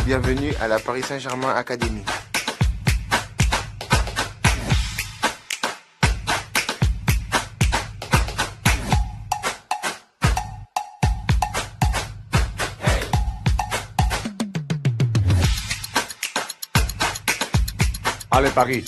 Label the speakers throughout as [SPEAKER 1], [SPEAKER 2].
[SPEAKER 1] Bienvenue à la Paris Saint-Germain Academy.
[SPEAKER 2] Allez Paris.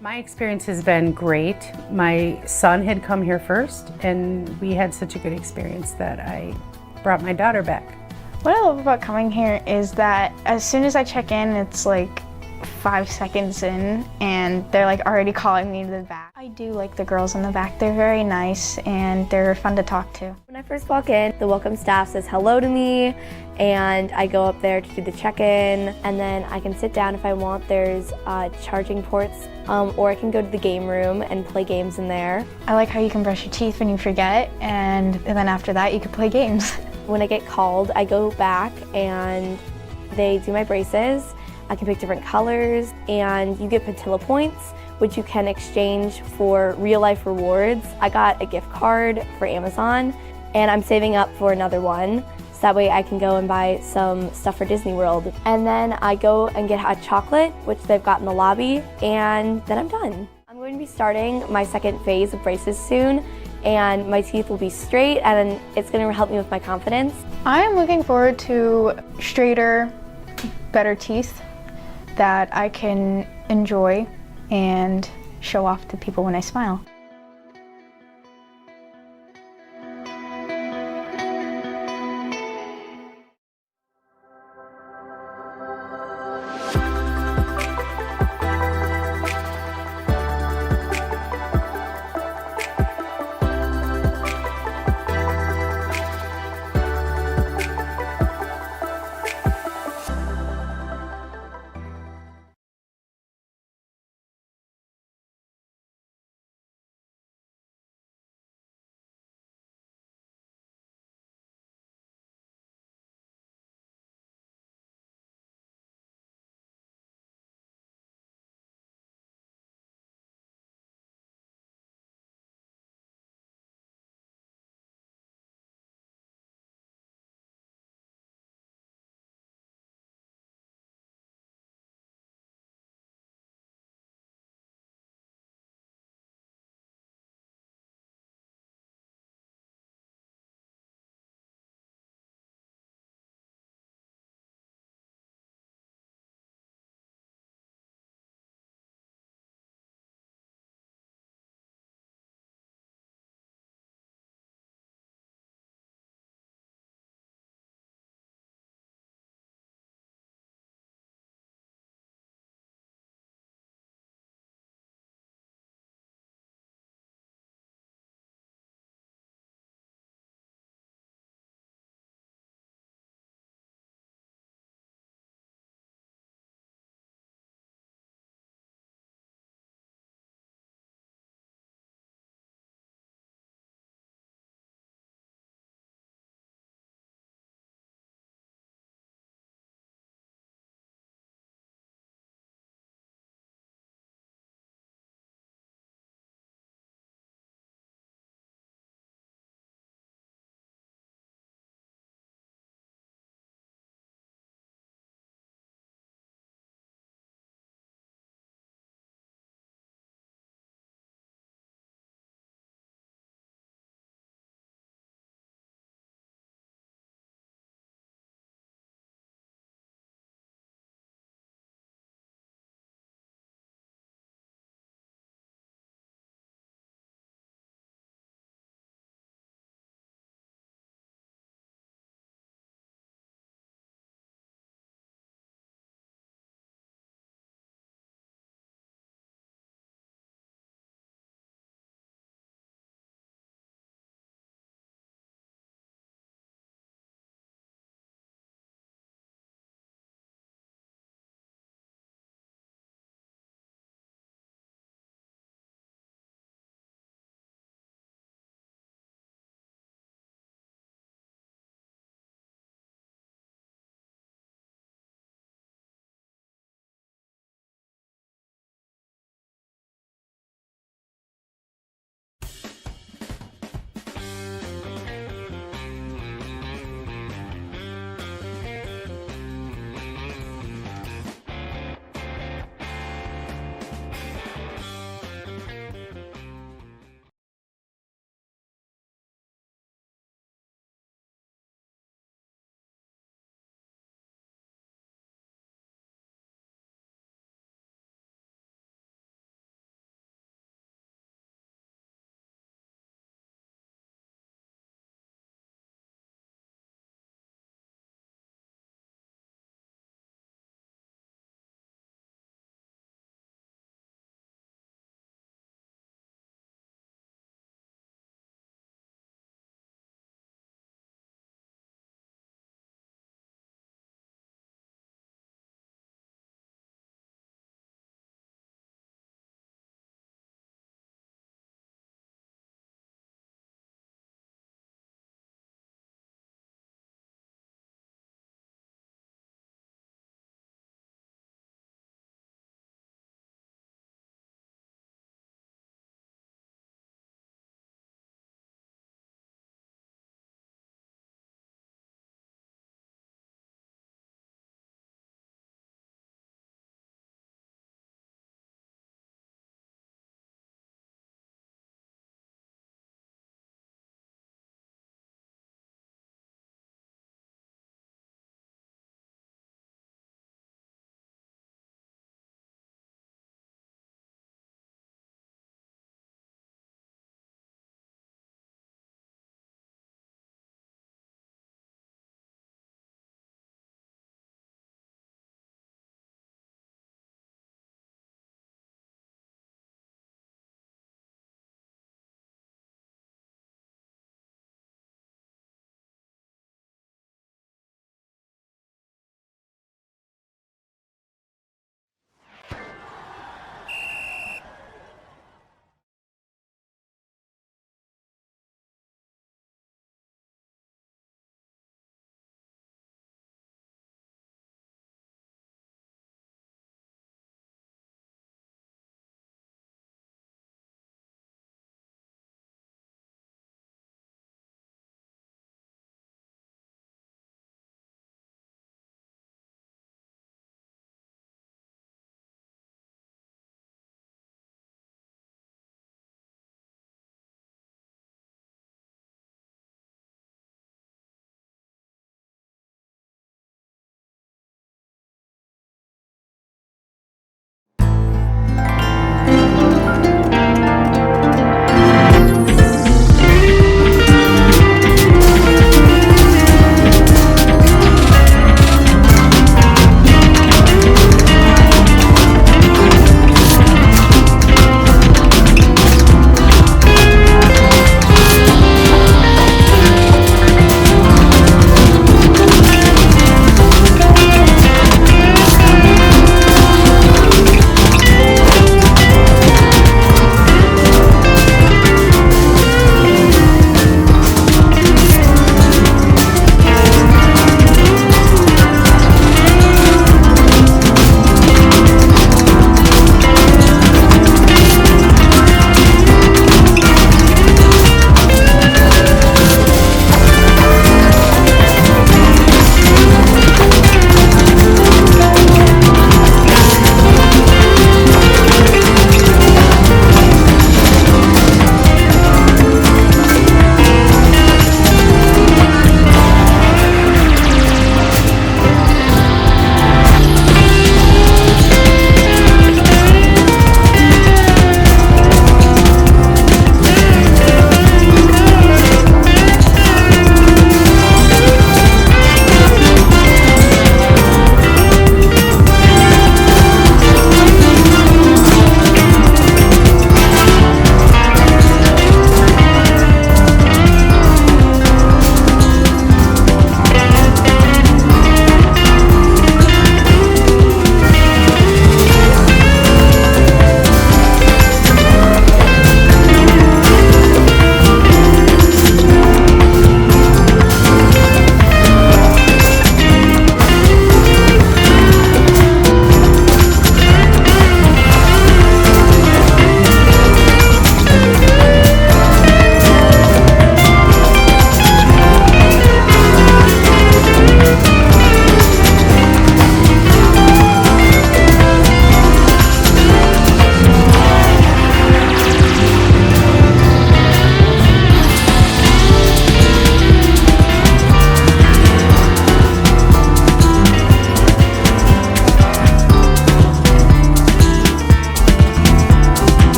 [SPEAKER 3] My experience has been great. My son had come here first, and we had such a good experience that I brought my daughter back.
[SPEAKER 4] What I love about coming here is that as soon as I check in, it's like 5 seconds in and they're like already calling me to the back. I do like the girls in the back. They're very nice and they're fun to talk to.
[SPEAKER 5] When I first walk in, the welcome staff says hello to me, and I go up there to do the check-in, and then I can sit down if I want. There's charging ports, or I can go to the game room and play games in there.
[SPEAKER 4] I like how you can brush your teeth when you forget, and then after that you can play games.
[SPEAKER 5] When I get called, I go back and they do my braces. I can pick different colors, and you get patilla points, which you can exchange for real-life rewards. I got a gift card for Amazon, and I'm saving up for another one, so that way I can go and buy some stuff for Disney World. And then I go and get hot chocolate, which they've got in the lobby, and then I'm done. I'm going to be starting my second phase of braces soon, and my teeth will be straight, and it's going to help me with my confidence.
[SPEAKER 4] I am looking forward to straighter, better teeth that I can enjoy and show off to people when I smile.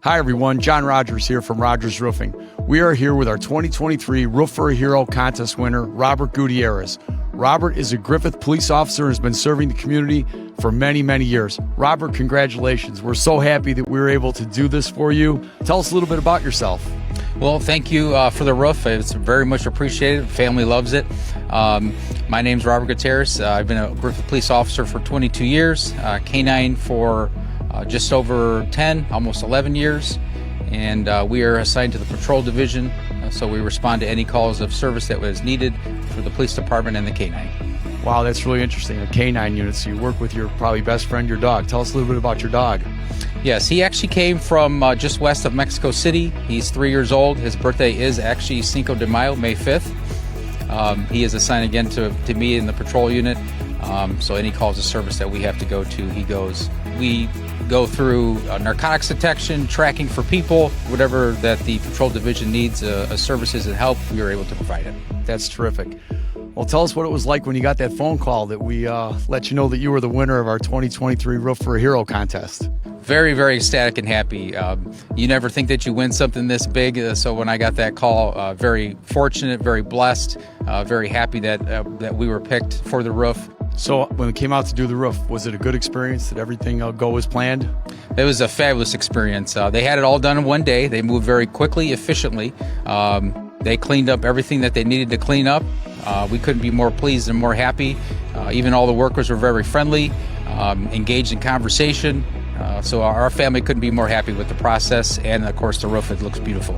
[SPEAKER 2] Hi everyone, John Rogers here from Rogers Roofing. We are here with our 2023 Roof for a Hero contest winner, Robert Gutierrez. Robert is a Griffith police officer and has been serving the community for many, many years. Robert, congratulations. We're so happy that we were able to do this for you. Tell us a little bit about yourself.
[SPEAKER 6] Well, thank you for the roof. It's very much appreciated. Family loves it. My name's Robert Gutierrez. I've been a Griffith police officer for 22 years, K-9 for just over 10, almost 11 years, and we are assigned to the patrol division, so we respond to any calls of service that was needed for the police department and the K-9.
[SPEAKER 2] Wow, that's really interesting. A K-9 unit, so you work with your probably best friend, your dog. Tell us a little bit about your dog.
[SPEAKER 6] Yes, he actually came from just west of Mexico City. He's 3 years old. His birthday is actually Cinco de Mayo, May 5th. He is assigned again to me in the patrol unit, so any calls of service that we have to go to, he goes. We go through narcotics detection, tracking for people, whatever that the patrol division needs services and help, we are able to provide it.
[SPEAKER 2] That's terrific. Well, tell us what it was like when you got that phone call that we let you know that you were the winner of our 2023 Roof for a Hero contest.
[SPEAKER 6] Very, very ecstatic and happy. You never think that you win something this big, so when I got that call, very fortunate, very blessed, very happy that we were picked for the roof.
[SPEAKER 2] So when we came out to do the roof, was it a good experience? Did everything go as planned?
[SPEAKER 6] It was a fabulous experience. They had it all done in one day. They moved very quickly, efficiently. They cleaned up everything that they needed to clean up. We couldn't be more pleased and more happy. Even all the workers were very friendly, engaged in conversation. So our family couldn't be more happy with the process, and of course the roof, it looks beautiful.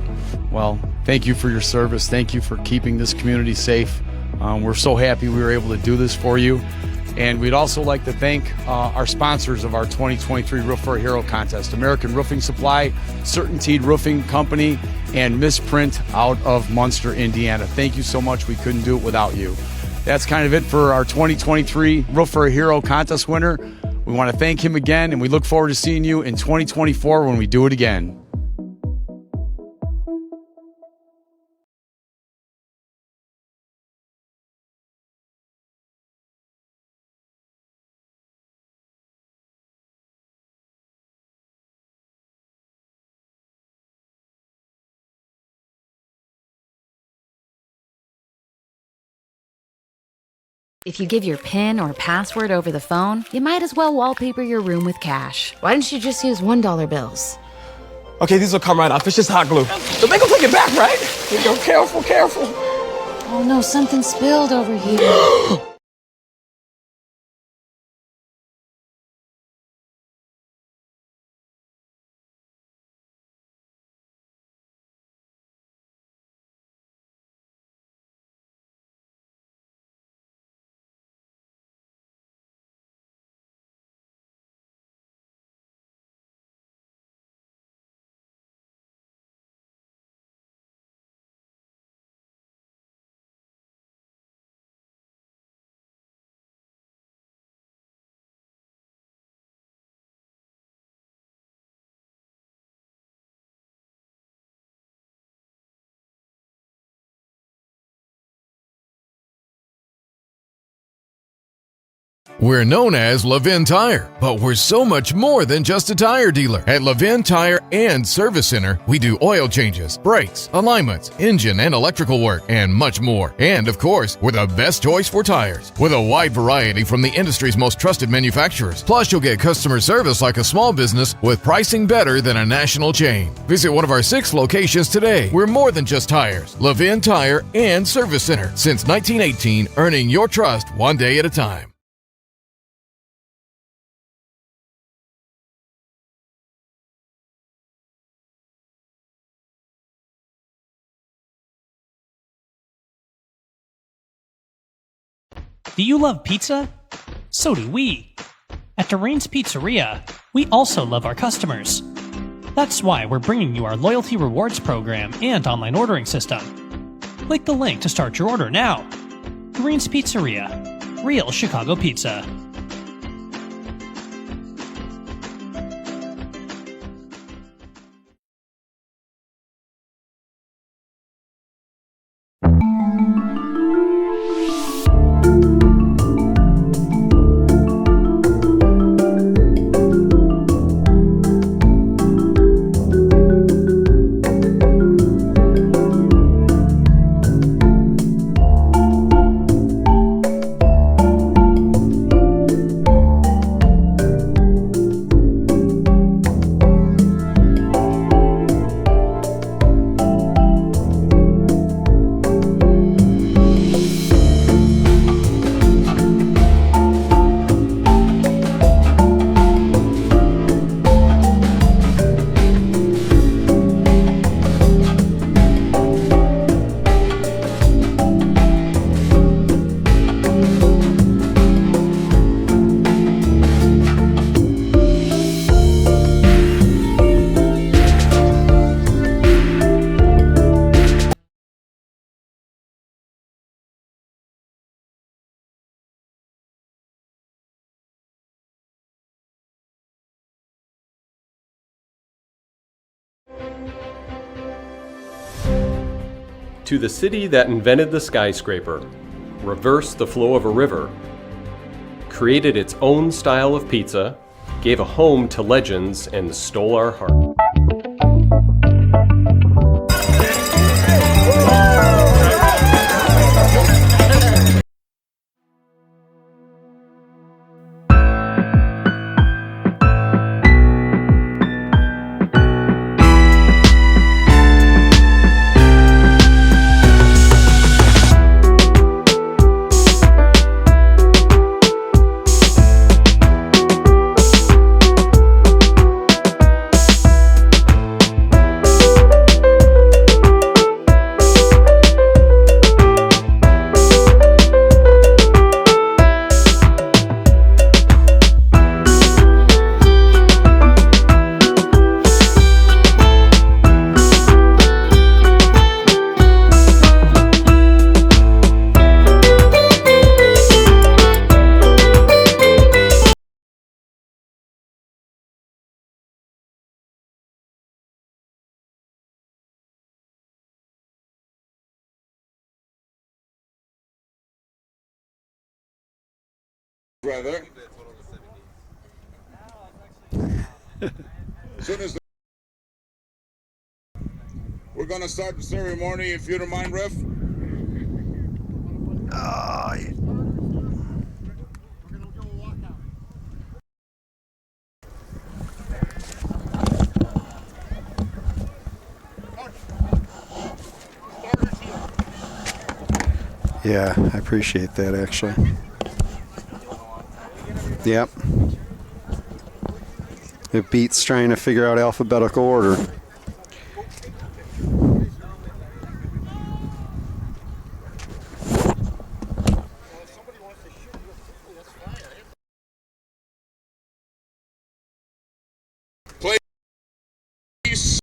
[SPEAKER 2] Well, thank you for your service. Thank you for keeping this community safe. We're so happy we were able to do this for you. And we'd also like to thank our sponsors of our 2023 Roof for a Hero contest, American Roofing Supply, Certainteed Roofing Company, and Misprint out of Munster, Indiana. Thank you so much. We couldn't do it without you. That's kind of it for our 2023 Roof for a Hero contest winner. We want to thank him again, and we look forward to seeing you in 2024 when we do it again.
[SPEAKER 7] If you give your PIN or password over the phone, you might as well wallpaper your room with cash. Why don't you just use $1 bills?
[SPEAKER 8] Okay, these will come right off. It's just hot glue. So they gonna take it back, right? Here you go. Careful, careful.
[SPEAKER 7] Oh no, something spilled over here.
[SPEAKER 9] We're known as Levin Tire, but we're so much more than just a tire dealer. At Levin Tire and Service Center, we do oil changes, brakes, alignments, engine and electrical work, and much more. And of course, we're the best choice for tires, with a wide variety from the industry's most trusted manufacturers. Plus, you'll get customer service like a small business with pricing better than a national chain. Visit one of our 6 locations today. We're more than just tires. Levin Tire and Service Center, since 1918, earning your trust one day at a time.
[SPEAKER 10] Do you love pizza? So do we. At Doreen's Pizzeria, we also love our customers. That's why we're bringing you our loyalty rewards program and online ordering system. Click the link to start your order now. Doreen's Pizzeria, real Chicago pizza.
[SPEAKER 11] To the city that invented the skyscraper, reversed the flow of a river, created its own style of pizza, gave a home to legends, and stole our heart.
[SPEAKER 12] Brother. Soon as we're gonna start the ceremony, if you don't mind, Ref.
[SPEAKER 13] Yeah, I appreciate that actually. Yep. It beats trying to figure out alphabetical order.
[SPEAKER 12] Please.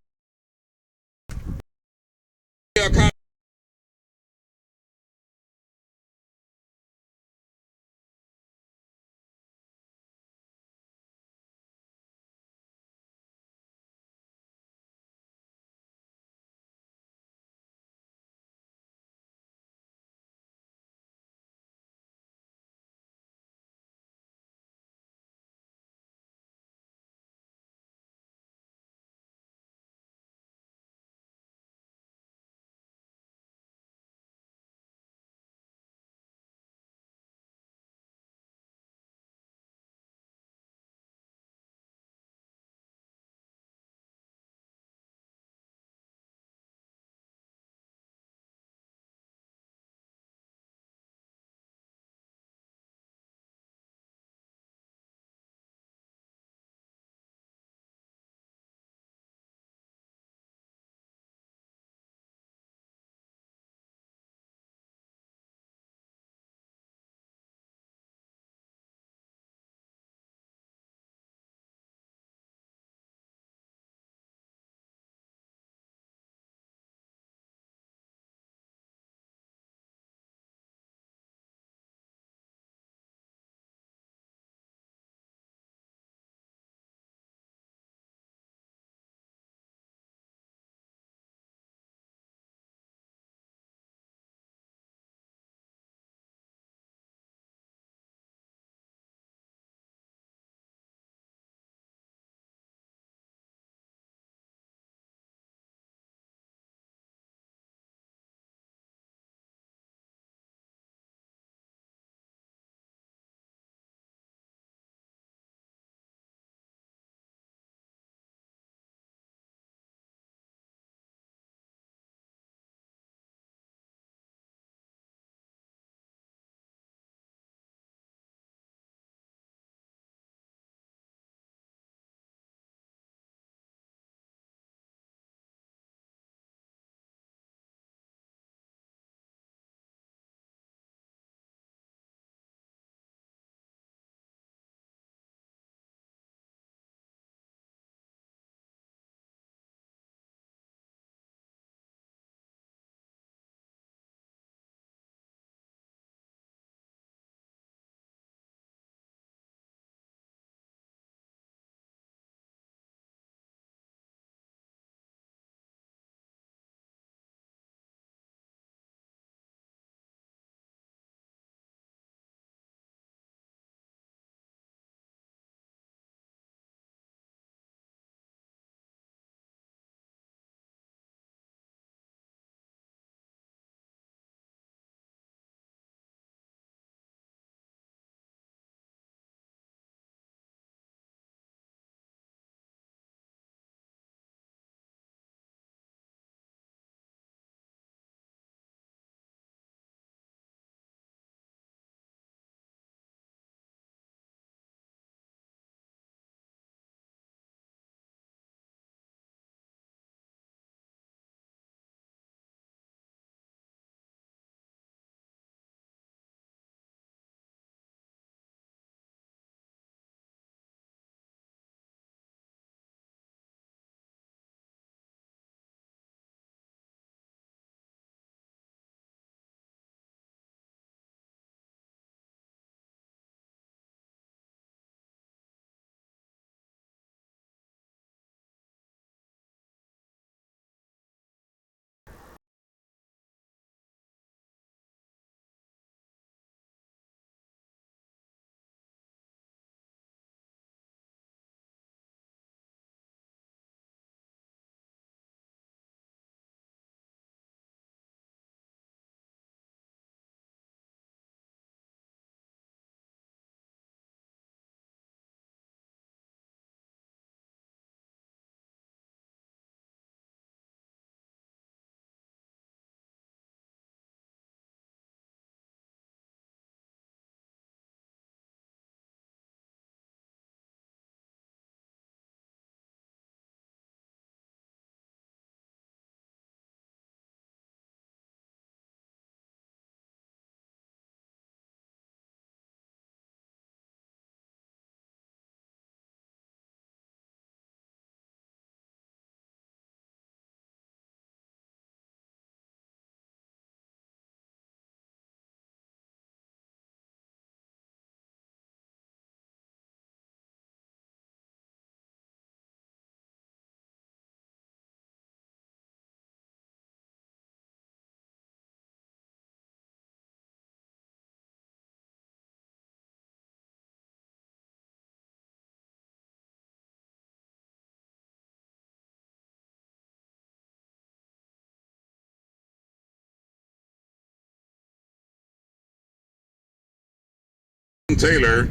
[SPEAKER 12] Taylor,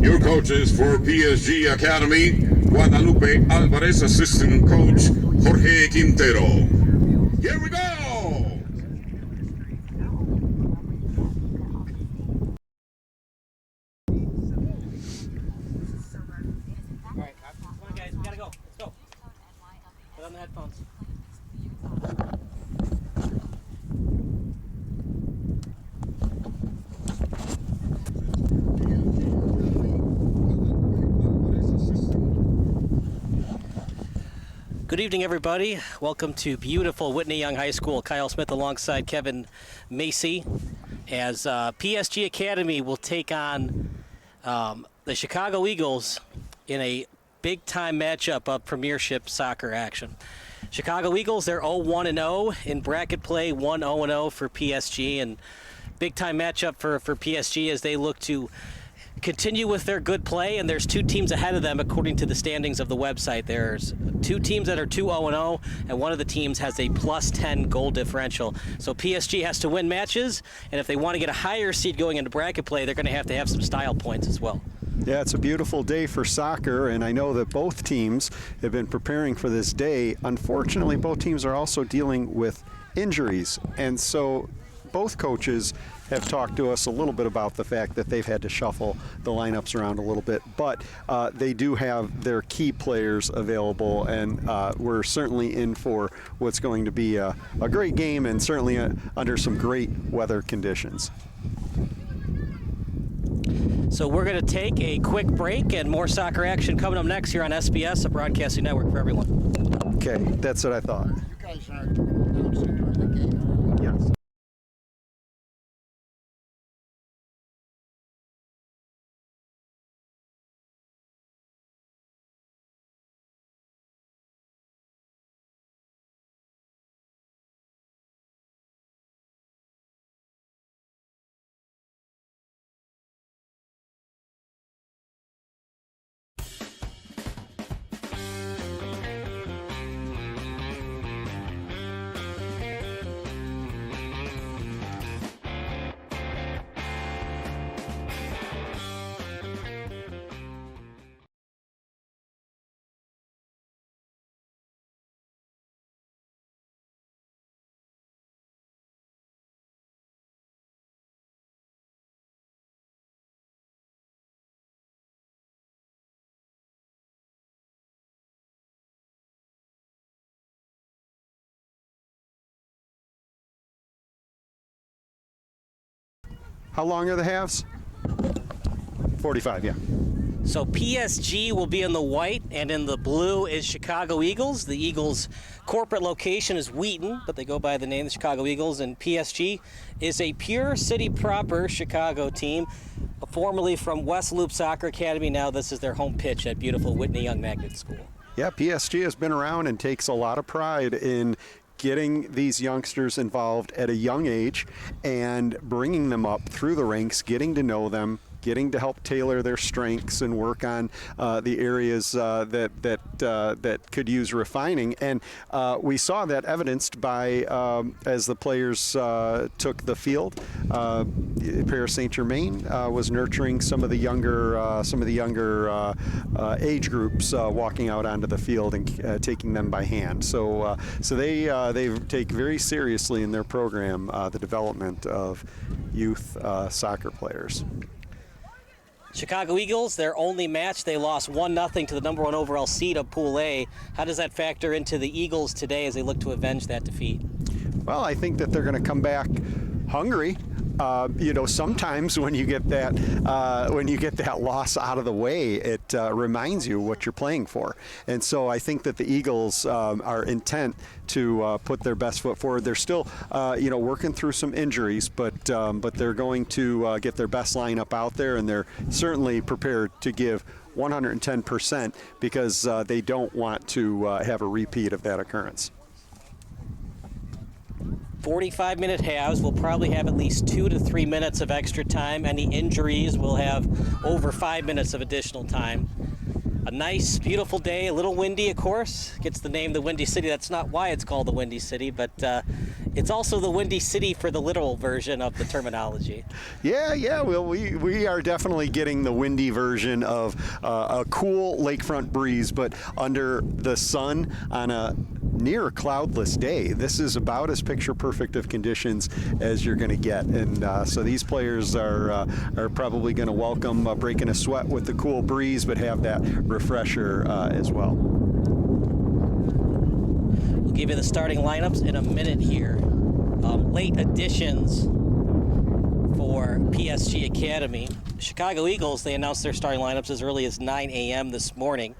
[SPEAKER 12] your coaches for PSG Academy, Guadalupe Alvarez, assistant coach, Jorge Quintero. Here we go!
[SPEAKER 10] Alright, come on guys, we gotta go. Let's go. Put on the headphones. Good evening, everybody. Welcome to beautiful Whitney Young High School. Kyle Smith alongside Kevin Macy as PSG Academy will take on the Chicago Eagles in a big-time matchup of premiership soccer action. Chicago Eagles, they're 0-1-0 in bracket play, 1-0-0 for PSG, and big-time matchup for PSG as they look to continue with their good play, and there's two teams ahead of them according to the standings of the website. There's two teams that are 2-0-0, and one of the teams has a +10 goal differential. So PSG has to win matches, and if they want to get a higher seed going into bracket play, they're going to have some style points as well.
[SPEAKER 13] Yeah, it's a beautiful day for soccer, and I know that both teams have been preparing for this day. Unfortunately, both teams are also dealing with injuries, and so both coaches have talked to us a little bit about the fact that they've had to shuffle the lineups around a little bit, but they do have their key players available, and we're certainly in for what's going to be a great game, and certainly under some great weather conditions.
[SPEAKER 10] So we're going to take a quick break, and more soccer action coming up next here on SBS, a broadcasting network for everyone.
[SPEAKER 13] Okay, that's what I thought.
[SPEAKER 1] You guys are announcing during the game.
[SPEAKER 13] Yes. How long are the halves? 45, yeah.
[SPEAKER 10] So PSG will be in the white, and in the blue is Chicago Eagles. The Eagles' corporate location is Wheaton, but they go by the name the Chicago Eagles, and PSG is a pure city proper Chicago team, formerly from West Loop Soccer Academy. Now this is their home pitch at beautiful Whitney Young Magnet School.
[SPEAKER 13] Yeah, PSG has been around and takes a lot of pride in getting these youngsters involved at a young age and bringing them up through the ranks, getting to know them, getting to help tailor their strengths and work on the areas that could use refining. And we saw that evidenced by as the players took the field. Paris Saint-Germain was nurturing some of the younger age groups, walking out onto the field and taking them by hand. So they take very seriously in their program the development of youth soccer players.
[SPEAKER 10] Chicago Eagles, their only match, they lost 1-0 to the number 1 overall seed of Pool A. How does that factor into the Eagles today as they look to avenge that defeat?
[SPEAKER 13] Well, I think that they're going to come back hungry. Sometimes when you get that loss out of the way, it reminds you what you're playing for. And so I think that the Eagles are intent to put their best foot forward. They're still, working through some injuries, but they're going to get their best lineup out there, and they're certainly prepared to give 110% because they don't want to have a repeat of that occurrence.
[SPEAKER 10] 45-minute halves. We'll probably have at least 2 to 3 minutes of extra time. Any injuries will have over 5 minutes of additional time. A nice, beautiful day, a little windy, of course. Gets the name the Windy City. That's not why it's called the Windy City, but
[SPEAKER 14] It's also the Windy City for the literal version of the terminology.
[SPEAKER 13] Yeah. Well, we are definitely getting the windy version of a cool lakefront breeze, but under the sun on a near cloudless day. This is about as picture perfect of conditions as you're going to get, and so these players are probably going to welcome breaking a sweat with the cool breeze, but have that refresher as well.
[SPEAKER 14] We'll give you the starting lineups in a minute here. Late additions for PSG Academy. Chicago Eagles, they announced their starting lineups as early as 9 a.m. this morning.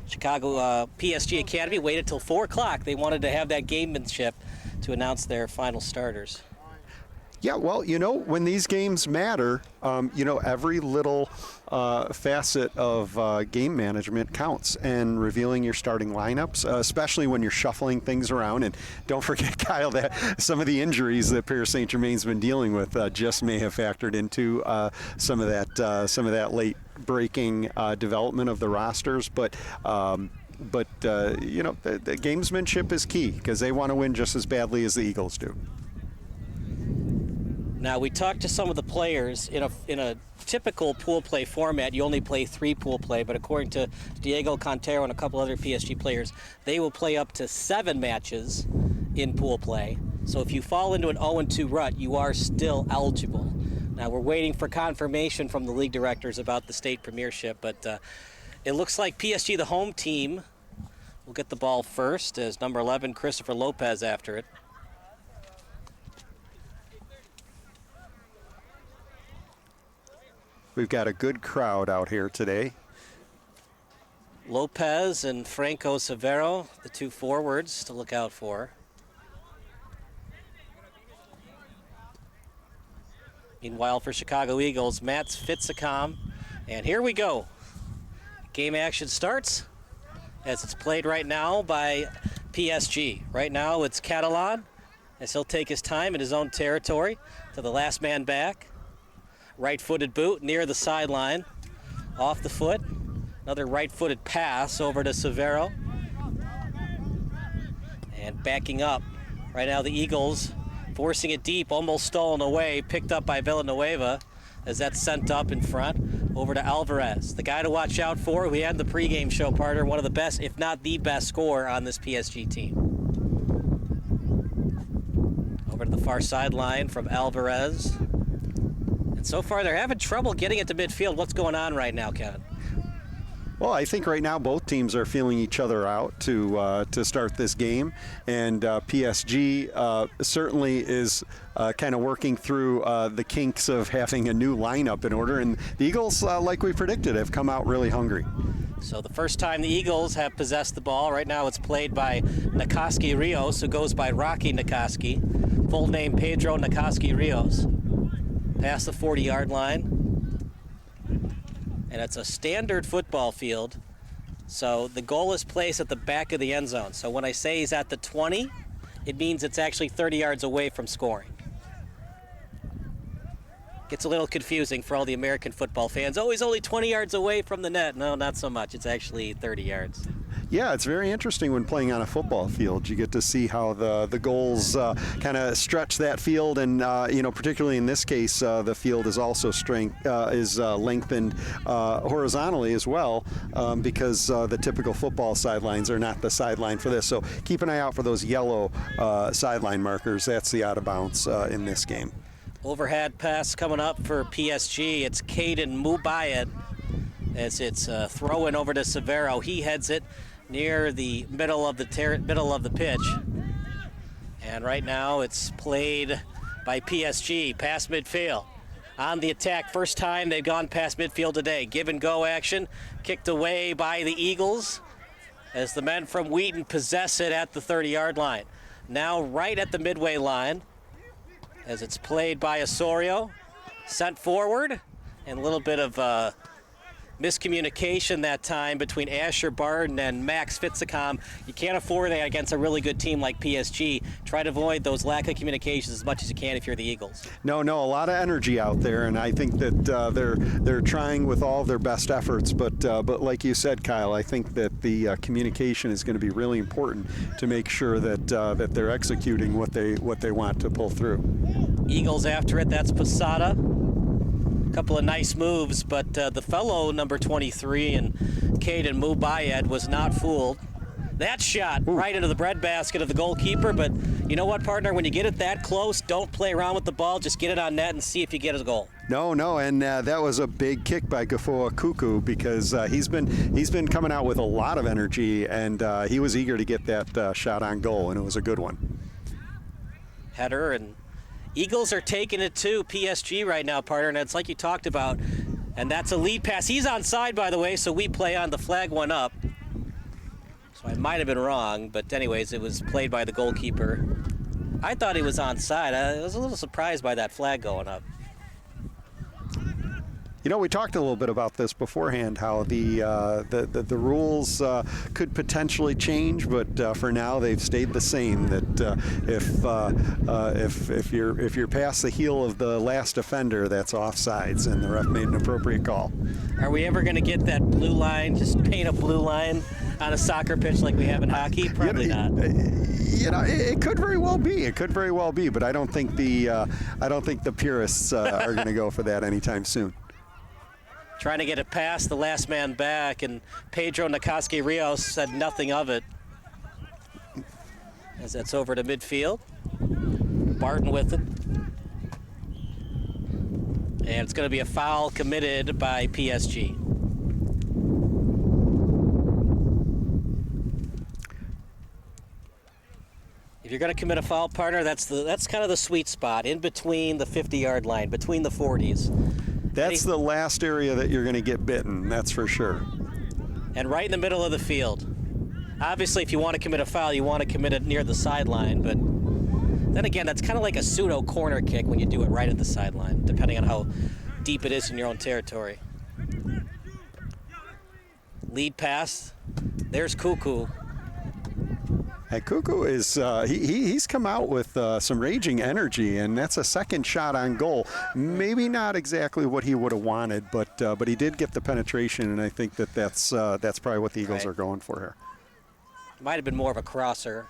[SPEAKER 14] Chicago PSG Academy waited till 4 o'clock. They wanted to have that gamemanship to announce their final starters.
[SPEAKER 13] Yeah, well, when these games matter, every little facet of game management counts, and revealing your starting lineups, especially when you're shuffling things around. And don't forget, Kyle, that some of the injuries that Paris Saint-Germain's been dealing with just may have factored into some of that late breaking development of the rosters. But the gamesmanship is key, because they want to win just as badly as the Eagles do.
[SPEAKER 14] Now, we talked to some of the players. In a typical pool play format, you only play 3 pool play, but according to Diego Cantero and a couple other PSG players, they will play up to 7 matches in pool play. So if you fall into an 0-2 rut, you are still eligible. Now, we're waiting for confirmation from the league directors about the state premiership, but it looks like PSG, the home team, will get the ball first, as number 11, Christopher Lopez, after it.
[SPEAKER 13] We've got a good crowd out here today.
[SPEAKER 14] Lopez and Franco Severo, the 2 forwards to look out for. Meanwhile, for Chicago Eagles, Mats Fitzicom. And here we go. Game action starts as it's played right now by PSG. Right now it's Catalan, as he'll take his time in his own territory to the last man back. Right-footed boot near the sideline, off the foot. Another right-footed pass over to Severo. And backing up. Right now the Eagles forcing it deep, almost stolen away, picked up by Villanueva as that's sent up in front over to Alvarez. The guy to watch out for, we had the pregame show, partner, one of the best, if not the best scorer on this PSG team. Over to the far sideline from Alvarez. And so far, they're having trouble getting it to midfield. What's going on right now, Kevin?
[SPEAKER 13] Well, I think right now both teams are feeling each other out to start this game, and PSG certainly is kind of working through the kinks of having a new lineup in order. And the Eagles, like we predicted, have come out really hungry.
[SPEAKER 14] So the first time the Eagles have possessed the ball, right now it's played by Nikoski Rios, who goes by Rocky Nikoski. Full name Pedro Nikoski Rios. Past the 40-yard line. And it's a standard football field. So the goal is placed at the back of the end zone. So when I say he's at the 20, it means it's actually 30 yards away from scoring. Gets a little confusing for all the American football fans. Oh, he's only 20 yards away from the net. No, not so much. It's actually 30 yards.
[SPEAKER 13] Yeah, it's very interesting when playing on a football field. You get to see how the goals kind of stretch that field, and particularly in this case, the field is also lengthened horizontally as well, because the typical football sidelines are not the sideline for this. So keep an eye out for those yellow sideline markers. That's the out of bounds in this game.
[SPEAKER 14] Overhead pass coming up for PSG. It's Caden Mubayed as it's throwing over to Severo. He heads it near the middle of the pitch. And right now it's played by PSG, past midfield. On the attack, first time they've gone past midfield today. Give and go action, kicked away by the Eagles as the men from Wheaton possess it at the 30-yard line. Now right at the midway line as it's played by Osorio, sent forward, and a little bit of miscommunication that time between Asher Barden and Max Fitzicom. You can't afford that against a really good team like PSG. Try to avoid those lack of communications as much as you can if you're the Eagles.
[SPEAKER 13] No, a lot of energy out there, and I think that they're trying with all of their best efforts. But like you said, Kyle, I think that the communication is going to be really important to make sure that they're executing what they want to pull through.
[SPEAKER 14] Eagles after it. That's Posada. Couple of nice moves, but the fellow number 23 and Caden Mubayed was not fooled. That shot right into the breadbasket of the goalkeeper, but you know what, partner? When you get it that close, don't play around with the ball. Just get it on net and see if you get a goal.
[SPEAKER 13] No, and that was a big kick by Gafoa Kuku because he's been coming out with a lot of energy, and he was eager to get that shot on goal, and it was a good one.
[SPEAKER 14] Header, and Eagles are taking it to PSG right now, partner, and it's like you talked about, and that's a lead pass. He's onside, by the way, so we play on. The flag went up. So I might have been wrong, but anyways, it was played by the goalkeeper. I thought he was onside. I was a little surprised by that flag going up.
[SPEAKER 13] You know, we talked a little bit about this beforehand, how the rules could potentially change, but for now they've stayed the same. That if you're past the heel of the last offender, that's offsides, and the ref made an appropriate call.
[SPEAKER 14] Are we ever going to get that blue line? Just paint a blue line on a soccer pitch like we have in hockey? Probably not.
[SPEAKER 13] You know, it could very well be. It could very well be, but I don't think the purists are going to go for that anytime soon.
[SPEAKER 14] Trying to get it past the last man back, and Pedro Nakaski Rios said nothing of it. As that's over to midfield. Barton with it. And it's going to be a foul committed by PSG. If you're going to commit a foul, partner, that's kind of the sweet spot, in between the 50-yard line, between the 40s.
[SPEAKER 13] That's the last area that you're going to get bitten, that's for sure.
[SPEAKER 14] And right in the middle of the field. Obviously, if you want to commit a foul, you want to commit it near the sideline, but then again, that's kind of like a pseudo corner kick when you do it right at the sideline, depending on how deep it is in your own territory. Lead pass. There's Kuku.
[SPEAKER 13] Hey, Kuku is he's come out with some raging energy, and that's a second shot on goal. Maybe not exactly what he would have wanted, but he did get the penetration, and I think that's probably what the Eagles are going for here.
[SPEAKER 14] Might have been more of a crosser.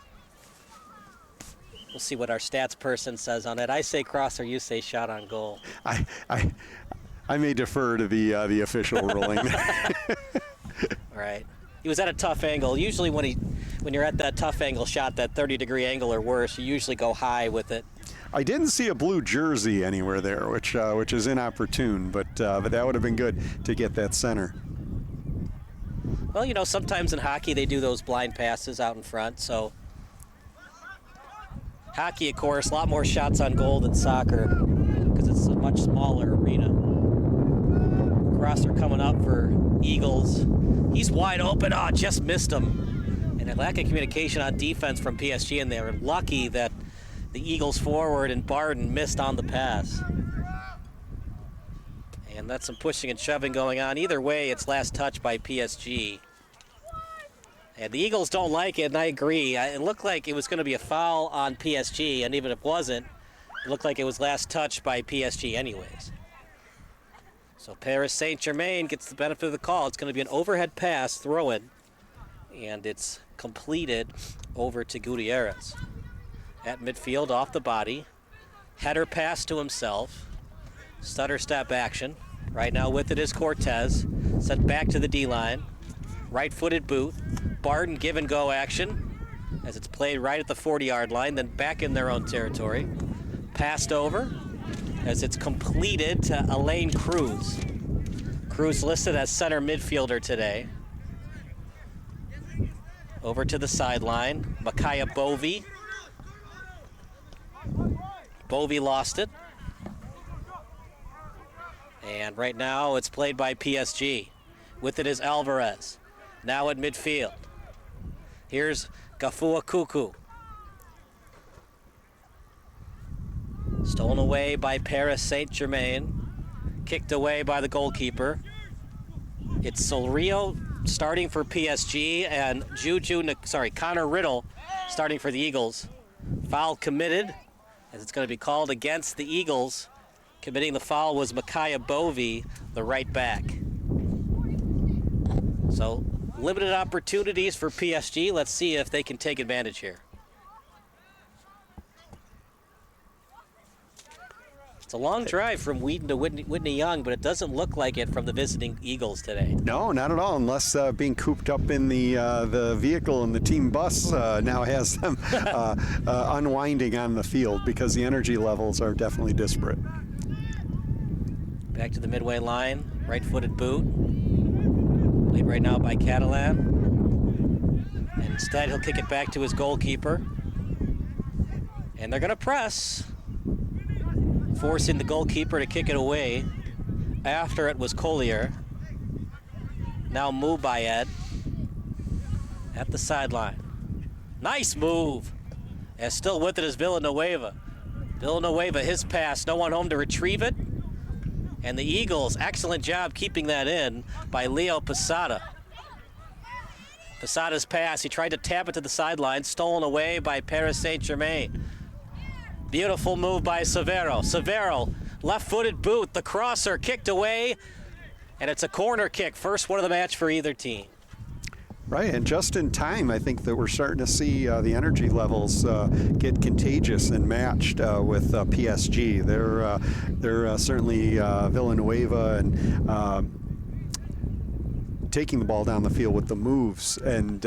[SPEAKER 14] We'll see what our stats person says on it. I say crosser, you say shot on goal.
[SPEAKER 13] I may defer to the official ruling.
[SPEAKER 14] All right. He was at a tough angle. Usually when you're at that tough angle shot, that 30-degree angle or worse, you usually go high with it.
[SPEAKER 13] I didn't see a blue jersey anywhere there, which is inopportune, but that would have been good to get that center.
[SPEAKER 14] Well, you know, sometimes in hockey they do those blind passes out in front, so hockey, of course, a lot more shots on goal than soccer because it's a much smaller arena. Crosser coming up for Eagles. He's wide open. Oh, just missed him. And a lack of communication on defense from PSG, and they were lucky that the Eagles forward and Barden missed on the pass. And that's some pushing and shoving going on. Either way, it's last touch by PSG. And the Eagles don't like it, and I agree. It looked like it was going to be a foul on PSG, and even if it wasn't, it looked like it was last touch by PSG anyways. So Paris Saint-Germain gets the benefit of the call. It's going to be an overhead pass, throw-in, and it's completed over to Gutierrez. At midfield, off the body. Header pass to himself. Stutter step action. Right now with it is Cortez. Sent back to the D-line. Right-footed boot. Barden give and go action as it's played right at the 40-yard line, then back in their own territory. Passed over as it's completed to Alain Cruz. Cruz listed as center midfielder today. Over to the sideline, Micaiah Bovey. Bovey lost it. And right now it's played by PSG. With it is Alvarez. Now at midfield. Here's Gafua Kuku. Stolen away by Paris Saint-Germain. Kicked away by the goalkeeper. It's Solrio starting for PSG and Connor Riddle starting for the Eagles. Foul committed, as it's going to be called against the Eagles. Committing the foul was Micaiah Bovey, the right back. So limited opportunities for PSG. Let's see if they can take advantage here. It's a long drive from Wheaton to Whitney Young, but it doesn't look like it from the visiting Eagles today.
[SPEAKER 13] No, not at all, unless being cooped up in the vehicle and the team bus now has them unwinding on the field, because the energy levels are definitely disparate.
[SPEAKER 14] Back to the midway line, right-footed boot. Played right now by Catalan. And instead, he'll kick it back to his goalkeeper. And they're going to press, forcing the goalkeeper to kick it away. After it was Collier. Now Mubayed at the sideline. Nice move. And still with it is Villanueva. Villanueva, his pass, no one home to retrieve it. And the Eagles, excellent job keeping that in by Leo Posada. Posada's pass, he tried to tap it to the sideline, stolen away by Paris Saint-Germain. Beautiful move by Severo. Severo, left-footed boot, the crosser kicked away, and it's a corner kick, first one of the match for either team.
[SPEAKER 13] Right, and just in time, I think that we're starting to see the energy levels get contagious and matched with PSG. They're certainly Villanueva and taking the ball down the field with the moves and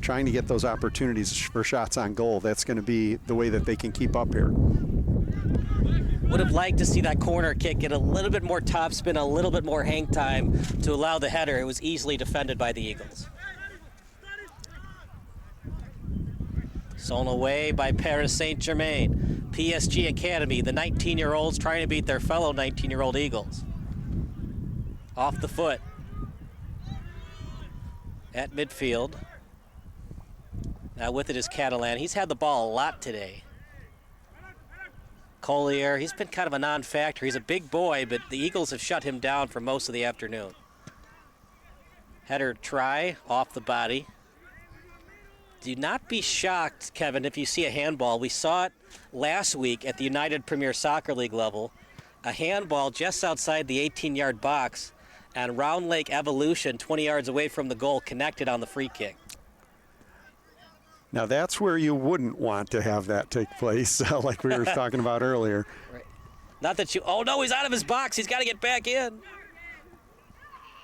[SPEAKER 13] trying to get those opportunities for shots on goal. That's going to be the way that they can keep up here.
[SPEAKER 14] Would have liked to see that corner kick get a little bit more topspin, a little bit more hang time to allow the header. It was easily defended by the Eagles. Stolen away by Paris Saint-Germain. PSG Academy, the 19-year-olds trying to beat their fellow 19-year-old Eagles. Off the foot. At midfield. Now with it is Catalan. He's had the ball a lot today. Collier, he's been kind of a non-factor. He's a big boy, but the Eagles have shut him down for most of the afternoon. Header try, off the body. Do not be shocked, Kevin, if you see a handball. We saw it last week at the United Premier Soccer League level. A handball just outside the 18-yard box, and Round Lake Evolution, 20 yards away from the goal, connected on the free kick.
[SPEAKER 13] Now that's where you wouldn't want to have that take place, like we were talking about earlier.
[SPEAKER 14] Right. Not that you, oh no, he's out of his box. He's got to get back in.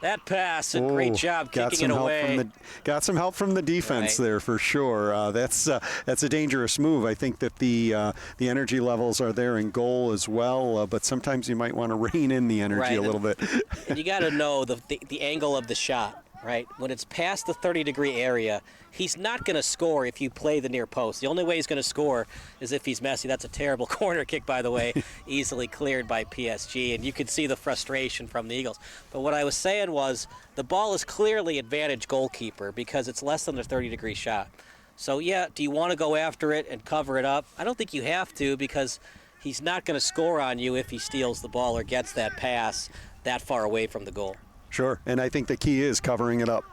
[SPEAKER 14] That pass, a great job kicking it away.
[SPEAKER 13] Got some help from the defense there for sure. That's a dangerous move. I think that the energy levels are there in goal as well, but sometimes you might want to rein in the energy a little bit.
[SPEAKER 14] And you got to know the angle of the shot. Right? When it's past the 30-degree area, he's not going to score if you play the near post. The only way he's going to score is if he's messy. That's a terrible corner kick, by the way, easily cleared by PSG, and you could see the frustration from the Eagles. But what I was saying was the ball is clearly advantage goalkeeper because it's less than a 30-degree shot. So, yeah, do you want to go after it and cover it up? I don't think you have to, because he's not going to score on you if he steals the ball or gets that pass that far away from the goal.
[SPEAKER 13] Sure, and I think the key is covering it up.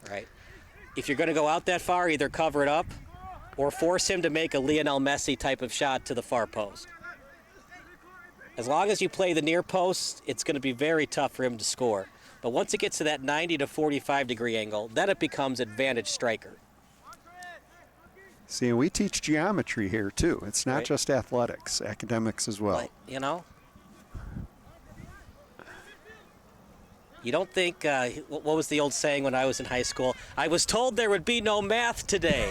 [SPEAKER 14] Right. If you're going to go out that far, either cover it up or force him to make a Lionel Messi type of shot to the far post. As long as you play the near post, it's going to be very tough for him to score. But once it gets to that 90 to 45-degree angle, then it becomes advantage striker.
[SPEAKER 13] See, we teach geometry here, too. It's not just athletics, academics as well.
[SPEAKER 14] But, you know, you don't think, what was the old saying when I was in high school? I was told there would be no math today.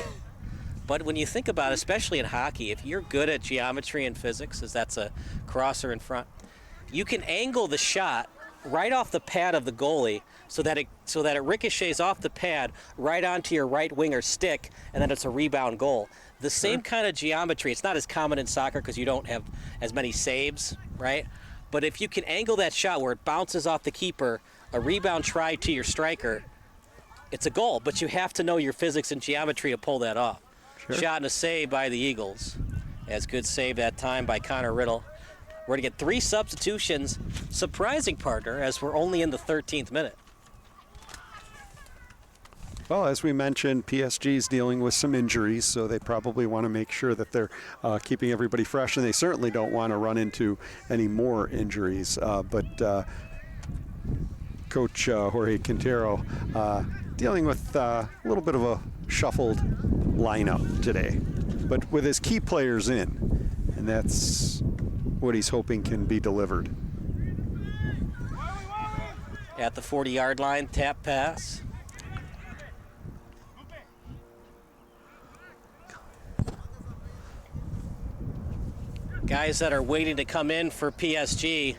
[SPEAKER 14] But when you think about it, especially in hockey, if you're good at geometry and physics, as that's a crosser in front, you can angle the shot right off the pad of the goalie so that it ricochets off the pad right onto your right winger stick, and then it's a rebound goal. The same kind of geometry. It's not as common in soccer because you don't have as many saves, right? But if you can angle that shot where it bounces off the keeper, a rebound try to your striker, it's a goal, but you have to know your physics and geometry to pull that off. Sure. Shot and a save by the Eagles. As good save that time by Connor Riddle. We're going to get 3 substitutions. Surprising, partner, as we're only in the 13th minute.
[SPEAKER 13] Well, as we mentioned, PSG is dealing with some injuries, so they probably want to make sure that they're keeping everybody fresh, and they certainly don't want to run into any more injuries. But Coach Jorge Quintero dealing with a little bit of a shuffled lineup today, but with his key players in, and that's what he's hoping can be delivered.
[SPEAKER 14] At the 40-yard line, tap pass. Guys that are waiting to come in for PSG.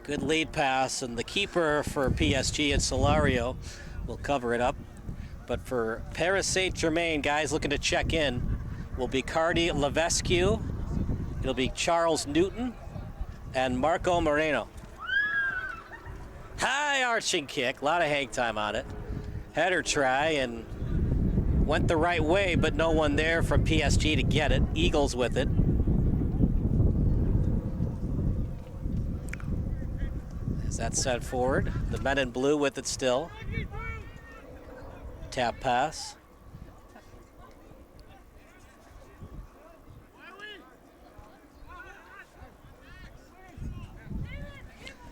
[SPEAKER 14] Good lead pass, and the keeper for PSG and Solario will cover it up. But for Paris Saint-Germain, guys looking to check in will be Cardi Levesque. It'll be Charles Newton and Marco Moreno. High arching kick, a lot of hang time on it. Header try and went the right way, but no one there from PSG to get it. Eagles with it. As that's sent forward, the men in blue with it still. Tap pass.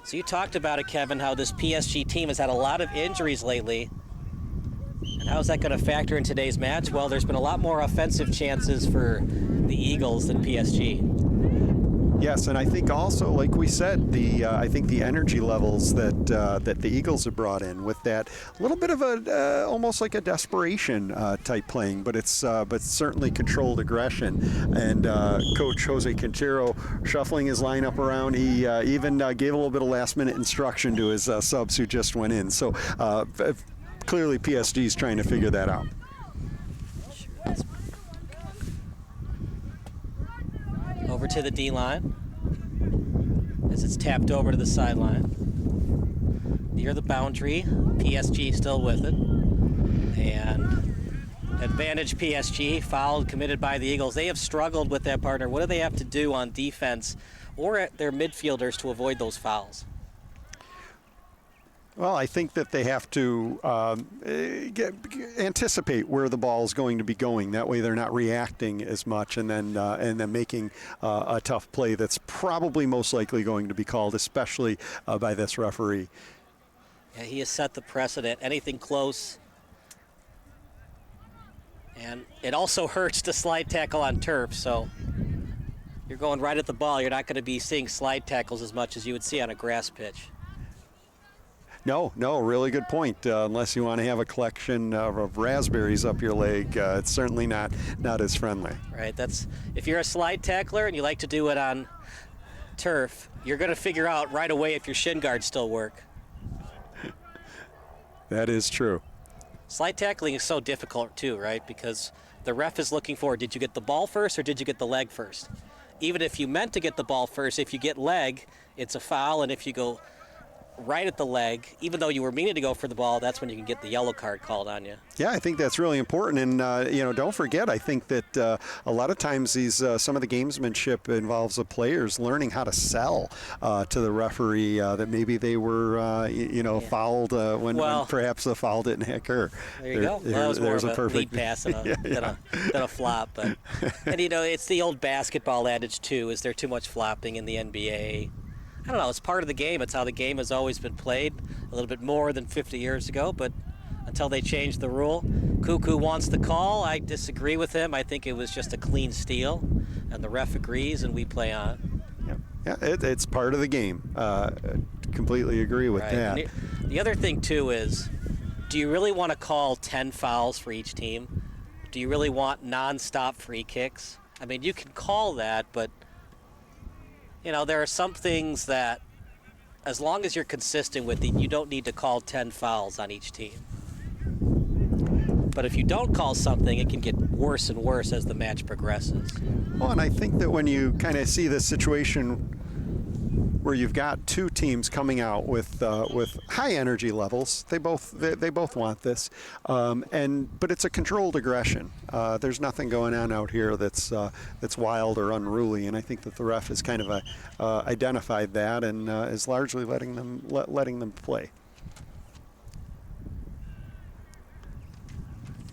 [SPEAKER 14] So you talked about it, Kevin, how this PSG team has had a lot of injuries lately. And how is that going to factor in today's match? Well, there's been a lot more offensive chances for the Eagles than PSG.
[SPEAKER 13] Yes, and I think also, like we said, I think the energy levels that that the Eagles have brought in with that little bit of a almost like a desperation type playing, but it's certainly controlled aggression. And Coach Jose Quintero shuffling his lineup around. He even gave a little bit of last-minute instruction to his subs who just went in. So clearly, PSG is trying to figure that out.
[SPEAKER 14] Over to the D-line as it's tapped over to the sideline. Near the boundary, PSG still with it. And advantage PSG, foul committed by the Eagles. They have struggled with that partner. What do they have to do on defense or at their midfielders to avoid those fouls?
[SPEAKER 13] Well, I think that they have to anticipate where the ball is going to be going. That way, they're not reacting as much, and then making a tough play that's probably most likely going to be called, especially by this referee.
[SPEAKER 14] Yeah, he has set the precedent. Anything close, and it also hurts to slide tackle on turf. So you're going right at the ball. You're not going to be seeing slide tackles as much as you would see on a grass pitch.
[SPEAKER 13] No, really good point. Unless you want to have a collection of raspberries up your leg, it's certainly not as friendly.
[SPEAKER 14] Right. That's if you're a slide tackler and you like to do it on turf, you're going to figure out right away if your shin guards still work.
[SPEAKER 13] That is true.
[SPEAKER 14] Slide tackling is so difficult too, right? Because the ref is looking for, did you get the ball first or did you get the leg first? Even if you meant to get the ball first, if you get leg, it's a foul, and if you go right at the leg, even though you were meaning to go for the ball, that's when you can get the yellow card called on you.
[SPEAKER 13] Yeah, I think that's really important. And, don't forget, I think that a lot of times some of the gamesmanship involves the players learning how to sell to the referee that maybe they were, fouled when perhaps the foul didn't occur.
[SPEAKER 14] There you go. Well, that was more of a lead pass than a flop. But, and, it's the old basketball adage, too. Is there too much flopping in the NBA? I don't know, it's part of the game. It's how the game has always been played, a little bit more than 50 years ago, but until they changed the rule. Cuckoo wants the call. I disagree with him. I think it was just a clean steal, and the ref agrees, and we play on.
[SPEAKER 13] Yeah, it's part of the game. Completely agree with that.
[SPEAKER 14] The other thing, too, is do you really want to call 10 fouls for each team? Do you really want non-stop free kicks? I mean, you can call that, but there are some things that, as long as you're consistent with it, you don't need to call 10 fouls on each team. But if you don't call something, it can get worse and worse as the match progresses.
[SPEAKER 13] Well, and I think that when you kind of see the situation where you've got two teams coming out with high energy levels, they both want this, but it's a controlled aggression. There's nothing going on out here that's wild or unruly, and I think that the ref has kind of identified that and is largely letting them play.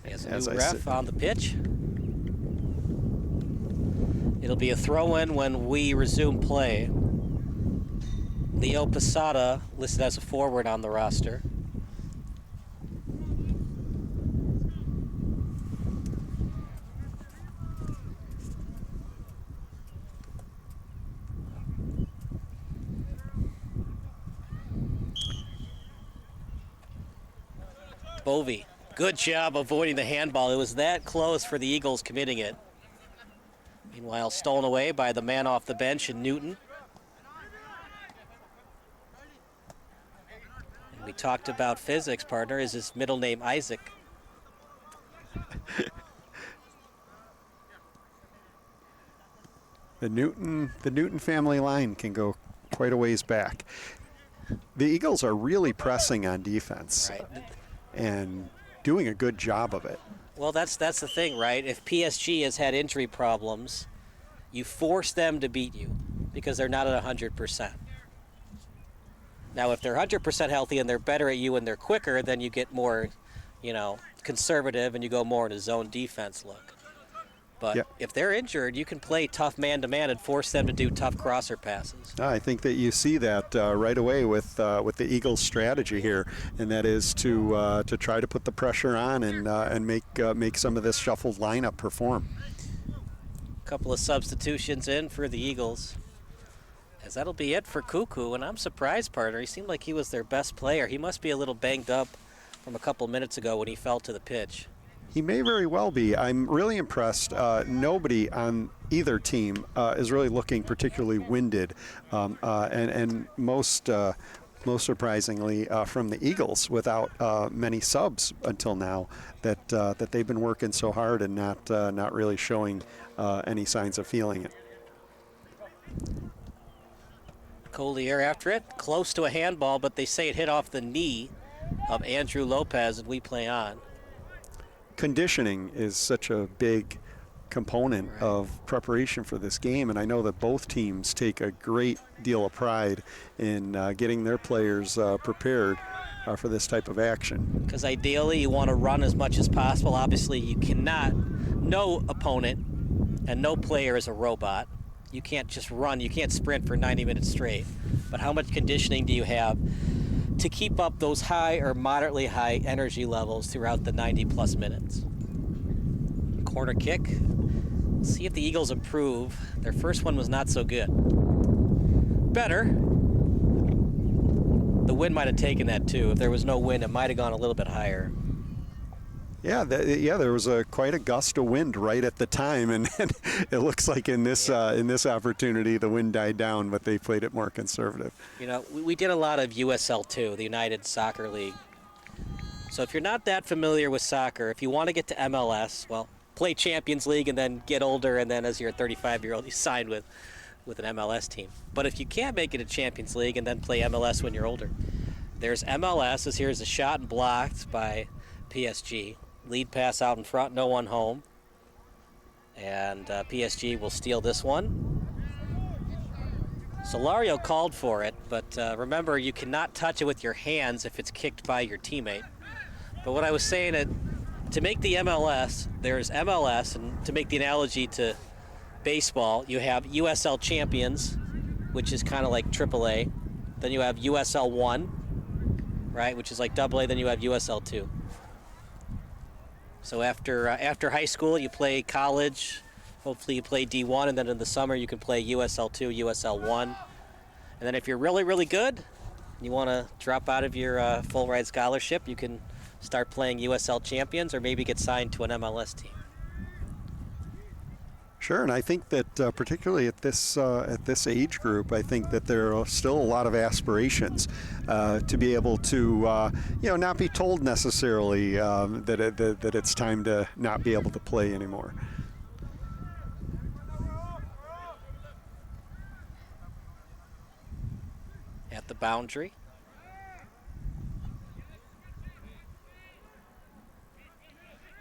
[SPEAKER 14] As a new ref on the pitch. It'll be a throw-in when we resume play. Leo Posada listed as a forward on the roster. Bovey, good job avoiding the handball. It was that close for the Eagles committing it. Meanwhile, stolen away by the man off the bench in Newton. And we talked about physics, partner. Is his middle name Isaac?
[SPEAKER 13] The Newton family line can go quite a ways back. The Eagles are really pressing on defense.
[SPEAKER 14] Right.
[SPEAKER 13] And doing a good job of it.
[SPEAKER 14] Well, that's the thing, right? If PSG has had injury problems, you force them to beat you because they're not at 100%. Now, if they're 100% healthy and they're better at you and they're quicker, then you get more, conservative and you go more into zone defense look. But if they're injured, you can play tough man-to-man and force them to do tough crosser passes.
[SPEAKER 13] I think that you see that right away with the Eagles' strategy here, and that is to try to put the pressure on and make some of this shuffled lineup perform.
[SPEAKER 14] A couple of substitutions in for the Eagles, as that'll be it for Cuckoo. And I'm surprised, partner. He seemed like he was their best player. He must be a little banged up from a couple minutes ago when he fell to the pitch.
[SPEAKER 13] He may very well be. I'm really impressed. Nobody on either team is really looking particularly winded, and most surprisingly from the Eagles, without many subs until now, that they've been working so hard and not really showing any signs of feeling it.
[SPEAKER 14] Collier after it, close to a handball, but they say it hit off the knee of Andrew Lopez, and we play on.
[SPEAKER 13] Conditioning is such a big component of preparation for this game, and I know that both teams take a great deal of pride in getting their players prepared for this type of action.
[SPEAKER 14] Because ideally you want to run as much as possible. Obviously you cannot, no opponent and no player is a robot. You can't just run, you can't sprint for 90 minutes straight. But how much conditioning do you have to keep up those high or moderately high energy levels throughout the 90-plus minutes? Corner kick. See if the Eagles improve. Their first one was not so good. Better. The wind might have taken that too. If there was no wind, it might have gone a little bit higher.
[SPEAKER 13] Yeah, there was quite a gust of wind right at the time, and it looks like in this opportunity the wind died down, but they played it more conservative.
[SPEAKER 14] We did a lot of USL2, the United Soccer League. So if you're not that familiar with soccer, if you want to get to MLS, well, play Champions League and then get older, and then as you're a 35-year-old, you sign with an MLS team. But if you can't make it to Champions League and then play MLS when you're older, there's MLS. Here's a shot and blocked by PSG. Lead pass out in front, no one home. And PSG will steal this one. Solario called for it, but remember, you cannot touch it with your hands if it's kicked by your teammate. But what I was saying, to make the MLS, there's MLS, and to make the analogy to baseball, you have USL Champions, which is kind of like AAA. Then you have USL 1, right, which is like AA. Then you have USL 2. So after high school, you play college. Hopefully you play D1, and then in the summer you can play USL 2, USL 1. And then if you're really, really good, you want to drop out of your full ride scholarship, you can start playing USL Champions or maybe get signed to an MLS team.
[SPEAKER 13] Sure, and I think that particularly at this age group, I think that there are still a lot of aspirations to be able to, not be told necessarily that it's time to not be able to play anymore.
[SPEAKER 14] At the boundary.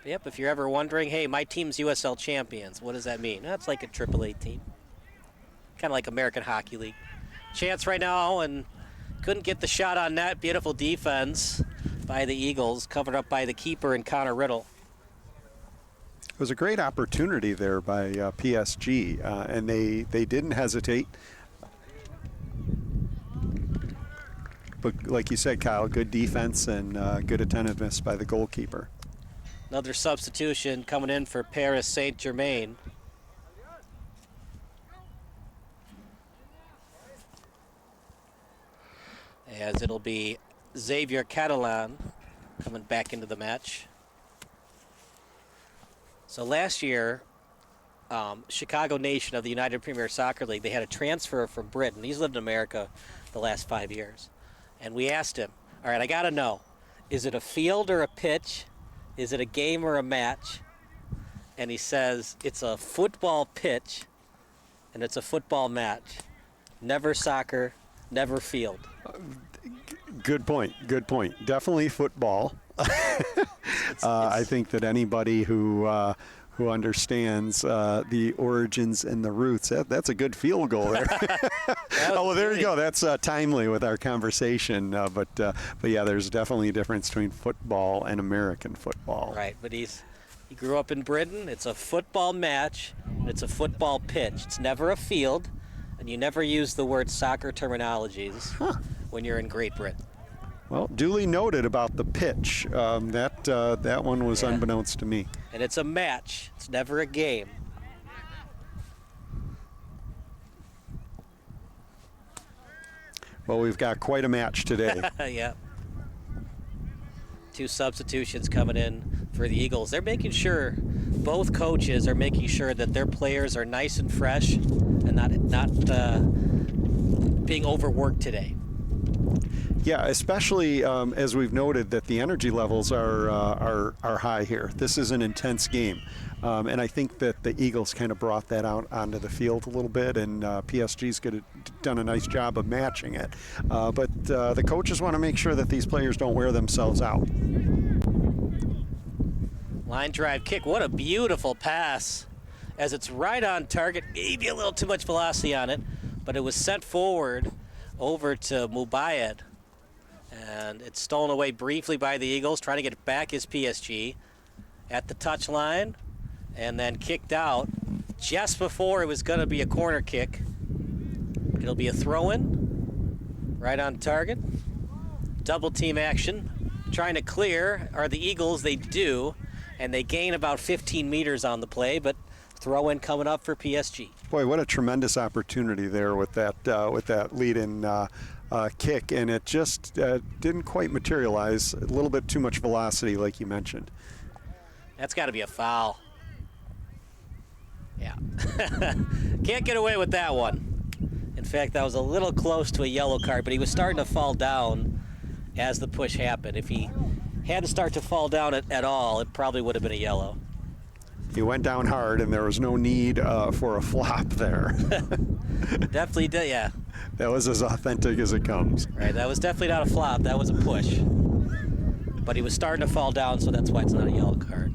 [SPEAKER 14] Yep, if you're ever wondering, hey, my team's USL Champions, what does that mean? That's like a AAA team. Kind of like American Hockey League. Chance right now, and couldn't get the shot on net. Beautiful defense by the Eagles, covered up by the keeper and Connor Riddle.
[SPEAKER 13] It was a great opportunity there by PSG, and they didn't hesitate. But like you said, Kyle, good defense and good attentiveness by the goalkeeper.
[SPEAKER 14] Another substitution coming in for Paris Saint-Germain. As it'll be Xavier Catalan coming back into the match. So last year, Chicago Nation of the United Premier Soccer League, they had a transfer from Britain. He's lived in America the last 5 years. And we asked him, all right, I got to know, is it a field or a pitch? Is it a game or a match? And he says, it's a football pitch and it's a football match. Never soccer, never field.
[SPEAKER 13] Good point. Good point. Definitely football. I think that anybody who understands the origins and the roots, that's a good field goal there. Oh, well, there you go. That's timely with our conversation. But yeah, there's definitely a difference between football and American football.
[SPEAKER 14] Right, but he grew up in Britain. It's a football match, and it's a football pitch. It's never a field, and you never use the word soccer terminologies when you're in Great Britain.
[SPEAKER 13] Well, duly noted about the pitch. That one was unbeknownst to me.
[SPEAKER 14] And it's a match. It's never a game.
[SPEAKER 13] Well, we've got quite a match today.
[SPEAKER 14] Yeah. 2 substitutions coming in for the Eagles. They're making sure, both coaches are making sure that their players are nice and fresh and not being overworked today.
[SPEAKER 13] Yeah, especially as we've noted that the energy levels are high here. This is an intense game, and I think that the Eagles kind of brought that out onto the field a little bit, and PSG's done a nice job of matching it. But the coaches want to make sure that these players don't wear themselves out.
[SPEAKER 14] Line drive kick. What a beautiful pass, as it's right on target. Maybe a little too much velocity on it, but it was sent forward over to Mubayed. And it's stolen away briefly by the Eagles. Trying to get it back is PSG at the touch line, and then kicked out just before it was going to be a corner kick. It'll be a throw-in right on target. Double team action. Trying to clear are the Eagles. They do, and they gain about 15 meters on the play, but throw-in coming up for PSG.
[SPEAKER 13] Boy, what a tremendous opportunity there with that lead-in kick, and it just didn't quite materialize. A little bit too much velocity, like you mentioned.
[SPEAKER 14] That's got to be a foul. Yeah. Can't get away with that one. In fact, that was a little close to a yellow card, but he was starting to fall down as the push happened. If he hadn't started to fall down at all, it probably would have been a yellow.
[SPEAKER 13] He went down hard, and there was no need for a flop there.
[SPEAKER 14] Definitely did, yeah.
[SPEAKER 13] That was as authentic as it comes.
[SPEAKER 14] Right, that was definitely not a flop. That was a push. But he was starting to fall down, so that's why it's not a yellow card.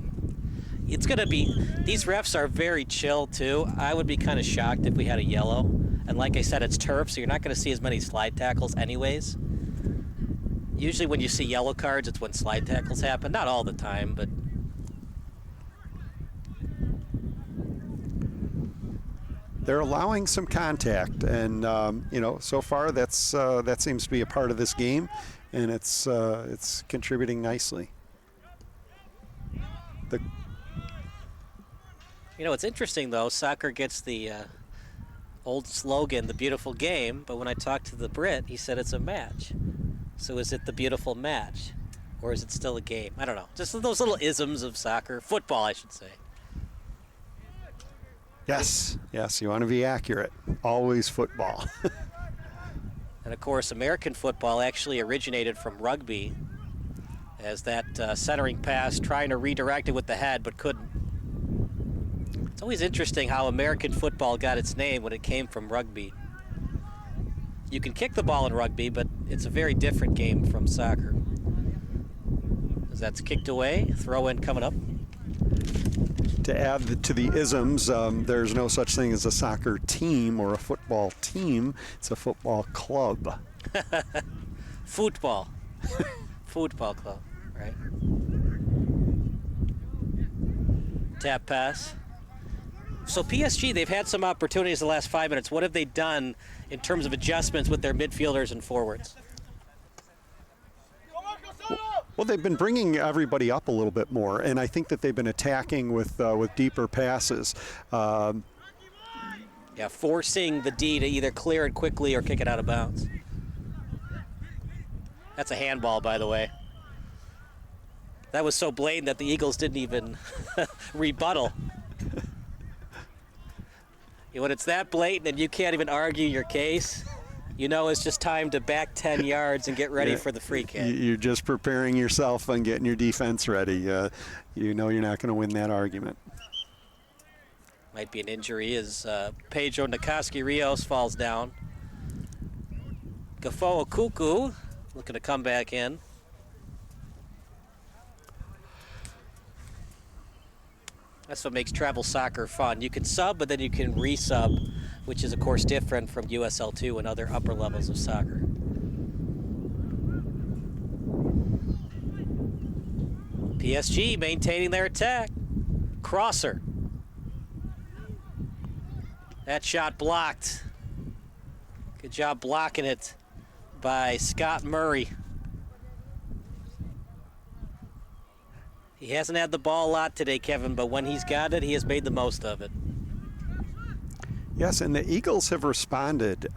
[SPEAKER 14] It's going to be, these refs are very chill, too. I would be kind of shocked if we had a yellow. And like I said, it's turf, so you're not going to see as many slide tackles anyways. Usually when you see yellow cards, it's when slide tackles happen. Not all the time, but...
[SPEAKER 13] They're allowing some contact, and so far that seems to be a part of this game, and it's contributing nicely.
[SPEAKER 14] It's interesting though. Soccer gets the old slogan, "The beautiful game," but when I talked to the Brit, he said it's a match. So is it the beautiful match, or is it still a game? I don't know. Just those little isms of soccer, football, I should say.
[SPEAKER 13] Yes, you want to be accurate. Always football.
[SPEAKER 14] And of course, American football actually originated from rugby, as that centering pass, trying to redirect it with the head, but couldn't. It's always interesting how American football got its name when it came from rugby. You can kick the ball in rugby, but it's a very different game from soccer. As that's kicked away, throw in coming up.
[SPEAKER 13] To add to the isms, there's no such thing as a soccer team or a football team. It's a football club.
[SPEAKER 14] Football. Football club, right? Tap pass. So PSG, they've had some opportunities the last 5 minutes. What have they done in terms of adjustments with their midfielders and forwards?
[SPEAKER 13] Well, they've been bringing everybody up a little bit more, and I think that they've been attacking with deeper passes.
[SPEAKER 14] Yeah, forcing the D to either clear it quickly or kick it out of bounds. That's a handball, by the way. That was so blatant that the Eagles didn't even rebuttal. When it's that blatant and you can't even argue your case, you know it's just time to back 10 yards and get ready for the free kick.
[SPEAKER 13] You're just preparing yourself and getting your defense ready. You know you're not going to win that argument.
[SPEAKER 14] Might be an injury as Pedro Nakaski-Rios falls down. Gafo Okuku looking to come back in. That's what makes travel soccer fun. You can sub, but then you can resub, which is, of course, different from USL2 and other upper levels of soccer. PSG maintaining their attack. Crosser. That shot blocked. Good job blocking it by Scott Murray. He hasn't had the ball a lot today, Kevin, but when he's got it, he has made the most of it.
[SPEAKER 13] Yes, and the Eagles have responded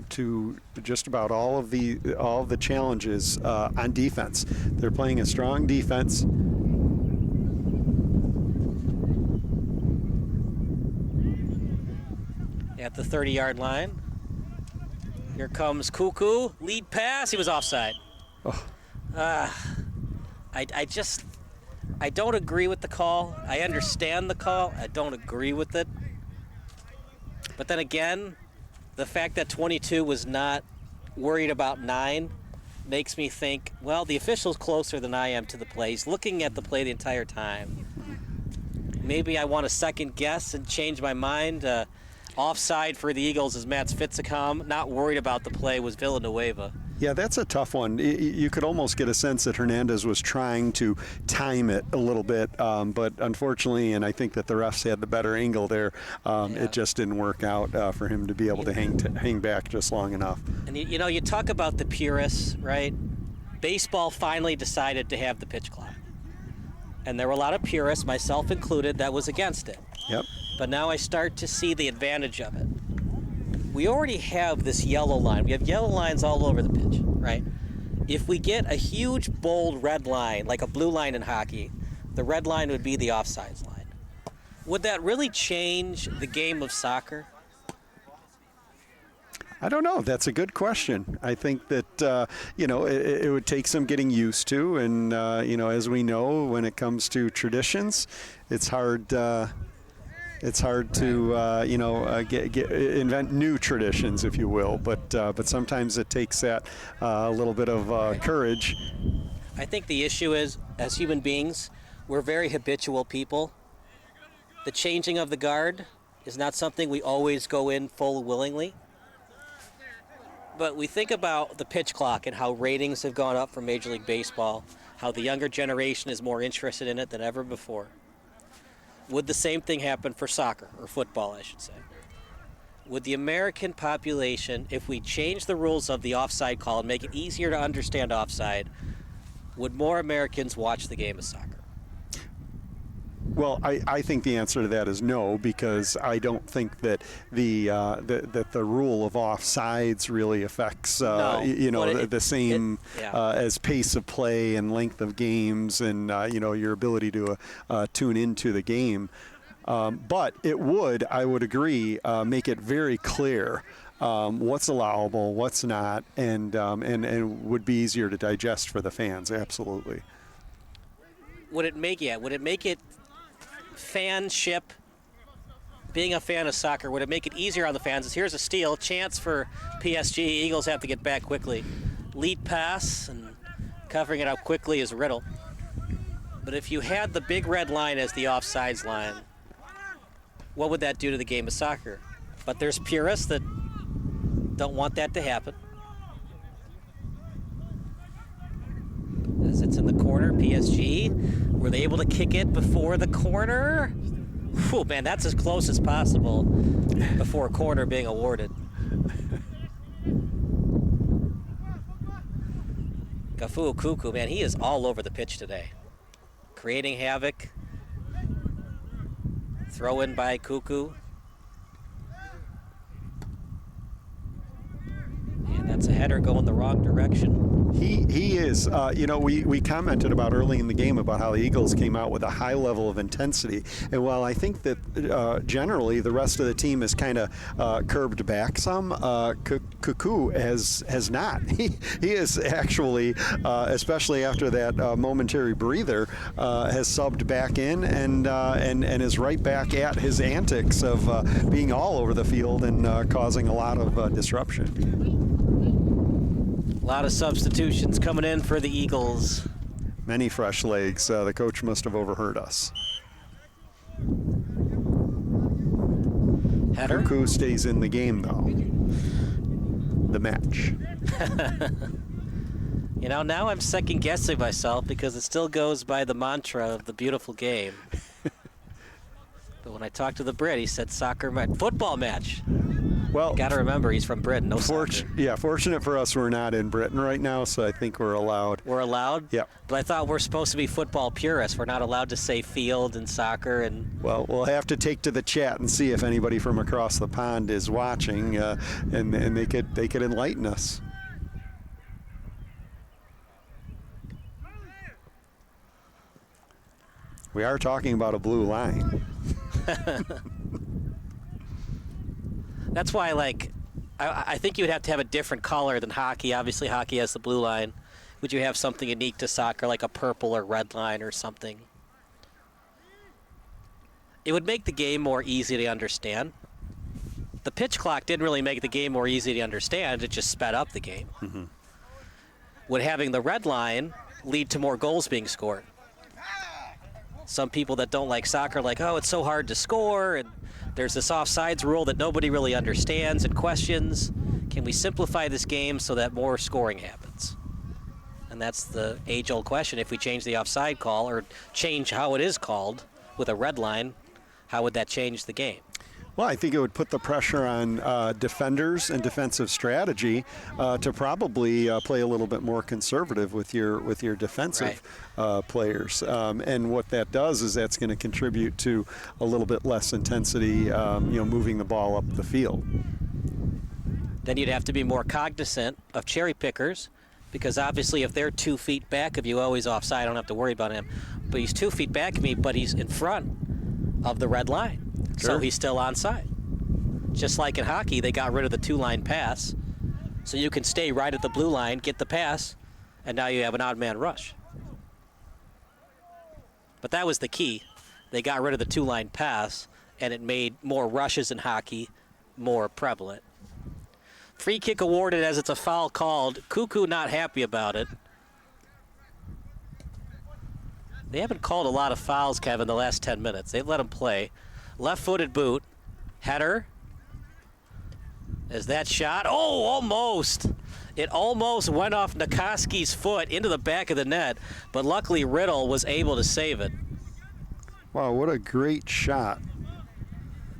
[SPEAKER 13] to just about all of the challenges on defense. They're playing a strong defense.
[SPEAKER 14] At the 30-yard line. Here comes Cuckoo. Lead pass. He was offside.
[SPEAKER 13] Oh.
[SPEAKER 14] I don't agree with the call. I understand the call. I don't agree with it. But then again, the fact that 22 was not worried about 9 makes me think, well, the official's closer than I am to the play. He's looking at the play the entire time. Maybe I want to second guess and change my mind. Offside for the Eagles is Mats Fitzicom. Not worried about the play was Villanueva.
[SPEAKER 13] Yeah, that's a tough one. You could almost get a sense that Hernandez was trying to time it a little bit, but unfortunately, and I think that the refs had the better angle there, it just didn't work out for him to be able to hang back just long enough.
[SPEAKER 14] And you talk about the purists, right? Baseball finally decided to have the pitch clock. And there were a lot of purists, myself included, that was against it.
[SPEAKER 13] Yep.
[SPEAKER 14] But now I start to see the advantage of it. We already have this yellow line. We have yellow lines all over the pitch, right? If we get a huge, bold red line, like a blue line in hockey, the red line would be the offsides line. Would that really change the game of soccer?
[SPEAKER 13] I don't know. That's a good question. I think that, it would take some getting used to. And, as we know, when it comes to traditions, it's hard to invent new traditions, if you will. But sometimes it takes that a little bit of courage.
[SPEAKER 14] I think the issue is, as human beings, we're very habitual people. The changing of the guard is not something we always go in full willingly. But we think about the pitch clock and how ratings have gone up for Major League Baseball, how the younger generation is more interested in it than ever before. Would the same thing happen for soccer, or football, I should say? Would the American population, if we change the rules of the offside call and make it easier to understand offside, would more Americans watch the game of soccer?
[SPEAKER 13] Well, I think the answer to that is no, because I don't think that the rule of offsides really affects the same as pace of play and length of games and your ability to tune into the game. But it would, I would agree, make it very clear what's allowable, what's not, and would be easier to digest for the fans. Absolutely.
[SPEAKER 14] Would it make it fanship, being a fan of soccer, would it make it easier on the fans? Here's a steal, chance for PSG. Eagles have to get back quickly. Lead pass, and covering it up quickly is Riddle. But if you had the big red line as the offsides line, what would that do to the game of soccer? But there's purists that don't want that to happen. As it's in the corner, PSG, were they able to kick it before the corner? Whew, man, that's as close as possible before a corner being awarded. Gafu Kuku, man, he is all over the pitch today. Creating havoc. Throw in by Kuku. And that's a header going the wrong direction.
[SPEAKER 13] He is, we commented about early in the game about how the Eagles came out with a high level of intensity. And while I think that generally the rest of the team has kind of curbed back some, Kuku has not. He is actually, especially after that momentary breather, has subbed back in and is right back at his antics of being all over the field and causing a lot of disruption.
[SPEAKER 14] A lot of substitutions coming in for the Eagles.
[SPEAKER 13] Many fresh legs. The coach must have overheard us.
[SPEAKER 14] Header.
[SPEAKER 13] Kuku stays in the game, though. The match.
[SPEAKER 14] Now I'm second guessing myself because it still goes by the mantra of the beautiful game. But when I talked to the Brit, he said soccer match, football match.
[SPEAKER 13] Well,
[SPEAKER 14] got to remember he's from Britain. No soccer.
[SPEAKER 13] Yeah, fortunate for us, we're not in Britain right now, so I think we're allowed.
[SPEAKER 14] We're allowed?
[SPEAKER 13] Yeah.
[SPEAKER 14] But I thought we're supposed to be football purists. We're not allowed to say field and soccer and.
[SPEAKER 13] Well, we'll have to take to the chat and see if anybody from across the pond is watching, and they could enlighten us. We are talking about a blue line.
[SPEAKER 14] That's why, I think you would have to have a different color than hockey. Obviously, hockey has the blue line. Would you have something unique to soccer, like a purple or red line or something? It would make the game more easy to understand. The pitch clock didn't really make the game more easy to understand. It just sped up the game.
[SPEAKER 13] Mm-hmm.
[SPEAKER 14] Would having the red line lead to more goals being scored? Some people that don't like soccer like, oh, it's so hard to score, and there's this offsides rule that nobody really understands and questions. Can we simplify this game so that more scoring happens? And that's the age-old question. If we change the offside call or change how it is called with a red line, how would that change the game?
[SPEAKER 13] Well, I think it would put the pressure on defenders and defensive strategy to probably play a little bit more conservative with your defensive players. And what that does is that's going to contribute to a little bit less intensity, moving the ball up the field.
[SPEAKER 14] Then you'd have to be more cognizant of cherry pickers, because obviously if they're 2 feet back of you, always offside, I don't have to worry about him. But he's 2 feet back of me, but he's in front of the red line.
[SPEAKER 13] Sure.
[SPEAKER 14] So he's still onside. Just like in hockey, they got rid of the two-line pass. So you can stay right at the blue line, get the pass, and now you have an odd man rush. But that was the key. They got rid of the two-line pass, and it made more rushes in hockey more prevalent. Free kick awarded as it's a foul called. Kuku not happy about it. They haven't called a lot of fouls, Kevin, the last 10 minutes. They've let him play. Left-footed boot. Header. Is that shot? Oh, almost. It almost went off Nikoski's foot into the back of the net, but luckily Riddle was able to save it.
[SPEAKER 13] Wow, what a great shot.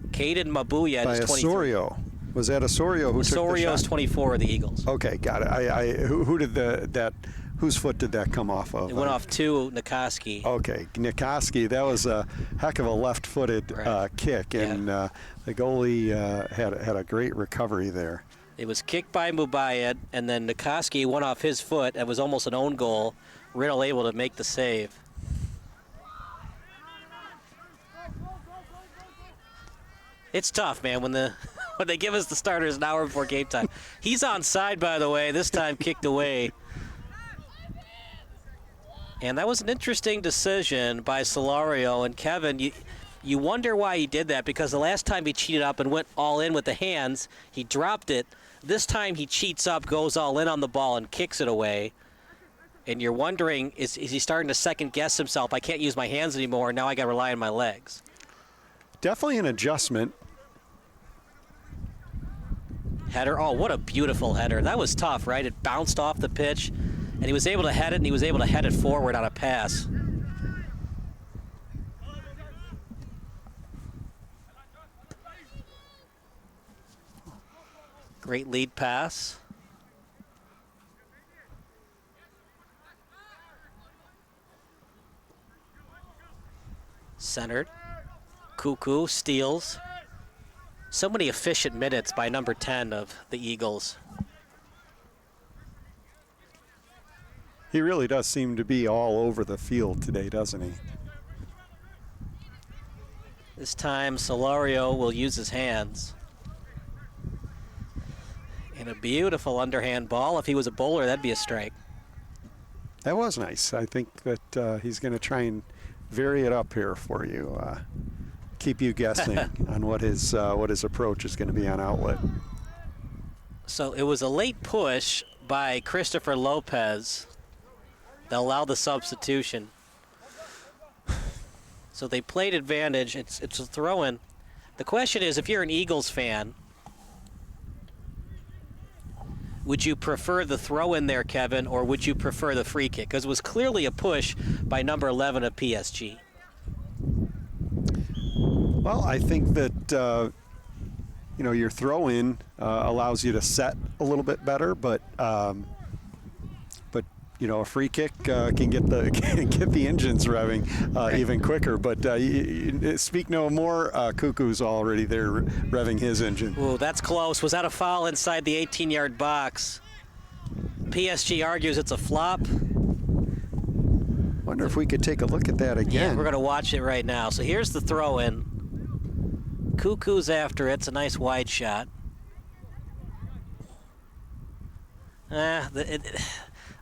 [SPEAKER 14] Caden Mabuya
[SPEAKER 13] by
[SPEAKER 14] is 23.
[SPEAKER 13] Osorio. Was that Osorio who took the shot?
[SPEAKER 14] Osorio's 24 of the Eagles.
[SPEAKER 13] Okay, got it. Who did that? Whose foot did that come off of?
[SPEAKER 14] It went off to Nikoski.
[SPEAKER 13] Okay, Nikoski. That was a heck of a left-footed kick, and the goalie had a great recovery there.
[SPEAKER 14] It was kicked by Mubayed, and then Nikoski went off his foot. It was almost an own goal. Riddle able to make the save. It's tough, man, when they give us the starters an hour before game time. He's onside, by the way, this time kicked away. And that was an interesting decision by Solario. And Kevin, you wonder why he did that, because the last time he cheated up and went all in with the hands, he dropped it. This time he cheats up, goes all in on the ball, and kicks it away. And you're wondering, is he starting to second guess himself? I can't use my hands anymore, now I got to rely on my legs.
[SPEAKER 13] Definitely an adjustment.
[SPEAKER 14] Header, oh, what a beautiful header. That was tough, right? It bounced off the pitch, and he was able to head it, and he was able to head it forward on a pass. Great lead pass. Centered. Cuckoo steals. So many efficient minutes by number 10 of the Eagles.
[SPEAKER 13] He really does seem to be all over the field today, doesn't he?
[SPEAKER 14] This time, Solario will use his hands. And a beautiful underhand ball. If he was a bowler, that'd be a strike.
[SPEAKER 13] That was nice. I think that he's going to try and vary it up here for you. Keep you guessing on what his approach is going to be on outlet.
[SPEAKER 14] So it was a late push by Christopher Lopez that allowed the substitution. So they played advantage. It's a throw-in. The question is, if you're an Eagles fan, would you prefer the throw-in there, Kevin, or would you prefer the free kick? Because it was clearly a push by number 11 of PSG.
[SPEAKER 13] Well, I think that your throw-in allows you to set a little bit better, but a free kick can get the engines revving even quicker. But speak no more. Cuckoo's already there revving his engine.
[SPEAKER 14] Ooh, that's close. Was that a foul inside the 18-yard box? PSG argues it's a flop.
[SPEAKER 13] Wonder if we could take a look at that again.
[SPEAKER 14] Yeah, we're going to watch it right now. So here's the throw-in. Cuckoo's after it. It's a nice wide shot.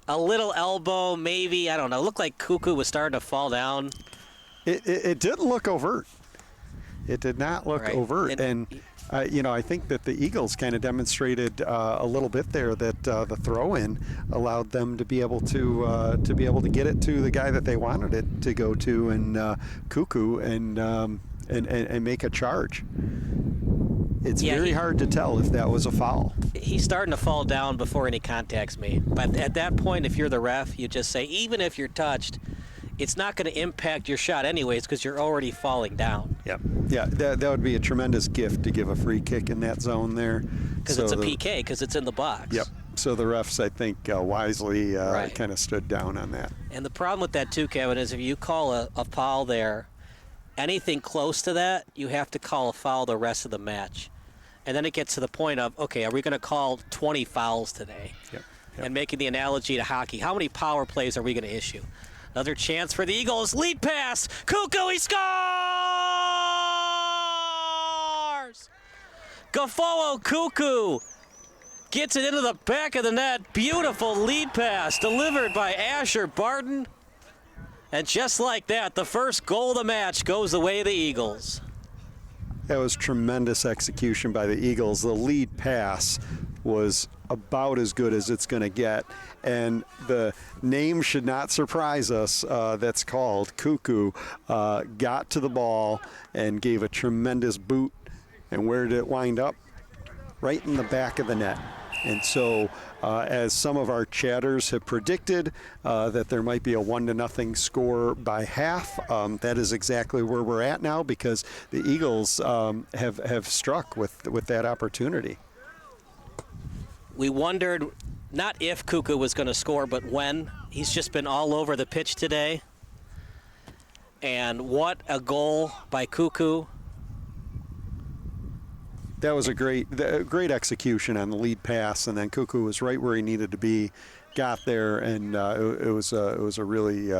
[SPEAKER 14] A little elbow, maybe. I don't know. It looked like Cuckoo was starting to fall down.
[SPEAKER 13] It didn't look overt. It did not look overt. I think that the Eagles kind of demonstrated a little bit there that the throw-in allowed them to be able to get it to the guy that they wanted it to go to, and Cuckoo, and make a charge. It's very hard to tell if that was a foul.
[SPEAKER 14] He's starting to fall down before any contact's made. But at that point, if you're the ref, you just say, even if you're touched, it's not going to impact your shot anyways because you're already falling down.
[SPEAKER 13] Yep. Yeah, that would be a tremendous gift to give a free kick in that zone there.
[SPEAKER 14] Because it's a PK, because it's in the box.
[SPEAKER 13] Yep. So the refs, I think, wisely kind of stood down on that.
[SPEAKER 14] And the problem with that, too, Kevin, is if you call a foul there, anything close to that, you have to call a foul the rest of the match. And then it gets to the point of, okay, are we going to call 20 fouls today?
[SPEAKER 13] Yep.
[SPEAKER 14] And making the analogy to hockey, how many power plays are we going to issue? Another chance for the Eagles. Lead pass. Cuckoo, he scores! Gafoo Cuckoo gets it into the back of the net. Beautiful lead pass delivered by Asher Barton. And just like that, the first goal of the match goes the way of the Eagles.
[SPEAKER 13] That was tremendous execution by the Eagles. The lead pass was about as good as it's going to get. And the name should not surprise us that's called Cuckoo. Got to the ball and gave a tremendous boot. And where did it wind up? Right in the back of the net. And so, as some of our chatters have predicted, that there might be a 1-0 score by half, that is exactly where we're at now because the Eagles have struck with that opportunity.
[SPEAKER 14] We wondered not if Cuckoo was going to score, but when. He's just been all over the pitch today. And what a goal by Cuckoo.
[SPEAKER 13] That was a great execution on the lead pass, and then Cuckoo was right where he needed to be, got there, and it was a really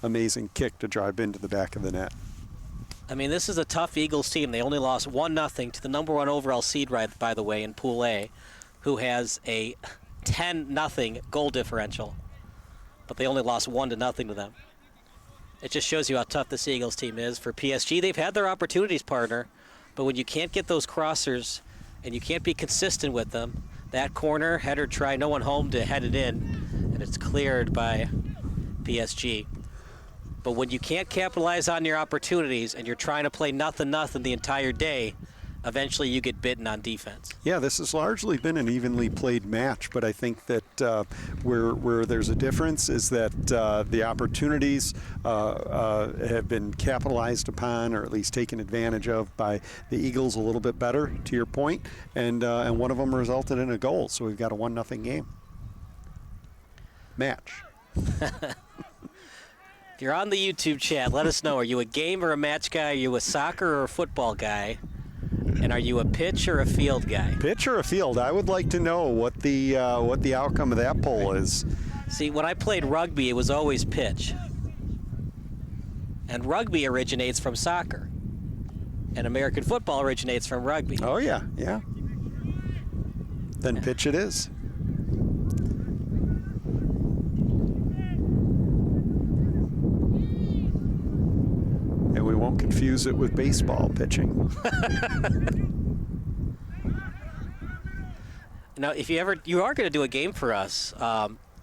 [SPEAKER 13] amazing kick to drive into the back of the net.
[SPEAKER 14] I mean, this is a tough Eagles team. They only lost 1-0 to the number 1 overall seed, right, by the way, in Pool A, who has a 10-0 goal differential, but they only lost 1-0 to them. It just shows you how tough this Eagles team is. For PSG, they've had their opportunities, partner. But when you can't get those crossers and you can't be consistent with them, that corner, header try, no one home to head it in, and it's cleared by PSG. But when you can't capitalize on your opportunities and you're trying to play nothing the entire day, eventually you get bitten on defense.
[SPEAKER 13] Yeah, this has largely been an evenly played match, but I think that where there's a difference is that the opportunities have been capitalized upon, or at least taken advantage of, by the Eagles a little bit better, to your point, and one of them resulted in a goal, so we've got a 1-0 game. Match.
[SPEAKER 14] If you're on the YouTube chat, let us know. Are you a game or a match guy? Are you a soccer or a football guy? And are you a pitch or a field guy?
[SPEAKER 13] Pitch or a field? I would like to know what the outcome of that poll is.
[SPEAKER 14] See, when I played rugby, it was always pitch. And rugby originates from soccer. And American football originates from rugby.
[SPEAKER 13] Oh, yeah, yeah. Then pitch it is. And we won't confuse it with baseball pitching.
[SPEAKER 14] Now, if you are going to do a game for us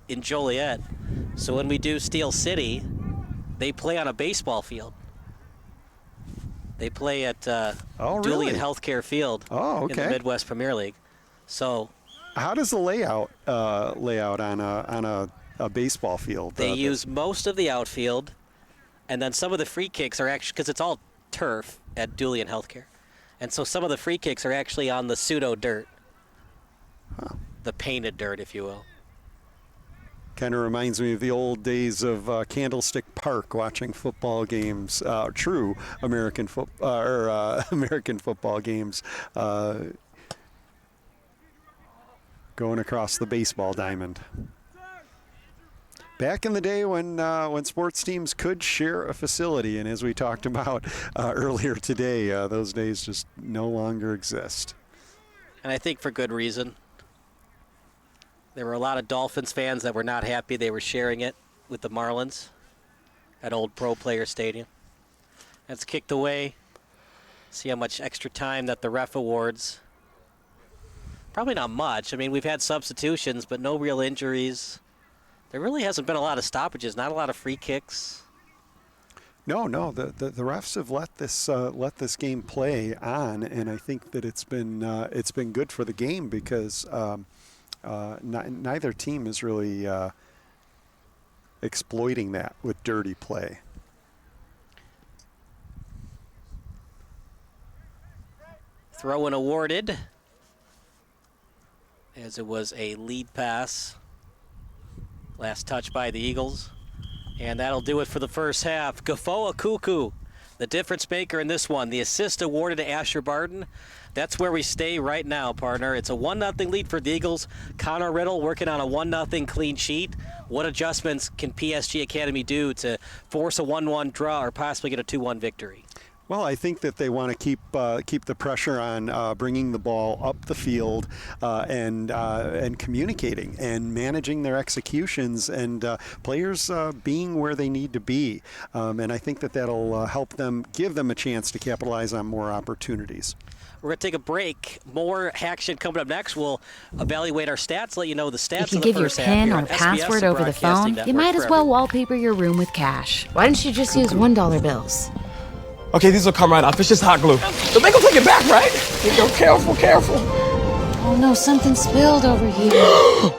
[SPEAKER 14] in Joliet, so when we do Steel City, they play on a baseball field. They play at Julian Healthcare Field in the Midwest Premier League. So,
[SPEAKER 13] how does the layout on a baseball field?
[SPEAKER 14] They use most of the outfield, and then some of the free kicks are actually, because it's all turf at Julian Healthcare, and so some of the free kicks are actually on the pseudo dirt.
[SPEAKER 13] Huh.
[SPEAKER 14] The painted dirt, if you will.
[SPEAKER 13] Kind of reminds me of the old days of Candlestick Park, watching football games, true American American football games, going across the baseball diamond. Back in the day when sports teams could share a facility, and as we talked about earlier today, those days just no longer exist.
[SPEAKER 14] And I think for good reason. There were a lot of Dolphins fans that were not happy they were sharing it with the Marlins at Old Pro Player Stadium. That's kicked away. See how much extra time that the ref awards. Probably not much. I mean, we've had substitutions, but no real injuries. There really hasn't been a lot of stoppages, not a lot of free kicks.
[SPEAKER 13] No. The refs have let this game play on, and I think that it's been good for the game because neither team is really exploiting that with dirty play.
[SPEAKER 14] Throw-in awarded, as it was a lead pass. Last touch by the Eagles. And that'll do it for the first half. Gafoa Kuku, the difference maker in this one. The assist awarded to Asher Barton. That's where we stay right now, partner. It's a 1-0 lead for the Eagles. Connor Riddle working on a 1-0 clean sheet. What adjustments can PSG Academy do to force a 1-1 draw or possibly get a 2-1 victory?
[SPEAKER 13] Well, I think that they want to keep the pressure on bringing the ball up the field and communicating and managing their executions and players being where they need to be. And I think that that'll help them, give them a chance to capitalize on more opportunities.
[SPEAKER 14] We're going to take a break. More action coming up next. We'll evaluate our stats, let you know the stats.
[SPEAKER 7] If you give your PIN or password over the phone, you might as well wallpaper your room with cash. Why don't you just use $1 bills?
[SPEAKER 8] Okay, these will come right off. It's just hot glue. But they gonna take it back, right? Go careful, careful.
[SPEAKER 7] Oh no, something spilled over here.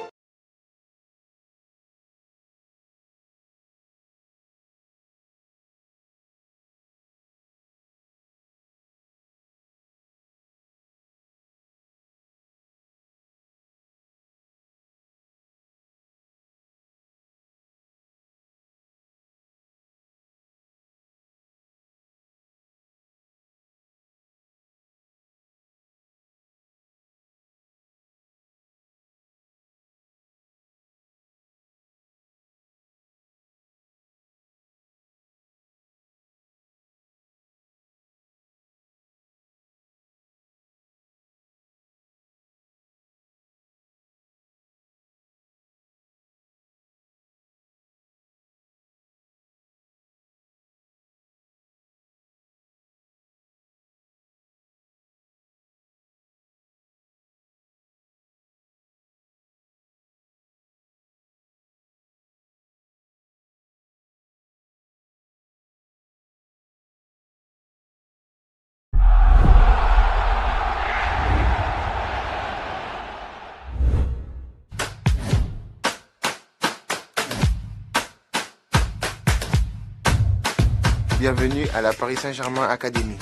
[SPEAKER 15] Bienvenue à la Paris Saint-Germain Academy.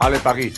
[SPEAKER 16] Allez Paris.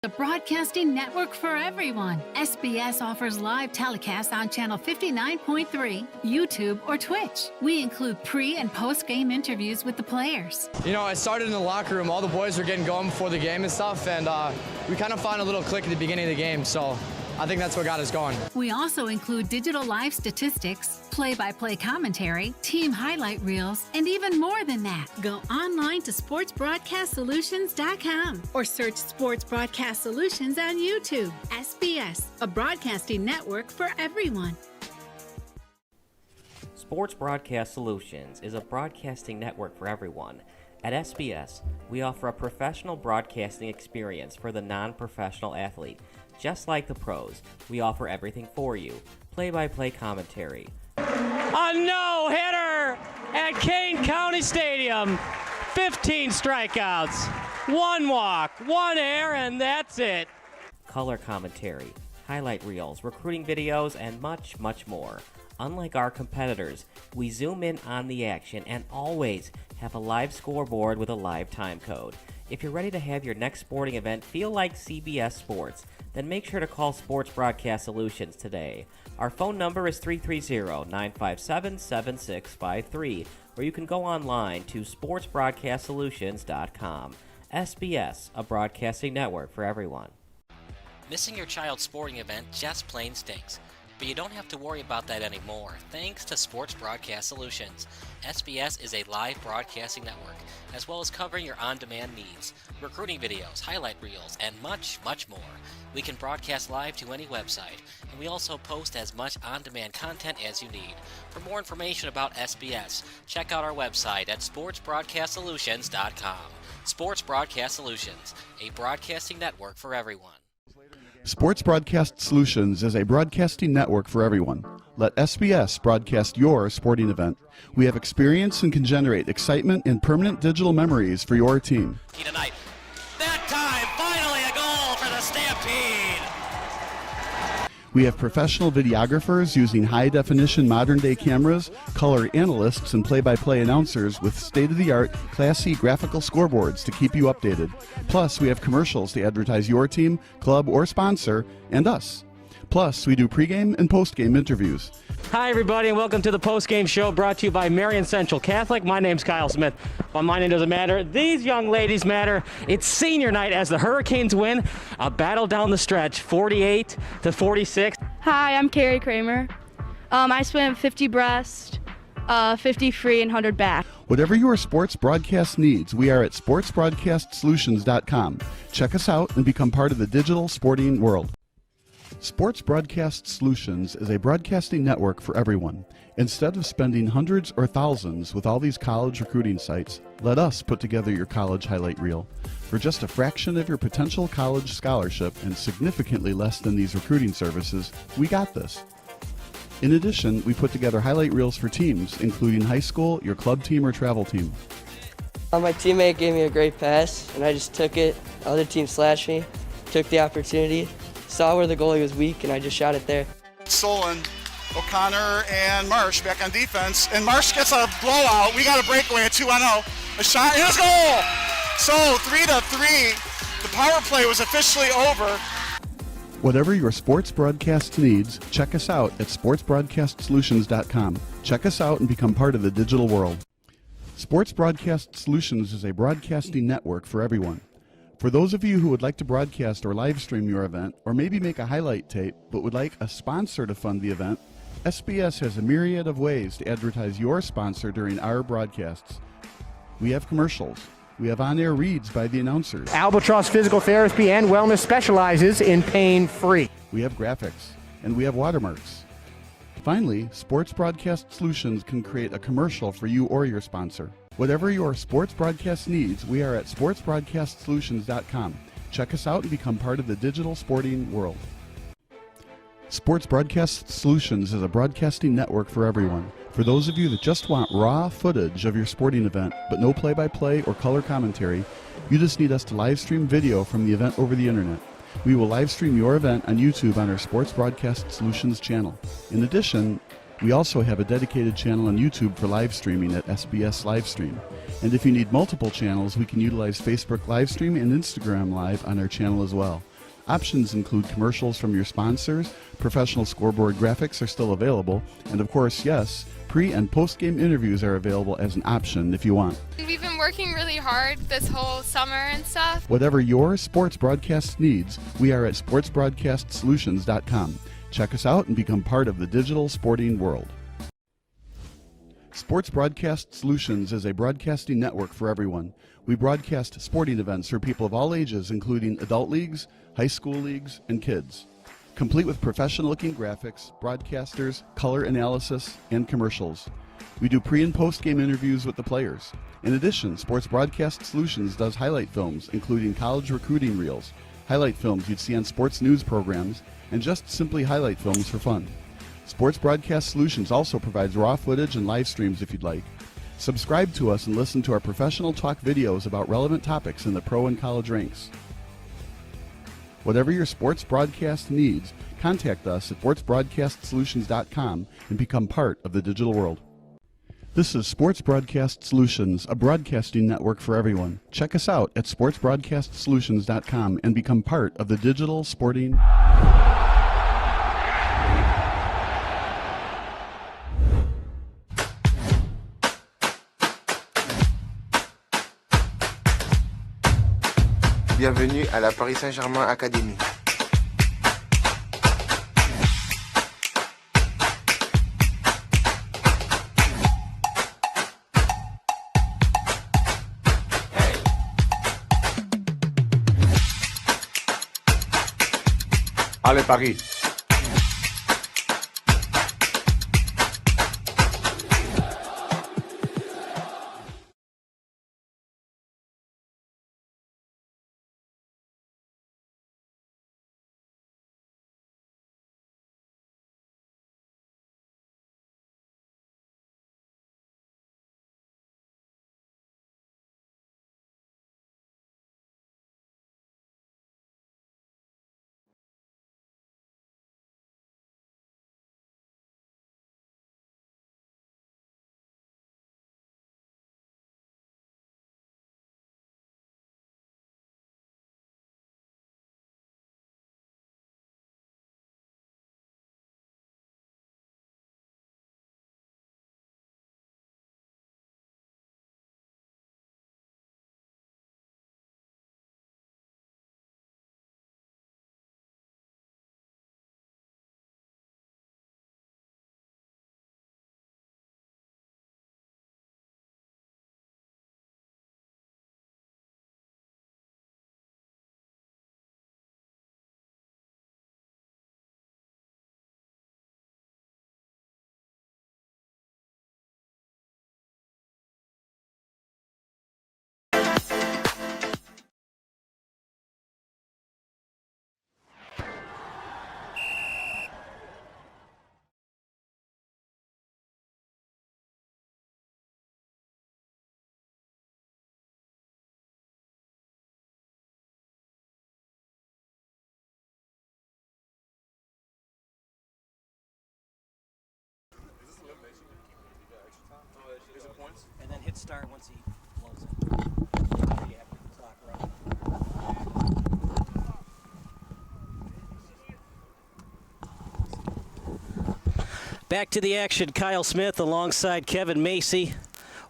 [SPEAKER 17] The Broadcasting Network for everyone. SBS offers live telecasts on Channel 59.3, YouTube, or Twitch. We include pre- and post-game interviews with the players.
[SPEAKER 18] You know, I started in the locker room. All the boys were getting going before the game and stuff, and we kind of found a little click at the beginning of the game, so I think that's what got us going.
[SPEAKER 17] We also include digital live statistics, play-by-play commentary, team highlight reels, and even more than that. Go online to sportsbroadcastsolutions.com or search Sports Broadcast Solutions on YouTube. SBS, a broadcasting network for everyone.
[SPEAKER 19] Sports Broadcast Solutions is a broadcasting network for everyone. At SBS, we offer a professional broadcasting experience for the non-professional athlete. Just like the pros, we offer everything for you. Play-by-play commentary.
[SPEAKER 20] A no-hitter at Kane County Stadium. 15 strikeouts, 1 walk, 1 error, and that's it.
[SPEAKER 19] Color commentary, highlight reels, recruiting videos, and much, much more. Unlike our competitors, we zoom in on the action and always have a live scoreboard with a live time code. If you're ready to have your next sporting event feel like CBS Sports, then make sure to call Sports Broadcast Solutions today. Our phone number is 330-957-7653, or you can go online to sportsbroadcastsolutions.com. SBS, a broadcasting network for everyone.
[SPEAKER 21] Missing your child's sporting event just plain stinks. But you don't have to worry about that anymore, thanks to Sports Broadcast Solutions. SBS is a live broadcasting network, as well as covering your on-demand needs, recruiting videos, highlight reels, and much, much more. We can broadcast live to any website, and we also post as much on-demand content as you need. For more information about SBS, check out our website at sportsbroadcastsolutions.com. Sports Broadcast Solutions, a broadcasting network for everyone.
[SPEAKER 22] Sports Broadcast Solutions is a broadcasting network for everyone. Let SBS broadcast your sporting event. We have experience and can generate excitement and permanent digital memories for your team.
[SPEAKER 21] Tonight. That time, finally a goal for the Stampede.
[SPEAKER 22] We have professional videographers using high-definition modern-day cameras, color analysts, and play-by-play announcers with state-of-the-art, classy graphical scoreboards to keep you updated. Plus, we have commercials to advertise your team, club, or sponsor, and us. Plus, we do pregame and postgame interviews.
[SPEAKER 20] Hi, everybody, and welcome to the post-game show brought to you by Marion Central Catholic. My name's Kyle Smith, but my name doesn't matter. These young ladies matter. It's senior night as the Hurricanes win a battle down the stretch, 48-46.
[SPEAKER 23] Hi, I'm Carrie Kramer. I swim 50 breast, 50 free, and 100 back.
[SPEAKER 22] Whatever your sports broadcast needs, we are at sportsbroadcastsolutions.com. Check us out and become part of the digital sporting world. Sports Broadcast Solutions is a broadcasting network for everyone. Instead of spending hundreds or thousands with all these college recruiting sites, let us put together your college highlight reel. For just a fraction of your potential college scholarship and significantly less than these recruiting services, we got this. In addition, we put together highlight reels for teams, including high school, your club team, or travel team.
[SPEAKER 3] My teammate gave me a great pass, and I just took it. The other team slashed me, took the opportunity, saw where the goalie was weak, and I just shot it there.
[SPEAKER 5] Solon, O'Connor, and Marsh back on defense, and Marsh gets a blowout. We got a breakaway, a 2-on-0, a shot, and a goal! So 3-3, the power play was officially over.
[SPEAKER 22] Whatever your sports broadcast needs, check us out at sportsbroadcastsolutions.com. Check us out and become part of the digital world. Sports Broadcast Solutions is a broadcasting network for everyone. For those of you who would like to broadcast or live stream your event, or maybe make a highlight tape, but would like a sponsor to fund the event, SBS has a myriad of ways to advertise your sponsor during our broadcasts. We have commercials. We have on-air reads by the announcers.
[SPEAKER 16] Albatross Physical Therapy and Wellness specializes in pain-free.
[SPEAKER 22] We have graphics, and we have watermarks. Finally, Sports Broadcast Solutions can create a commercial for you or your sponsor. Whatever your sports broadcast needs, we are at sportsbroadcastsolutions.com. Check us out and become part of the digital sporting world. Sports Broadcast Solutions is a broadcasting network for everyone. For those of you that just want raw footage of your sporting event, but no play-by-play or color commentary, you just need us to live stream video from the event over the internet. We will live stream your event on YouTube on our Sports Broadcast Solutions channel. In addition, we also have a dedicated channel on YouTube for live streaming at SBS Livestream. And if you need multiple channels, we can utilize Facebook Livestream and Instagram Live on our channel as well. Options include commercials from your sponsors, professional scoreboard graphics are still available, and of course, yes, pre- and post-game interviews are available as an option if you want.
[SPEAKER 24] We've been working really hard this whole summer and stuff.
[SPEAKER 22] Whatever your sports broadcast needs, we are at sportsbroadcastsolutions.com. Check us out and become part of the digital sporting world. Sports Broadcast Solutions is a broadcasting network for everyone. We broadcast sporting events for people of all ages, including adult leagues, high school leagues, and kids. Complete with professional-looking graphics, broadcasters, color analysis, and commercials. We do pre- and post-game interviews with the players. In addition, Sports Broadcast Solutions does highlight films, including college recruiting reels, highlight films you'd see on sports news programs, and just simply highlight films for fun. Sports Broadcast Solutions also provides raw footage and live streams if you'd like. Subscribe to us and listen to our professional talk videos about relevant topics in the pro and college ranks. Whatever your sports broadcast needs, contact us at sportsbroadcastsolutions.com and become part of the digital world. This is Sports Broadcast Solutions, a broadcasting network for everyone. Check us out at sportsbroadcastsolutions.com and become part of the digital sporting.
[SPEAKER 15] Bienvenue à la Paris Saint-Germain Academy.
[SPEAKER 8] Allez, Paris.
[SPEAKER 14] start once he blows it. Back to the action. Kyle Smith alongside Kevin Macy.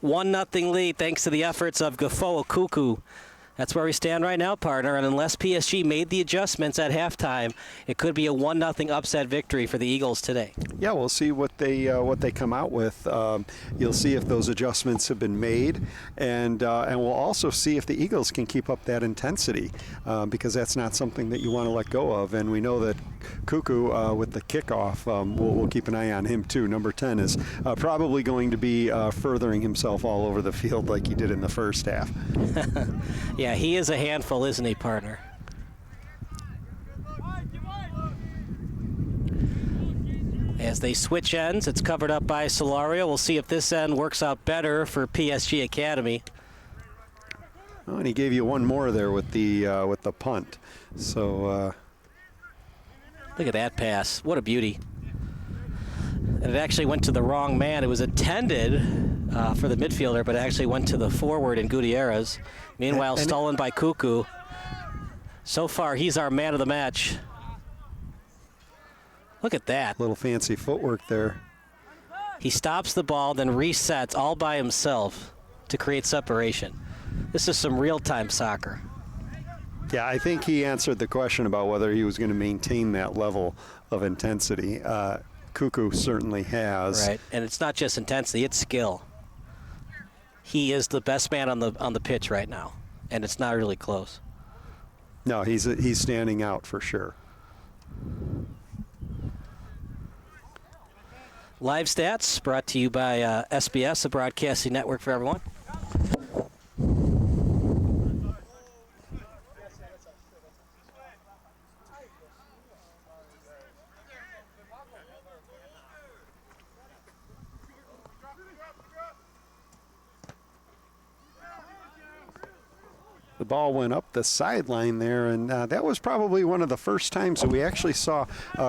[SPEAKER 14] 1-0 lead thanks to the efforts of Gafo Okuku. That's where we stand right now, partner. And unless PSG made the adjustments at halftime, it could be a 1-0 upset victory for the Eagles today.
[SPEAKER 13] Yeah, we'll see what they come out with. You'll see if those adjustments have been made, and we'll also see if the Eagles can keep up that intensity, because that's not something that you want to let go of. And we know that Cuckoo with the kickoff, we'll keep an eye on him too. Number 10 is probably going to be furthering himself all over the field like he did in the first half.
[SPEAKER 14] Yeah, he is a handful, isn't he, partner? As they switch ends, it's covered up by Solario. We'll see if this end works out better for PSG Academy.
[SPEAKER 13] Oh, and he gave you one more there with the punt. So
[SPEAKER 14] look at that pass. What a beauty. And it actually went to the wrong man. It was intended for the midfielder, but it actually went to the forward in Gutierrez. Meanwhile, stolen by Cuckoo. So far, he's our man of the match. Look at that.
[SPEAKER 13] Little fancy footwork there.
[SPEAKER 14] He stops the ball, then resets all by himself to create separation. This is some real-time soccer.
[SPEAKER 13] Yeah, I think he answered the question about whether he was going to maintain that level of intensity. Cuckoo certainly has.
[SPEAKER 14] Right, and it's not just intensity, it's skill. He is the best man on the pitch right now, and it's not really close.
[SPEAKER 13] No, he's standing out for sure.
[SPEAKER 14] Live stats brought to you by SBS, the broadcasting network for everyone.
[SPEAKER 13] The ball went up the sideline there, and that was probably one of the first times that we actually saw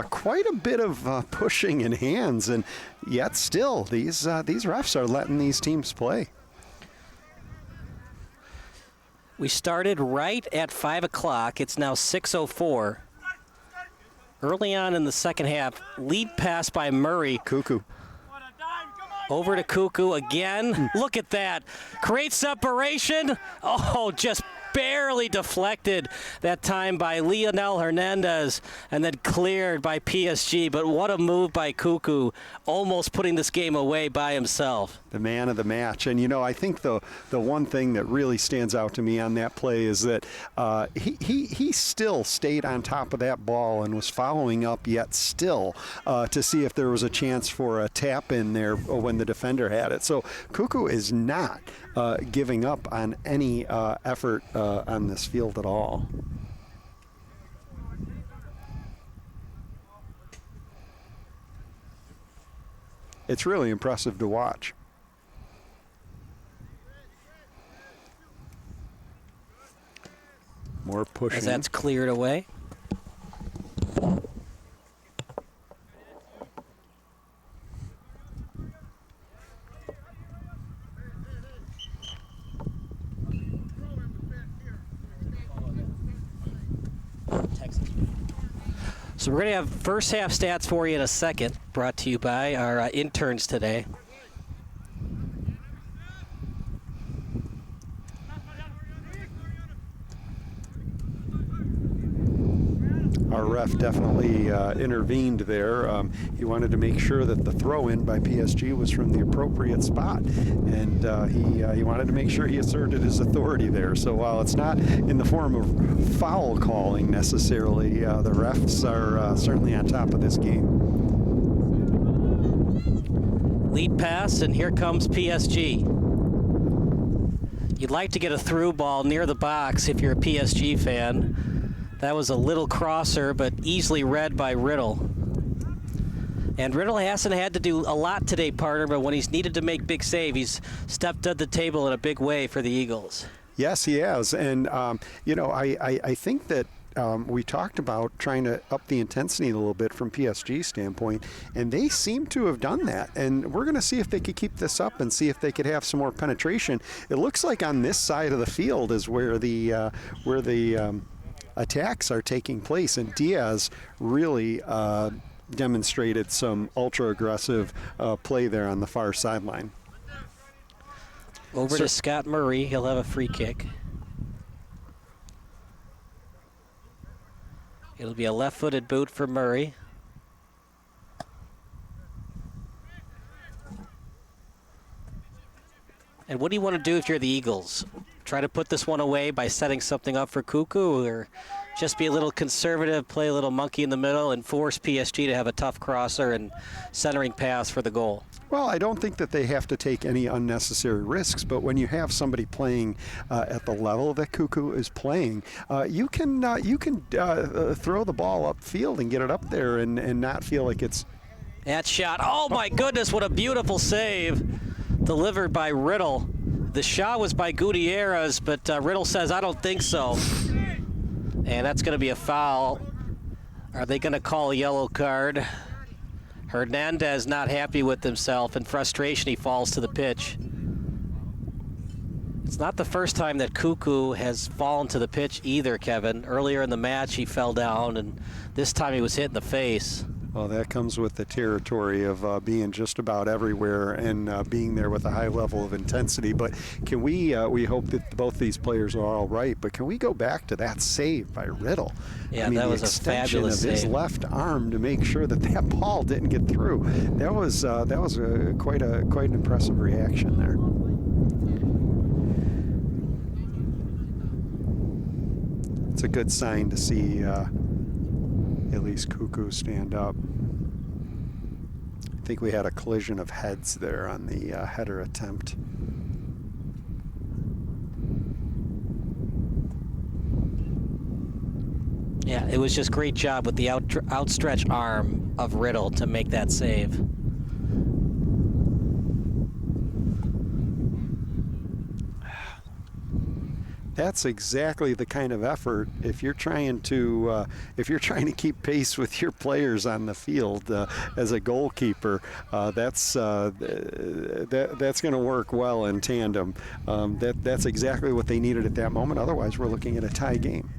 [SPEAKER 13] quite a bit of pushing in hands, and yet still these refs are letting these teams play.
[SPEAKER 14] We started right at 5 o'clock. It's now 6:04. Early on in the second half, lead pass by Murray.
[SPEAKER 13] Cuckoo.
[SPEAKER 14] Over to Cuckoo again. Look at that. Create separation. Oh, just barely deflected that time by Lionel Hernandez and then cleared by PSG. But what a move by Cuckoo, almost putting this game away by himself.
[SPEAKER 13] The man of the match. And, you know, I think the one thing that really stands out to me on that play is that he still stayed on top of that ball and was following up, yet still to see if there was a chance for a tap in there when the defender had it. So Cuckoo is not giving up on any effort on this field at all. It's really impressive to watch. More pushing.
[SPEAKER 14] As that's cleared away. So we're going to have first half stats for you in a second, brought to you by our interns today.
[SPEAKER 13] Our ref definitely intervened there. He wanted to make sure that the throw-in by PSG was from the appropriate spot, and he wanted to make sure he asserted his authority there. So while it's not in the form of foul calling necessarily, the refs are certainly on top of this game.
[SPEAKER 14] Lead pass, and here comes PSG. You'd like to get a through ball near the box if you're a PSG fan. That was a little crosser, but easily read by Riddle. And Riddle hasn't had to do a lot today, partner, but when he's needed to make big save, he's stepped at the table in a big way for the Eagles.
[SPEAKER 13] Yes, he has. And, you know, I think that we talked about trying to up the intensity a little bit from PSG standpoint, and they seem to have done that. And we're going to see if they could keep this up and see if they could have some more penetration. It looks like on this side of the field is where the attacks are taking place, and Diaz really demonstrated some ultra aggressive play there on the far sideline.
[SPEAKER 14] Over to Scott Murray. He'll have a free kick. It'll be a left-footed boot for Murray. And what do you want to do if you're the Eagles? Try to put this one away by setting something up for Cuckoo, or just be a little conservative, play a little monkey in the middle, and force PSG to have a tough crosser and centering pass for the goal?
[SPEAKER 13] Well, I don't think that they have to take any unnecessary risks, but when you have somebody playing at the level that Cuckoo is playing, you can throw the ball upfield and get it up there and not feel like it's...
[SPEAKER 14] That shot, oh my goodness, what a beautiful save delivered by Riddle. The shot was by Gutierrez, but Riddle says, I don't think so. And that's going to be a foul. Are they going to call a yellow card? Hernandez not happy with himself. In frustration, he falls to the pitch. It's not the first time that Cuckoo has fallen to the pitch either, Kevin. Earlier in the match, he fell down, and this time he was hit in the face.
[SPEAKER 13] Well, that comes with the territory of being just about everywhere and being there with a high level of intensity. But can we hope that both these players are all right, but can we go back to that save by Riddle?
[SPEAKER 14] Yeah,
[SPEAKER 13] I mean,
[SPEAKER 14] that was
[SPEAKER 13] the
[SPEAKER 14] a fabulous
[SPEAKER 13] extension of his
[SPEAKER 14] save.
[SPEAKER 13] left arm to make sure that that ball didn't get through. That was quite an impressive reaction there. It's a good sign to see at least Cuckoo stand up. I think we had a collision of heads there on the header attempt.
[SPEAKER 14] Yeah, it was just great job with the outstretched arm of Riddle to make that save.
[SPEAKER 13] That's exactly the kind of effort. If you're trying to keep pace with your players on the field as a goalkeeper, that's going to work well in tandem. That's exactly what they needed at that moment. Otherwise, we're looking at a tie game.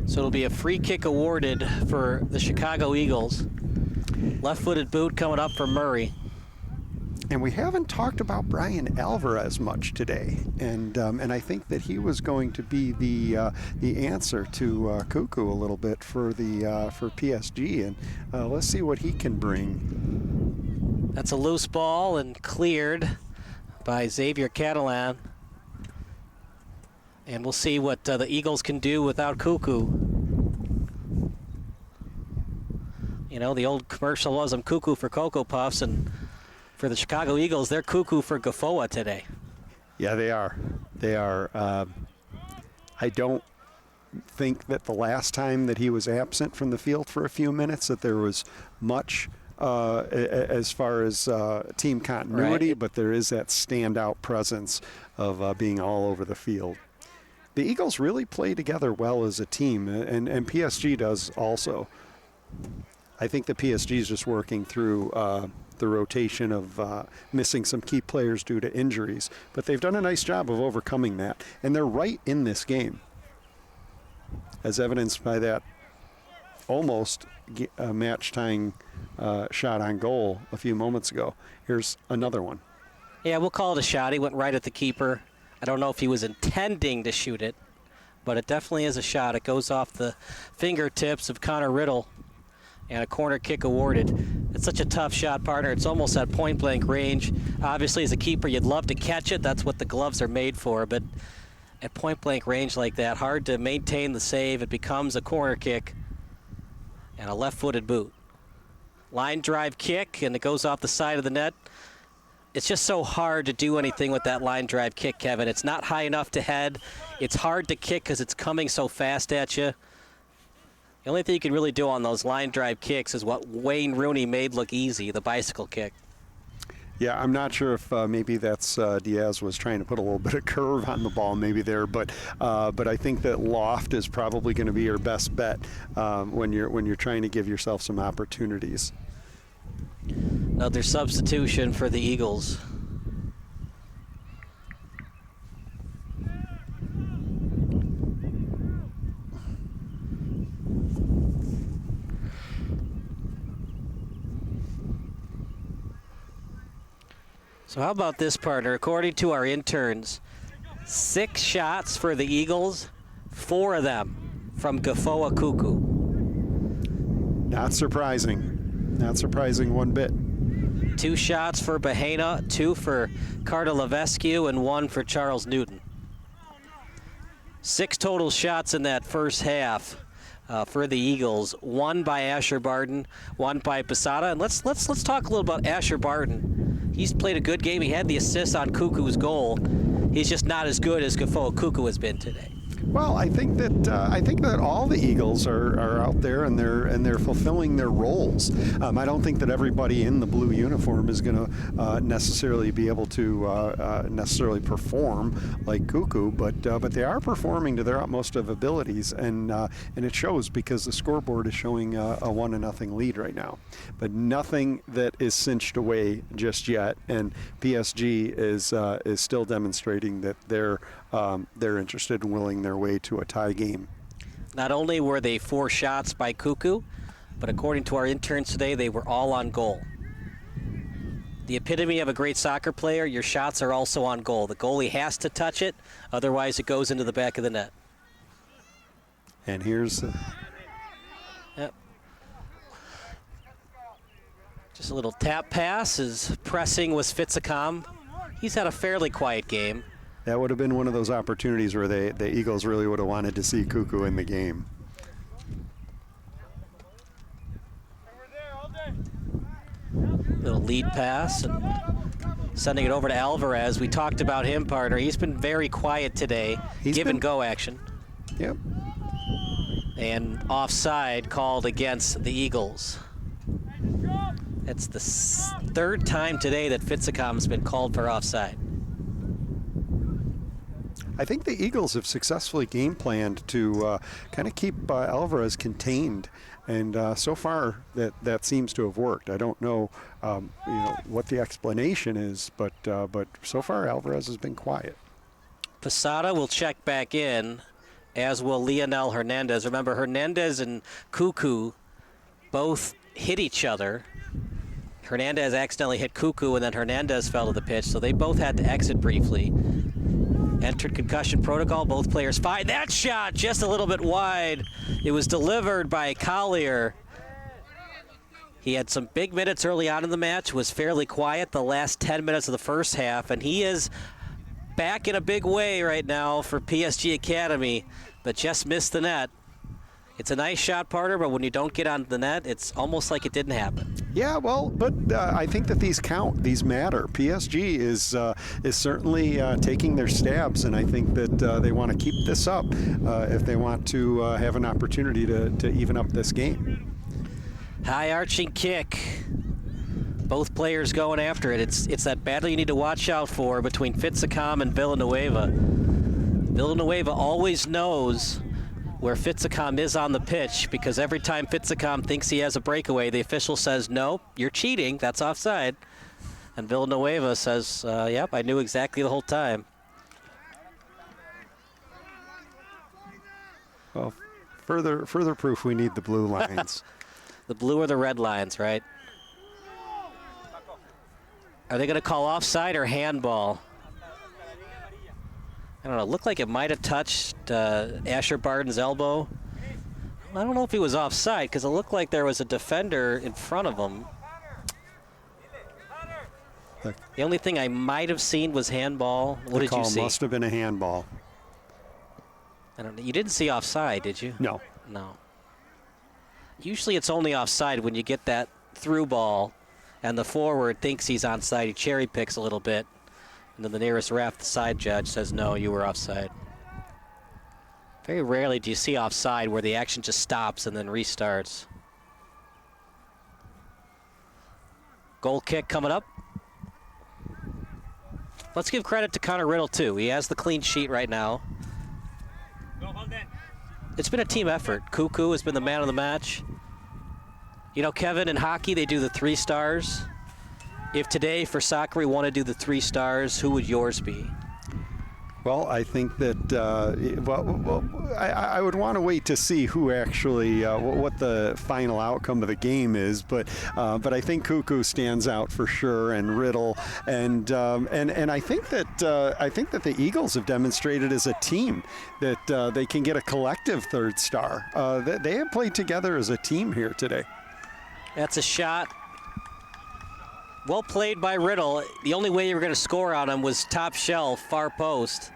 [SPEAKER 14] So it'll be a free kick awarded for the Chicago Eagles. Left-footed boot coming up for Murray.
[SPEAKER 13] And we haven't talked about Brian Alvarez much today, and I think that he was going to be the answer to Cuckoo a little bit for PSG, and let's see what he can bring.
[SPEAKER 14] That's a loose ball and cleared by Xavier Catalan. And we'll see what the Eagles can do without Cuckoo. You know, the old commercial was, I'm Cuckoo for Cocoa Puffs, and for the Chicago Eagles, they're Cuckoo for Gafoa today.
[SPEAKER 13] Yeah, they are. They are. I don't think that the last time that he was absent from the field for a few minutes that there was much as far as team continuity, but there is that standout presence of being all over the field. The Eagles really play together well as a team, and PSG does also. I think the PSG is just working through the rotation of missing some key players due to injuries, but they've done a nice job of overcoming that, and they're right in this game, as evidenced by that almost match-tying shot on goal a few moments ago. Here's another one.
[SPEAKER 14] Yeah, we'll call it a shot. He went right at the keeper. I don't know if he was intending to shoot it, but it definitely is a shot. It goes off the fingertips of Connor Riddle, and a corner kick awarded. It's such a tough shot, partner. It's almost at point-blank range. Obviously, as a keeper, you'd love to catch it. That's what the gloves are made for, but at point-blank range like that, hard to maintain the save. It becomes a corner kick and a left-footed boot. Line drive kick, and it goes off the side of the net. It's just so hard to do anything with that line drive kick, Kevin. It's not high enough to head. It's hard to kick because it's coming so fast at you. The only thing you can really do on those line drive kicks is what Wayne Rooney made look easy, the bicycle kick.
[SPEAKER 13] Yeah, I'm not sure if maybe that's Diaz was trying to put a little bit of curve on the ball maybe there, but I think that loft is probably going to be your best bet when you're trying to give yourself some opportunities.
[SPEAKER 14] Another substitution for the Eagles. So how about this, partner? According to our interns, 6 shots for the Eagles, 4 of them from Gafoa Cuckoo.
[SPEAKER 13] Not surprising. Not surprising one bit.
[SPEAKER 14] 2 shots for Bahena, 2 for Cardelavescu, and 1 for Charles Newton. 6 total shots in that first half for the Eagles. 1 by Asher Barden, 1 by Posada. And let's talk a little about Asher Barden. He's played a good game. He had the assist on Cuckoo's goal. He's just not as good as Gafoa Cuckoo has been today.
[SPEAKER 13] Well, I think that all the Eagles are out there and they're fulfilling their roles. I don't think that everybody in the blue uniform is going to necessarily be able to necessarily perform like Cuckoo, but they are performing to their utmost of abilities, and it shows because the scoreboard is showing a 1-0 lead right now. But nothing that is cinched away just yet, and PSG is still demonstrating that they're interested and willing their way to a tie game.
[SPEAKER 14] Not only were they 4 shots by Cuckoo, but according to our interns today, they were all on goal. The epitome of a great soccer player, your shots are also on goal. The goalie has to touch it, otherwise it goes into the back of the net.
[SPEAKER 13] And here's...
[SPEAKER 14] Yep. Just a little tap pass. His pressing was Fitzicom. He's had a fairly quiet game.
[SPEAKER 13] That would have been one of those opportunities where the Eagles really would have wanted to see Cuckoo in the game.
[SPEAKER 14] Little lead pass and sending it over to Alvarez. We talked about him, partner. He's been very quiet today. Give and go action.
[SPEAKER 13] Yep.
[SPEAKER 14] And offside called against the Eagles. That's the 3rd time today that Fitzicom's been called for offside.
[SPEAKER 13] I think the Eagles have successfully game planned to kind of keep Alvarez contained, and so far that seems to have worked. I don't know, what the explanation is, but so far Alvarez has been quiet.
[SPEAKER 14] Posada will check back in, as will Leonel Hernandez. Remember, Hernandez and Cuckoo both hit each other. Hernandez accidentally hit Cuckoo, and then Hernandez fell to the pitch, so they both had to exit briefly. Entered concussion protocol. Both players fight. That shot just a little bit wide. It was delivered by Collier. He had some big minutes early on in the match, was fairly quiet the last 10 minutes of the first half, and he is back in a big way right now for PSG Academy, but just missed the net. It's a nice shot, partner, but when you don't get on the net, it's almost like it didn't happen.
[SPEAKER 13] Yeah, well, but I think that these count. These matter. PSG is certainly taking their stabs, and I think that they want to keep this up if they want to have an opportunity to even up this game.
[SPEAKER 14] High arching kick. Both players going after it. It's that battle you need to watch out for between Fitzicom and Villanueva. Villanueva always knows where Fitzicom is on the pitch, because every time Fitzicom thinks he has a breakaway, the official says, no, you're cheating, that's offside. And Villanueva says, yep, I knew exactly the whole time.
[SPEAKER 13] Well, further proof we need the blue lines.
[SPEAKER 14] The blue or the red lines, right? Are they going to call offside or handball? I don't know, looked like it might have touched Asher Barden's elbow. I don't know if he was offside, because it looked like there was a defender in front of him. The only thing I might have seen was handball. What did you see?
[SPEAKER 13] The call must have been a handball.
[SPEAKER 14] I don't know. You didn't see offside, did you?
[SPEAKER 13] No.
[SPEAKER 14] No. Usually it's only offside when you get that through ball and the forward thinks he's onside. He cherry picks a little bit. And then the nearest ref, the side judge, says, no, you were offside. Very rarely do you see offside where the action just stops and then restarts. Goal kick coming up. Let's give credit to Connor Riddle, too. He has the clean sheet right now. It's been a team effort. Cuckoo has been the man of the match. You know, Kevin, in hockey, they do the 3 stars. If today, for soccer, we want to do the 3 stars, who would yours be?
[SPEAKER 13] Well, I think that I would want to wait to see who actually what the final outcome of the game is, but I think Cuckoo stands out for sure, and Riddle, and I think that the Eagles have demonstrated as a team that they can get a collective 3rd star. They have played together as a team here today.
[SPEAKER 14] That's a shot. Well played by Riddle. The only way you were going to score on him was top shelf, far post.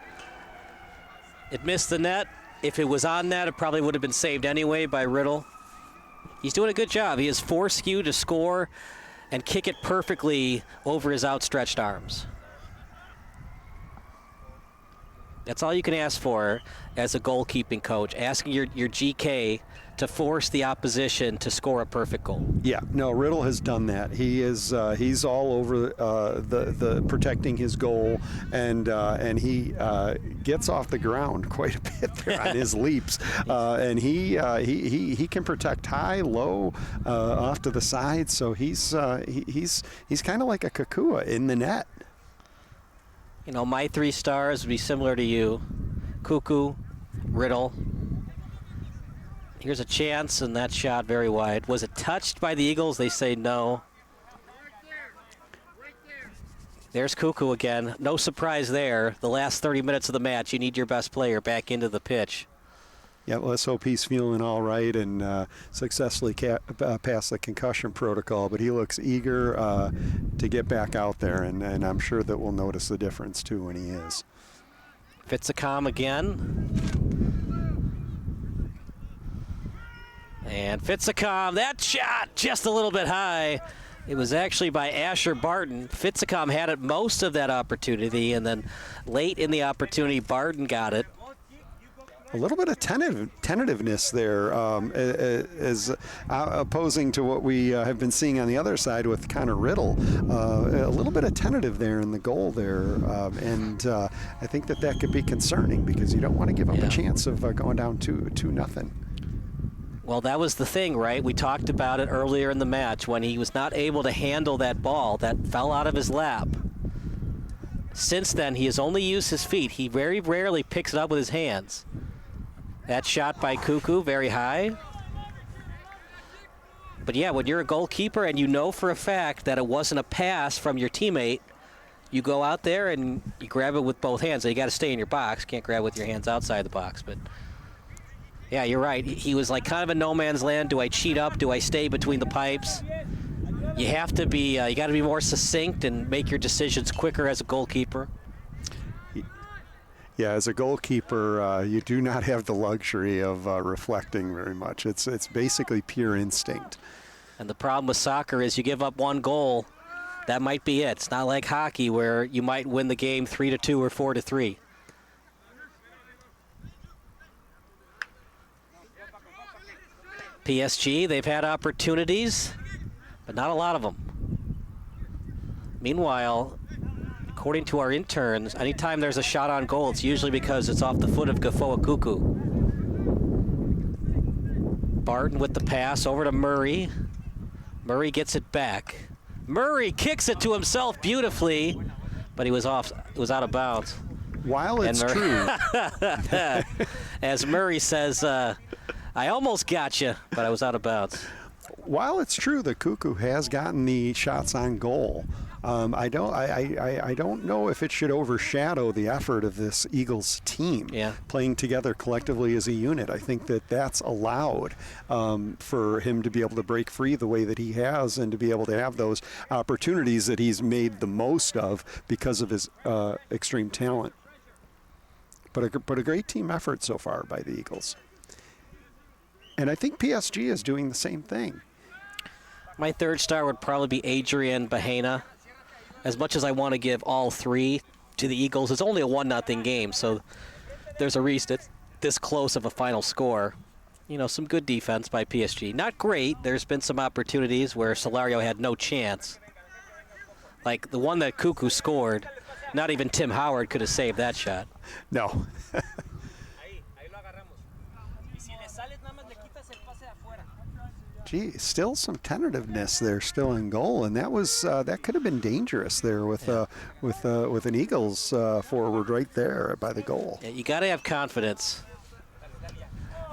[SPEAKER 14] It missed the net. If it was on net, it probably would have been saved anyway by Riddle. He's doing a good job. He has forced you to score and kick it perfectly over his outstretched arms. That's all you can ask for as a goalkeeping coach, asking your GK to force the opposition to score a perfect goal.
[SPEAKER 13] Yeah, no, Riddle has done that. He is he's all over the protecting his goal, and he gets off the ground quite a bit there on his leaps, and he can protect high, low, off to the side. So he's kind of like a Kakua in the net.
[SPEAKER 14] You know, my 3 stars would be similar to you. Cuckoo, Riddle. Here's a chance, and that shot very wide. Was it touched by the Eagles? They say no. There's Cuckoo again. No surprise there. The last 30 minutes of the match, you need your best player back into the pitch.
[SPEAKER 13] Yeah, well, let's hope he's feeling all right and successfully passed the concussion protocol. But he looks eager to get back out there, and I'm sure that we'll notice the difference, too, when he is.
[SPEAKER 14] Fitzicom again. And Fitzicom, that shot just a little bit high. It was actually by Asher Barton. Fitzicom had it most of that opportunity, and then late in the opportunity, Barton got it.
[SPEAKER 13] A little bit of tentativeness there, as opposing to what we have been seeing on the other side with Connor Riddle. A little bit of tentative there in the goal there, and I think that could be concerning because you don't want to give up a chance of going down 2-0.
[SPEAKER 14] Well, that was the thing, right? We talked about it earlier in the match when he was not able to handle that ball that fell out of his lap. Since then, he has only used his feet. He very rarely picks it up with his hands. That shot by Cuckoo, very high. But yeah, when you're a goalkeeper and you know for a fact that it wasn't a pass from your teammate, you go out there and you grab it with both hands. So you got to stay in your box. Can't grab it with your hands outside the box. But yeah, you're right. He was like kind of in no man's land. Do I cheat up? Do I stay between the pipes? You have to be. You got to be more succinct and make your decisions quicker as a goalkeeper.
[SPEAKER 13] Yeah, as a goalkeeper, you do not have the luxury of reflecting very much. It's basically pure instinct.
[SPEAKER 14] And the problem with soccer is you give up one goal, that might be it. It's not like hockey where you might win the game 3-2 or 4-3. PSG, they've had opportunities, but not a lot of them. Meanwhile, according to our interns, anytime there's a shot on goal, it's usually because it's off the foot of Gafoa Cuckoo. Barton with the pass over to Murray. Murray gets it back. Murray kicks it to himself beautifully, but he was off. It was out of bounds.
[SPEAKER 13] While it's true.
[SPEAKER 14] As Murray says, I almost got you, but I was out of bounds.
[SPEAKER 13] While it's true that Cuckoo has gotten the shots on goal, I don't know if it should overshadow the effort of this Eagles team playing together collectively as a unit. I think that that's allowed for him to be able to break free the way that he has and to be able to have those opportunities that he's made the most of because of his extreme talent. But a great team effort so far by the Eagles. And I think PSG is doing the same thing.
[SPEAKER 14] My third star would probably be Adrian Bahena. As much as I want to give all three to the Eagles, it's only a 1-0 game, so there's a reason it's this close of a final score. You know, some good defense by PSG. Not great. There's been some opportunities where Solario had no chance. Like the one that Cuckoo scored, Not even Tim Howard could have saved that shot.
[SPEAKER 13] No. Gee, still some tentativeness there, still in goal, and that was that could have been dangerous there with an Eagles forward right there by the goal.
[SPEAKER 14] Yeah, you got to have confidence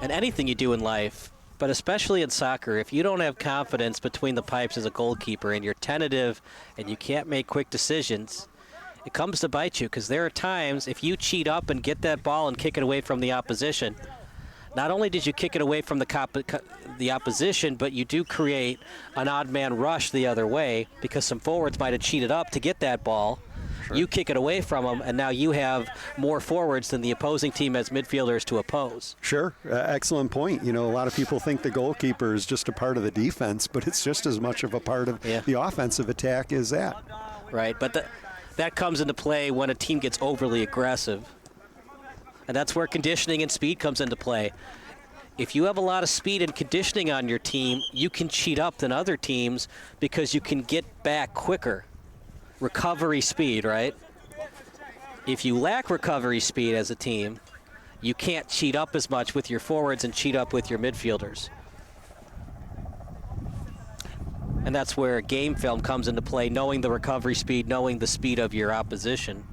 [SPEAKER 14] in anything you do in life, but especially in soccer. If you don't have confidence between the pipes as a goalkeeper and you're tentative and you can't make quick decisions, it comes to bite you, because there are times if you cheat up and get that ball and kick it away from the opposition, not only did you kick it away from the opposition, but you do create an odd man rush the other way because some forwards might have cheated up to get that ball. Sure. You kick it away from them, and now you have more forwards than the opposing team has midfielders to oppose.
[SPEAKER 13] Sure. Excellent point. You know, a lot of people think the goalkeeper is just a part of the defense, but it's just as much of a part of the offensive attack as that.
[SPEAKER 14] Right, but that comes into play when a team gets overly aggressive. And that's where conditioning and speed comes into play. If you have a lot of speed and conditioning on your team, you can cheat up than other teams because you can get back quicker. Recovery speed, right? If you lack recovery speed as a team, you can't cheat up as much with your forwards and cheat up with your midfielders. And that's where game film comes into play, knowing the recovery speed, knowing the speed of your opposition,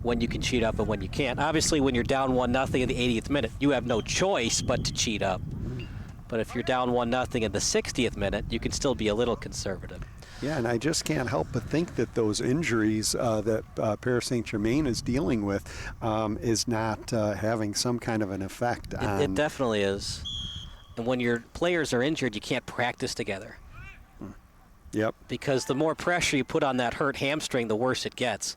[SPEAKER 14] when you can cheat up and when you can't. Obviously, when you're down 1-0 in the 80th minute, you have no choice but to cheat up. But if you're down 1-0 in the 60th minute, you can still be a little conservative.
[SPEAKER 13] Yeah, and I just can't help but think that those injuries that Paris Saint-Germain is dealing with is not having some kind of an effect on...
[SPEAKER 14] It definitely is. And when your players are injured, you can't practice together.
[SPEAKER 13] Yep.
[SPEAKER 14] Because the more pressure you put on that hurt hamstring, the worse it gets.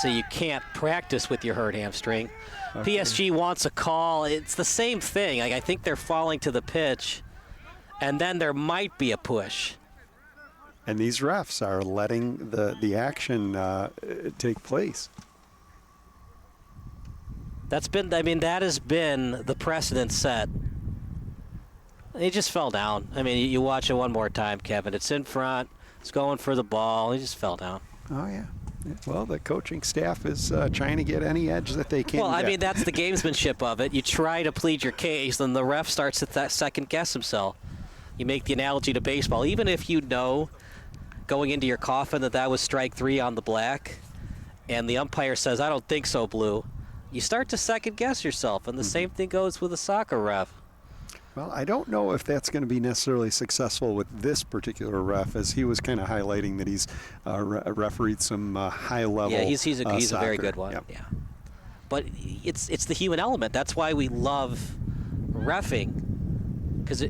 [SPEAKER 14] So you can't practice with your hurt hamstring. Okay. PSG wants a call. It's the same thing. I think they're falling to the pitch, and then there might be a push.
[SPEAKER 13] And these refs are letting the action take place.
[SPEAKER 14] That has been the precedent set. He just fell down. I mean, you watch it one more time, Kevin. It's in front. It's going for the ball. He just fell down.
[SPEAKER 13] Oh, yeah. Well, the coaching staff is trying to get any edge that they can.
[SPEAKER 14] Well, I mean, that's the gamesmanship of it. You try to plead your case, and the ref starts to second guess himself. You make the analogy to baseball. Even if you know going into your coffin that was strike 3 on the black, and the umpire says, "I don't think so, Blue," you start to second guess yourself, and the same thing goes with a soccer ref.
[SPEAKER 13] Well, I don't know if that's going to be necessarily successful with this particular ref, as he was kind of highlighting that he's refereed some high-level.
[SPEAKER 14] Yeah, he's a very good one.
[SPEAKER 13] Yep.
[SPEAKER 14] Yeah, but it's the human element. That's why we love reffing, because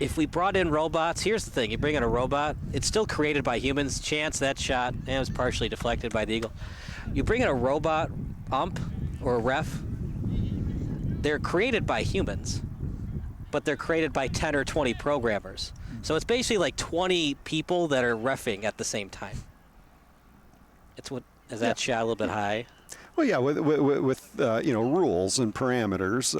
[SPEAKER 14] if we brought in robots, here's the thing: you bring in a robot, it's still created by humans. Chance that shot, and it was partially deflected by the Eagle. You bring in a robot ump or a ref, they're created by humans, but they're created by 10 or 20 programmers. So it's basically like 20 people that are reffing at the same time. Is that shot a little bit high?
[SPEAKER 13] Well, yeah, with rules and parameters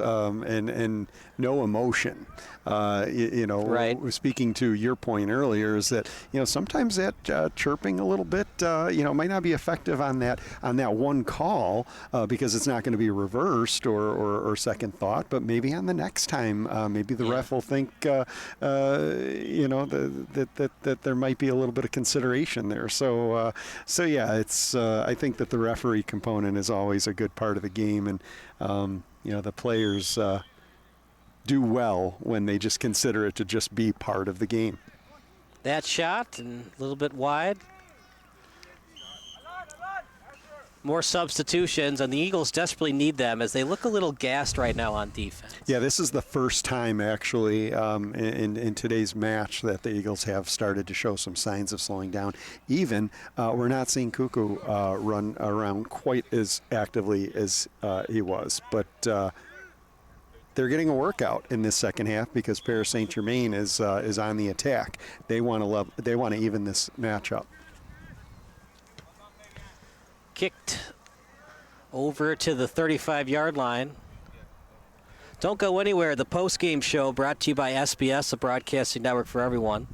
[SPEAKER 13] and no emotion. Right. Speaking to your point earlier, is that sometimes that chirping a little bit might not be effective on that one call because it's not going to be reversed or second thought, but maybe on the next time, maybe the ref will think that there might be a little bit of consideration there. So yeah, it's I think that the referee component is always a good part of the game, and the players do well when they just consider it to just be part of the game.
[SPEAKER 14] That shot, and a little bit wide. More substitutions, and the Eagles desperately need them as they look a little gassed right now on defense.
[SPEAKER 13] Yeah, this is the first time actually in today's match that the Eagles have started to show some signs of slowing down. Even we're not seeing Cuckoo run around quite as actively as he was, but they're getting a workout in this second half because Paris Saint-Germain is on the attack. They want to even this match up.
[SPEAKER 14] Kicked over to the 35-yard line. Don't go anywhere. The post-game show brought to you by SBS, the broadcasting network for everyone.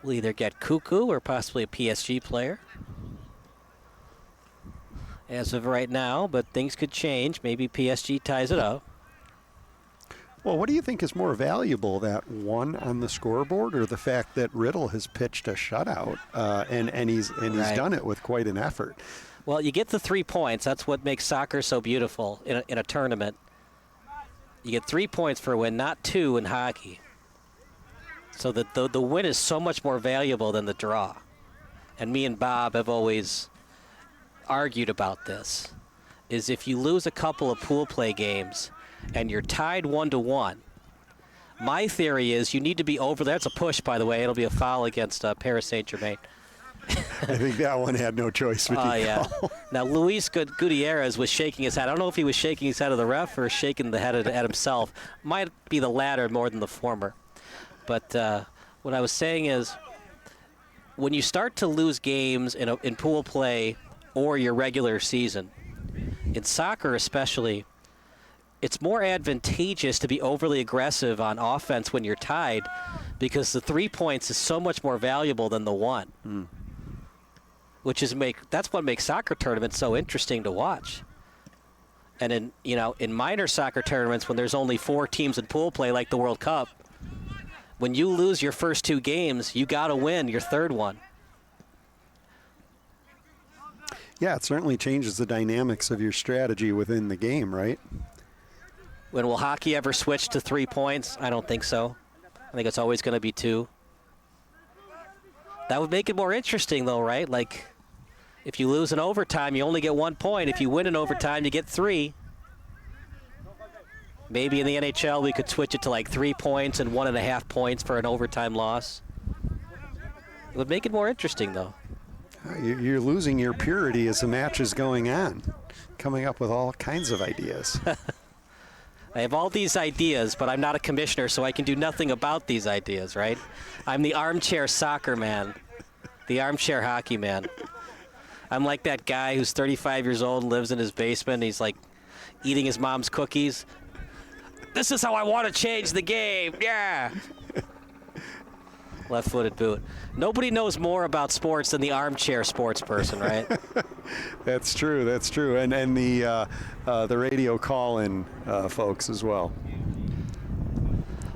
[SPEAKER 14] We'll either get Cuckoo or possibly a PSG player. As of right now, but things could change. Maybe PSG ties it up.
[SPEAKER 13] Well, what do you think is more valuable, that one on the scoreboard or the fact that Riddle has pitched a shutout and he's done it with quite an effort?
[SPEAKER 14] Well, you get the 3 points. That's what makes soccer so beautiful in a tournament. You get 3 points for a win, not 2 in hockey. So that the win is so much more valuable than the draw. And me and Bob have always argued about this, is if you lose a couple of pool play games and you're tied 1-1, my theory is you need to be over there. That's a push, by the way. It'll be a foul against Paris Saint-Germain.
[SPEAKER 13] I think that one had no choice with you.
[SPEAKER 14] Yeah. Now, Luis Gutierrez was shaking his head. I don't know if he was shaking his head at the ref or shaking the head at himself. Might be the latter more than the former. But what I was saying is, when you start to lose games in pool play or your regular season, in soccer especially, it's more advantageous to be overly aggressive on offense when you're tied, because the 3 points is so much more valuable than the 1. That's what makes soccer tournaments so interesting to watch. And in minor soccer tournaments, when there's only 4 teams in pool play, like the World Cup, when you lose your first 2 games, you got to win your third one.
[SPEAKER 13] Yeah, it certainly changes the dynamics of your strategy within the game, right?
[SPEAKER 14] When will hockey ever switch to 3 points? I don't think so. I think it's always going to be 2. That would make it more interesting, though, right? Like, if you lose in overtime, you only get 1 point. If you win in overtime, you get 3. Maybe in the NHL, we could switch it to like 3 points and 1.5 points for an overtime loss. It would make it more interesting, though.
[SPEAKER 13] You're losing your purity as the match is going on, coming up with all kinds of ideas.
[SPEAKER 14] I have all these ideas, but I'm not a commissioner, so I can do nothing about these ideas, right? I'm the armchair soccer man, the armchair hockey man. I'm like that guy who's 35 years old and lives in his basement. He's like eating his mom's cookies. This is how I want to change the game. Yeah. Left-footed boot. Nobody knows more about sports than the armchair sports person, right?
[SPEAKER 13] That's true. That's true. And the radio call-in folks as well.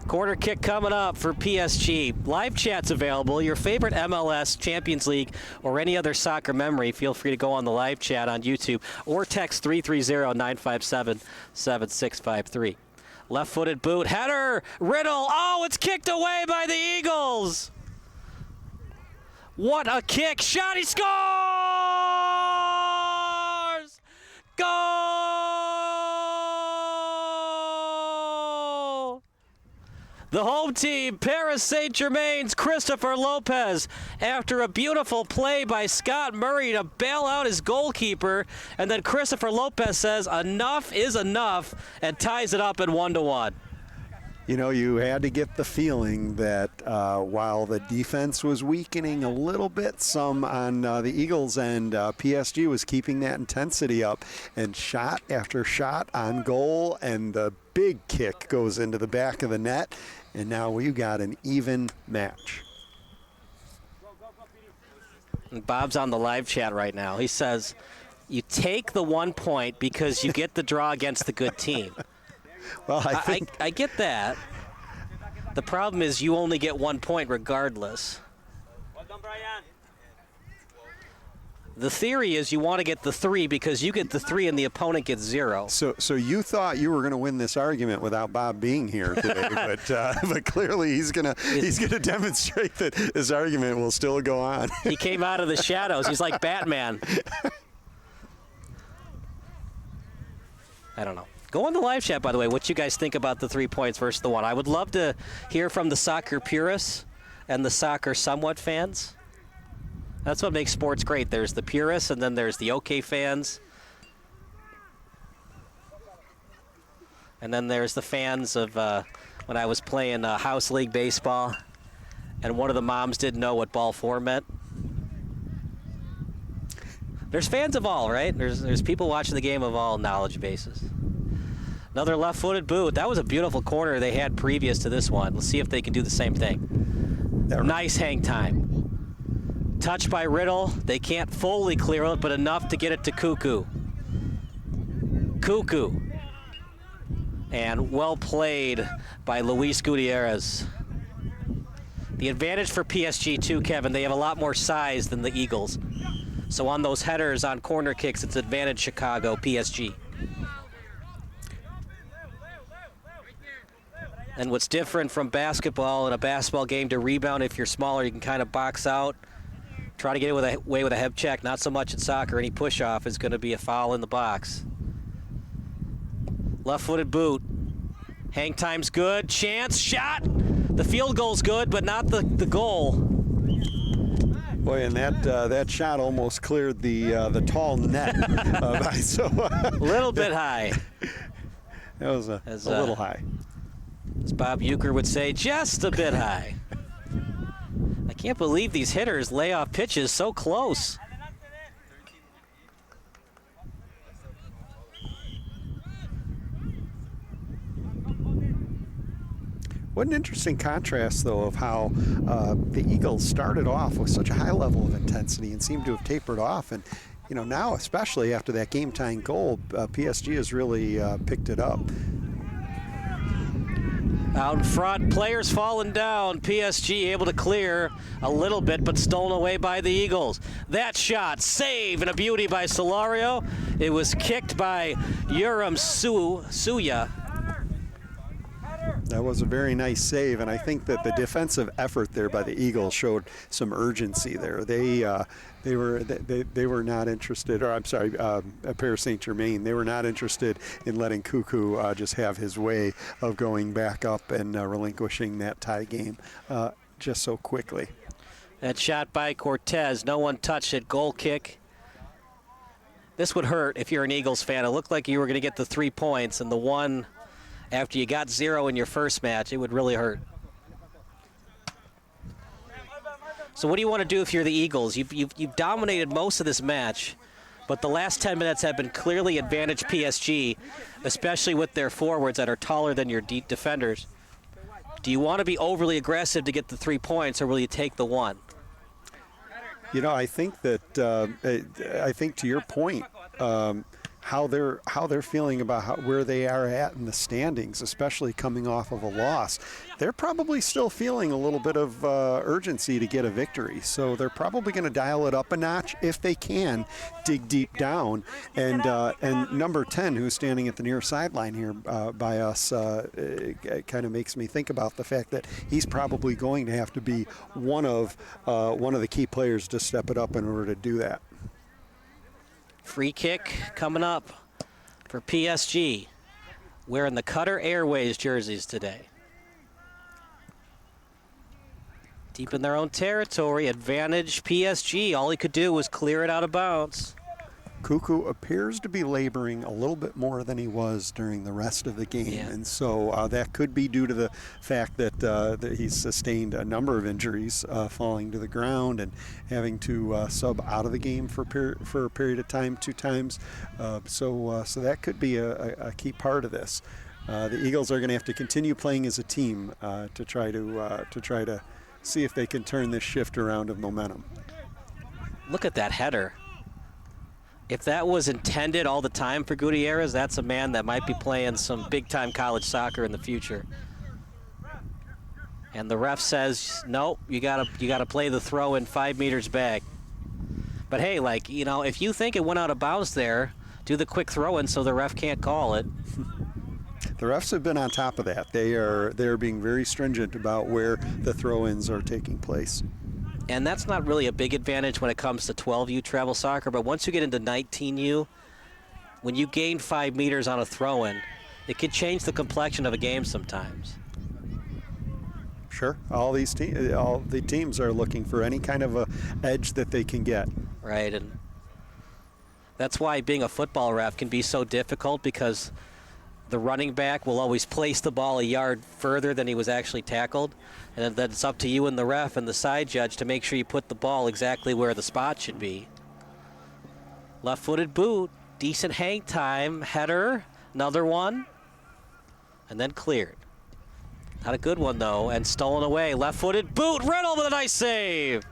[SPEAKER 14] Corner kick coming up for PSG. Live chat's available. Your favorite MLS, Champions League, or any other soccer memory, feel free to go on the live chat on YouTube or text 330-957-7653. Left-footed boot. Header. Riddle. Oh, it's kicked away by the Eagles. What a kick. Shot. He scores! Goal! The home team, Paris Saint-Germain's Christopher Lopez, after a beautiful play by Scott Murray to bail out his goalkeeper, and then Christopher Lopez says enough is enough and ties it up at 1-1.
[SPEAKER 13] You know, you had to get the feeling that while the defense was weakening a little bit, some on the Eagles' end, PSG was keeping that intensity up, and shot after shot on goal, and the big kick goes into the back of the net, and now we've got an even match.
[SPEAKER 14] And Bob's on the live chat right now. He says, you take the 1 point because you get the draw against the good team.
[SPEAKER 13] Well,
[SPEAKER 14] I get that. The problem is you only get 1 point regardless. The theory is you want to get the 3 because you get the 3 and the opponent gets 0.
[SPEAKER 13] So you thought you were going to win this argument without Bob being here today, but clearly he's gonna demonstrate that his argument will still go on.
[SPEAKER 14] He came out of the shadows. He's like Batman. I don't know. Go on the live chat, by the way, what you guys think about the 3 points versus the 1. I would love to hear from the soccer purists and the soccer somewhat fans. That's what makes sports great. There's the purists, and then there's the okay fans. And then there's the fans of when I was playing house league baseball, and one of the moms didn't know what ball 4 meant. There's fans of all, right? There's people watching the game of all knowledge bases. Another left-footed boot. That was a beautiful corner they had previous to this one. Let's see if they can do the same thing. Nice hang time. Touch by Riddle. They can't fully clear it, but enough to get it to Cuckoo. Cuckoo. And well played by Luis Gutierrez. The advantage for PSG too, Kevin, they have a lot more size than the Eagles. So on those headers, on corner kicks, it's advantage Chicago, PSG. And what's different from basketball, in a basketball game, to rebound, if you're smaller, you can kind of box out, try to get away with a head check. Not so much in soccer. Any push-off is going to be a foul in the box. Left-footed boot. Hang time's good. Chance, shot. The field goal's good, but not the goal.
[SPEAKER 13] Boy, and that shot almost cleared the tall net.
[SPEAKER 14] A little bit high.
[SPEAKER 13] That was a little high.
[SPEAKER 14] As Bob Euchre would say, just a bit high. I can't believe these hitters lay off pitches so close.
[SPEAKER 13] What an interesting contrast, though, of how the Eagles started off with such a high level of intensity and seemed to have tapered off. And, you know, now, especially after that game-tying goal, PSG has really picked it up.
[SPEAKER 14] Out in front, players falling down. PSG able to clear a little bit, but stolen away by the Eagles. That shot, save, and a beauty by Solario. It was kicked by Urim Suya.
[SPEAKER 13] That was a very nice save, and I think that the defensive effort there by the Eagles showed some urgency there. They were not interested, or I'm sorry, Paris Saint-Germain, they were not interested in letting Cuckoo just have his way of going back up and relinquishing that tie game just so quickly.
[SPEAKER 14] That shot by Cortez, no one touched it, goal kick. This would hurt if you're an Eagles fan. It looked like you were going to get the 3 points, and the one after you got 0 in your first match, it would really hurt. So what do you want to do if you're the Eagles? You've dominated most of this match, but the last 10 minutes have been clearly advantage PSG, especially with their forwards that are taller than your deep defenders. Do you want to be overly aggressive to get the 3 points, or will you take the 1?
[SPEAKER 13] You know, I think that I think to your point, how they're feeling about where they are at in the standings, especially coming off of a loss. They're probably still feeling a little bit of urgency to get a victory. So they're probably going to dial it up a notch if they can dig deep down. And number 10, who's standing at the near sideline here by us, it kind of makes me think about the fact that he's probably going to have to be one of the key players to step it up in order to do that.
[SPEAKER 14] Free kick coming up for PSG. Wearing the Qatar Airways jerseys today. Deep in their own territory, advantage PSG. All he could do was clear it out of bounds.
[SPEAKER 13] Cuckoo appears to be laboring a little bit more than he was during the rest of the game, and so that could be due to the fact that he's sustained a number of injuries, falling to the ground and having to sub out of the game for a period of time 2 times. So that could be a key part of this. The Eagles are going to have to continue playing as a team to try to see if they can turn this shift around of momentum.
[SPEAKER 14] Look at that header. If that was intended all the time for Gutierrez, that's a man that might be playing some big-time college soccer in the future. And the ref says, nope, you gotta play the throw in 5 meters back. But hey, like, you know, if you think it went out of bounds there, do the quick throw in so the ref can't call it.
[SPEAKER 13] The refs have been on top of that. They are being very stringent about where the throw-ins are taking place.
[SPEAKER 14] And that's not really a big advantage when it comes to 12U travel soccer, but once you get into 19U, when you gain 5 meters on a throw-in, it could change the complexion of a game sometimes.
[SPEAKER 13] Sure. All the teams are looking for any kind of a edge that they can get.
[SPEAKER 14] Right, and that's why being a football ref can be so difficult, because the running back will always place the ball a yard further than he was actually tackled. And then it's up to you and the ref and the side judge to make sure you put the ball exactly where the spot should be. Left-footed boot, decent hang time, header, another one, and then cleared. Not a good one, though, and stolen away. Left-footed boot. Riddle with a nice save.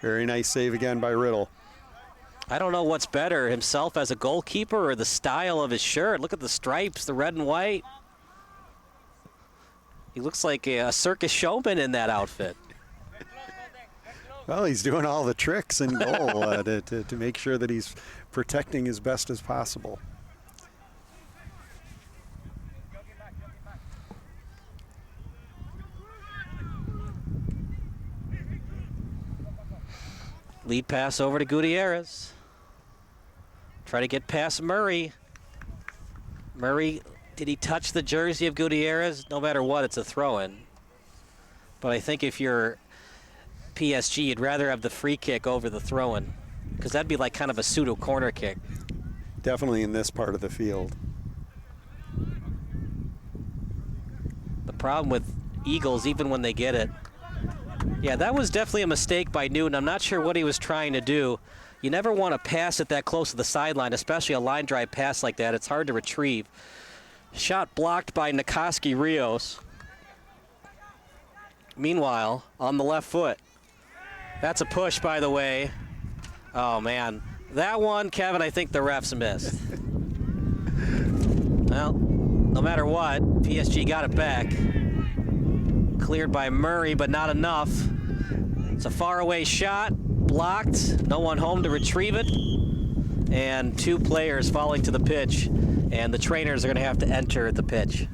[SPEAKER 13] Very nice save again by Riddle.
[SPEAKER 14] I don't know what's better, himself as a goalkeeper or the style of his shirt. Look at the stripes, the red and white. He looks like a circus showman in that outfit.
[SPEAKER 13] Well, he's doing all the tricks in goal to make sure that he's protecting as best as possible.
[SPEAKER 14] Lead pass over to Gutierrez. Try to get past Murray. Murray, did he touch the jersey of Gutierrez? No matter what, it's a throw-in. But I think if you're PSG, you'd rather have the free kick over the throw-in, because that'd be like kind of a pseudo corner kick.
[SPEAKER 13] Definitely in this part of the field.
[SPEAKER 14] The problem with Eagles, even when they get it, yeah, that was definitely a mistake by Newton. I'm not sure what he was trying to do. You never want to pass it that close to the sideline, especially a line drive pass like that. It's hard to retrieve. Shot blocked by Nikoski Rios. Meanwhile, on the left foot. That's a push, by the way. Oh, man. That one, Kevin, I think the refs missed. Well, no matter what, PSG got it back. Cleared by Murray, but not enough. It's a faraway shot, blocked, no one home to retrieve it, and two players falling to the pitch, and the trainers are going to have to enter the pitch.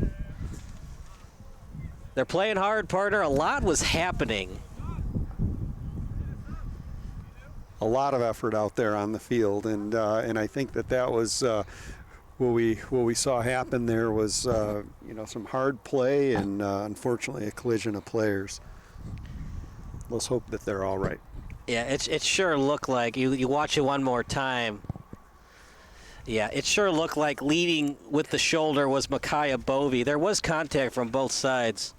[SPEAKER 14] They're playing hard, partner. A lot was happening.
[SPEAKER 13] A lot of effort out there on the field, and I think that was what we saw happen there was some hard play and unfortunately a collision of players. Let's hope that they're all right.
[SPEAKER 14] Yeah, it sure looked like, you watch it one more time. Yeah, it sure looked like leading with the shoulder was Micaiah Bovey. There was contact from both sides.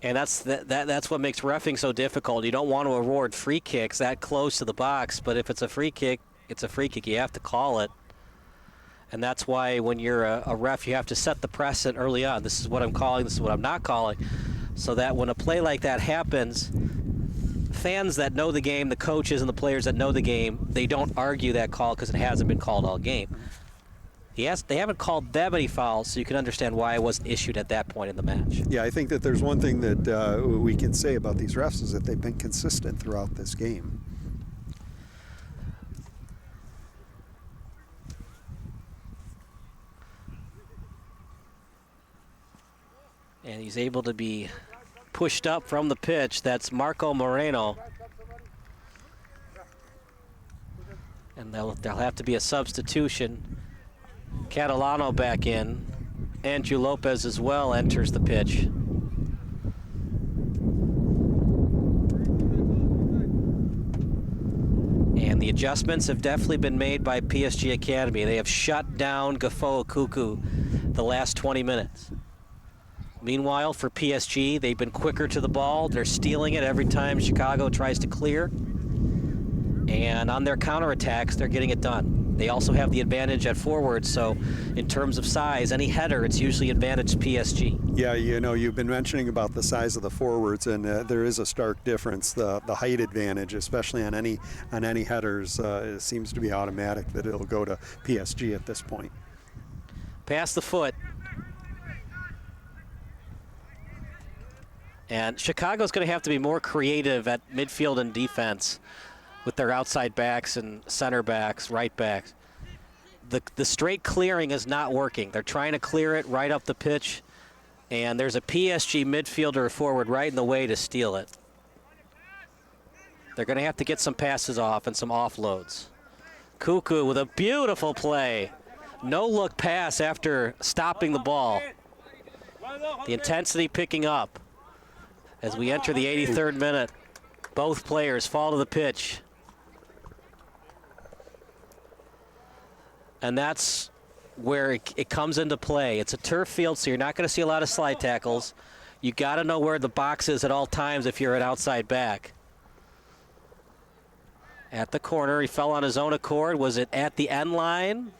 [SPEAKER 14] And that's what makes reffing so difficult. You don't want to award free kicks that close to the box, but if it's a free kick, it's a free kick. You have to call it. And that's why when you're a ref, you have to set the precedent early on. This is what I'm calling, this is what I'm not calling. So that when a play like that happens, fans that know the game, the coaches and the players that know the game, they don't argue that call because it hasn't been called all game. Yes, they haven't called that many fouls, so you can understand why it wasn't issued at that point in the match.
[SPEAKER 13] Yeah, I think that there's one thing that we can say about these refs is that they've been consistent throughout this game.
[SPEAKER 14] And he's able to be pushed up from the pitch. That's Marco Moreno. And there'll have to be a substitution. Catalano back in. Andrew Lopez as well enters the pitch. And the adjustments have definitely been made by PSG Academy. They have shut down Gafo Okuku the last 20 minutes. Meanwhile, for PSG, they've been quicker to the ball. They're stealing it every time Chicago tries to clear. And on their counterattacks, they're getting it done. They also have the advantage at forward, so in terms of size, any header, it's usually advantage PSG.
[SPEAKER 13] Yeah, you've been mentioning about the size of the forwards, and there is a stark difference. The height advantage, especially on any headers, seems to be automatic that it'll go to PSG at this point.
[SPEAKER 14] Pass the foot. And Chicago's going to have to be more creative at midfield and defense with their outside backs and center backs, right backs. The straight clearing is not working. They're trying to clear it right up the pitch, and there's a PSG midfielder or forward right in the way to steal it. They're going to have to get some passes off and some offloads. Cuckoo with a beautiful play. No-look pass after stopping the ball. The intensity picking up. As we enter the 83rd minute, both players fall to the pitch. And that's where it comes into play. It's a turf field, so you're not going to see a lot of slide tackles. You got to know where the box is at all times if you're an outside back. At the corner, he fell on his own accord. Was it at the end line?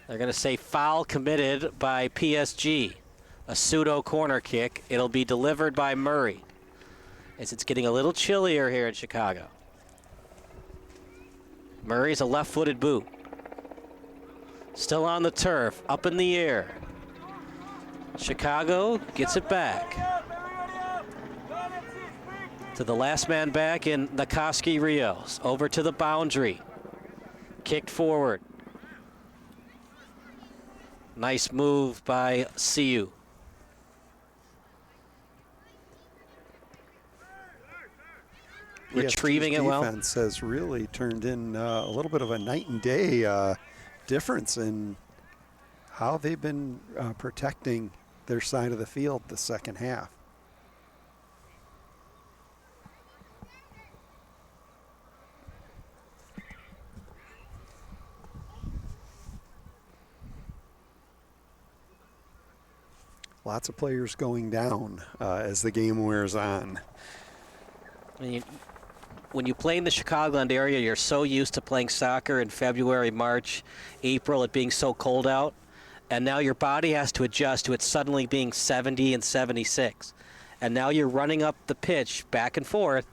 [SPEAKER 14] They're going to say foul committed by PSG. A pseudo corner kick. It'll be delivered by Murray, as it's getting a little chillier here in Chicago. Murray's a left-footed boot. Still on the turf, up in the air. Chicago gets it back. To the last man back in Nikoski Rios. Over to the boundary. Kicked forward. Nice move by Siu. Retrieving it well.
[SPEAKER 13] Defense has really turned in a little bit of a night and day difference in how they've been protecting their side of the field the second half. Lots of players going down as the game wears on.
[SPEAKER 14] When you play in the Chicagoland area, you're so used to playing soccer in February, March, April, it being so cold out. And now your body has to adjust to it suddenly being 70 and 76. And now you're running up the pitch back and forth,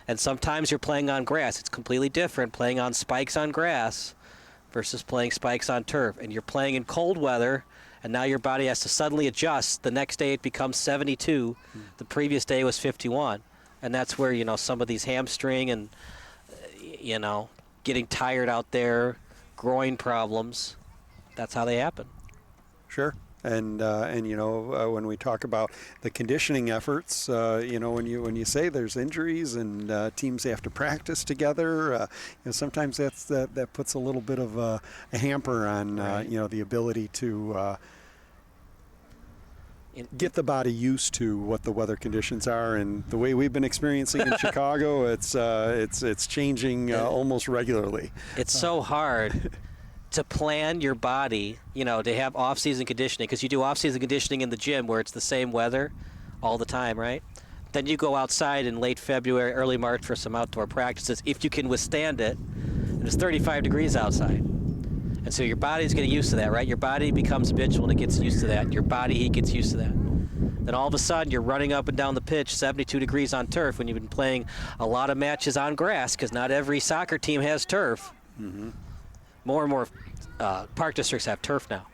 [SPEAKER 14] and sometimes you're playing on grass. It's completely different playing on spikes on grass versus playing spikes on turf. And you're playing in cold weather, and now your body has to suddenly adjust. The next day it becomes 72. The previous day was 51. And that's where, some of these hamstring and, getting tired out there, groin problems, that's how they happen.
[SPEAKER 13] Sure. And when we talk about the conditioning efforts, when you say there's injuries and teams have to practice together, sometimes that puts a little bit of a hamper on the ability to get the body used to what the weather conditions are. And the way we've been experiencing in Chicago, it's changing almost regularly.
[SPEAKER 14] It's so hard to plan your body, to have off-season conditioning, because you do off-season conditioning in the gym where it's the same weather all the time, right? Then you go outside in late February, early March for some outdoor practices, if you can withstand it, and it's 35 degrees outside. And so your body's getting used to that, right? Your body becomes habitual and it gets used to that. Your body heat gets used to that. Then all of a sudden you're running up and down the pitch 72 degrees on turf when you've been playing a lot of matches on grass, because not every soccer team has turf.
[SPEAKER 13] Mm-hmm.
[SPEAKER 14] More and more park districts have turf now.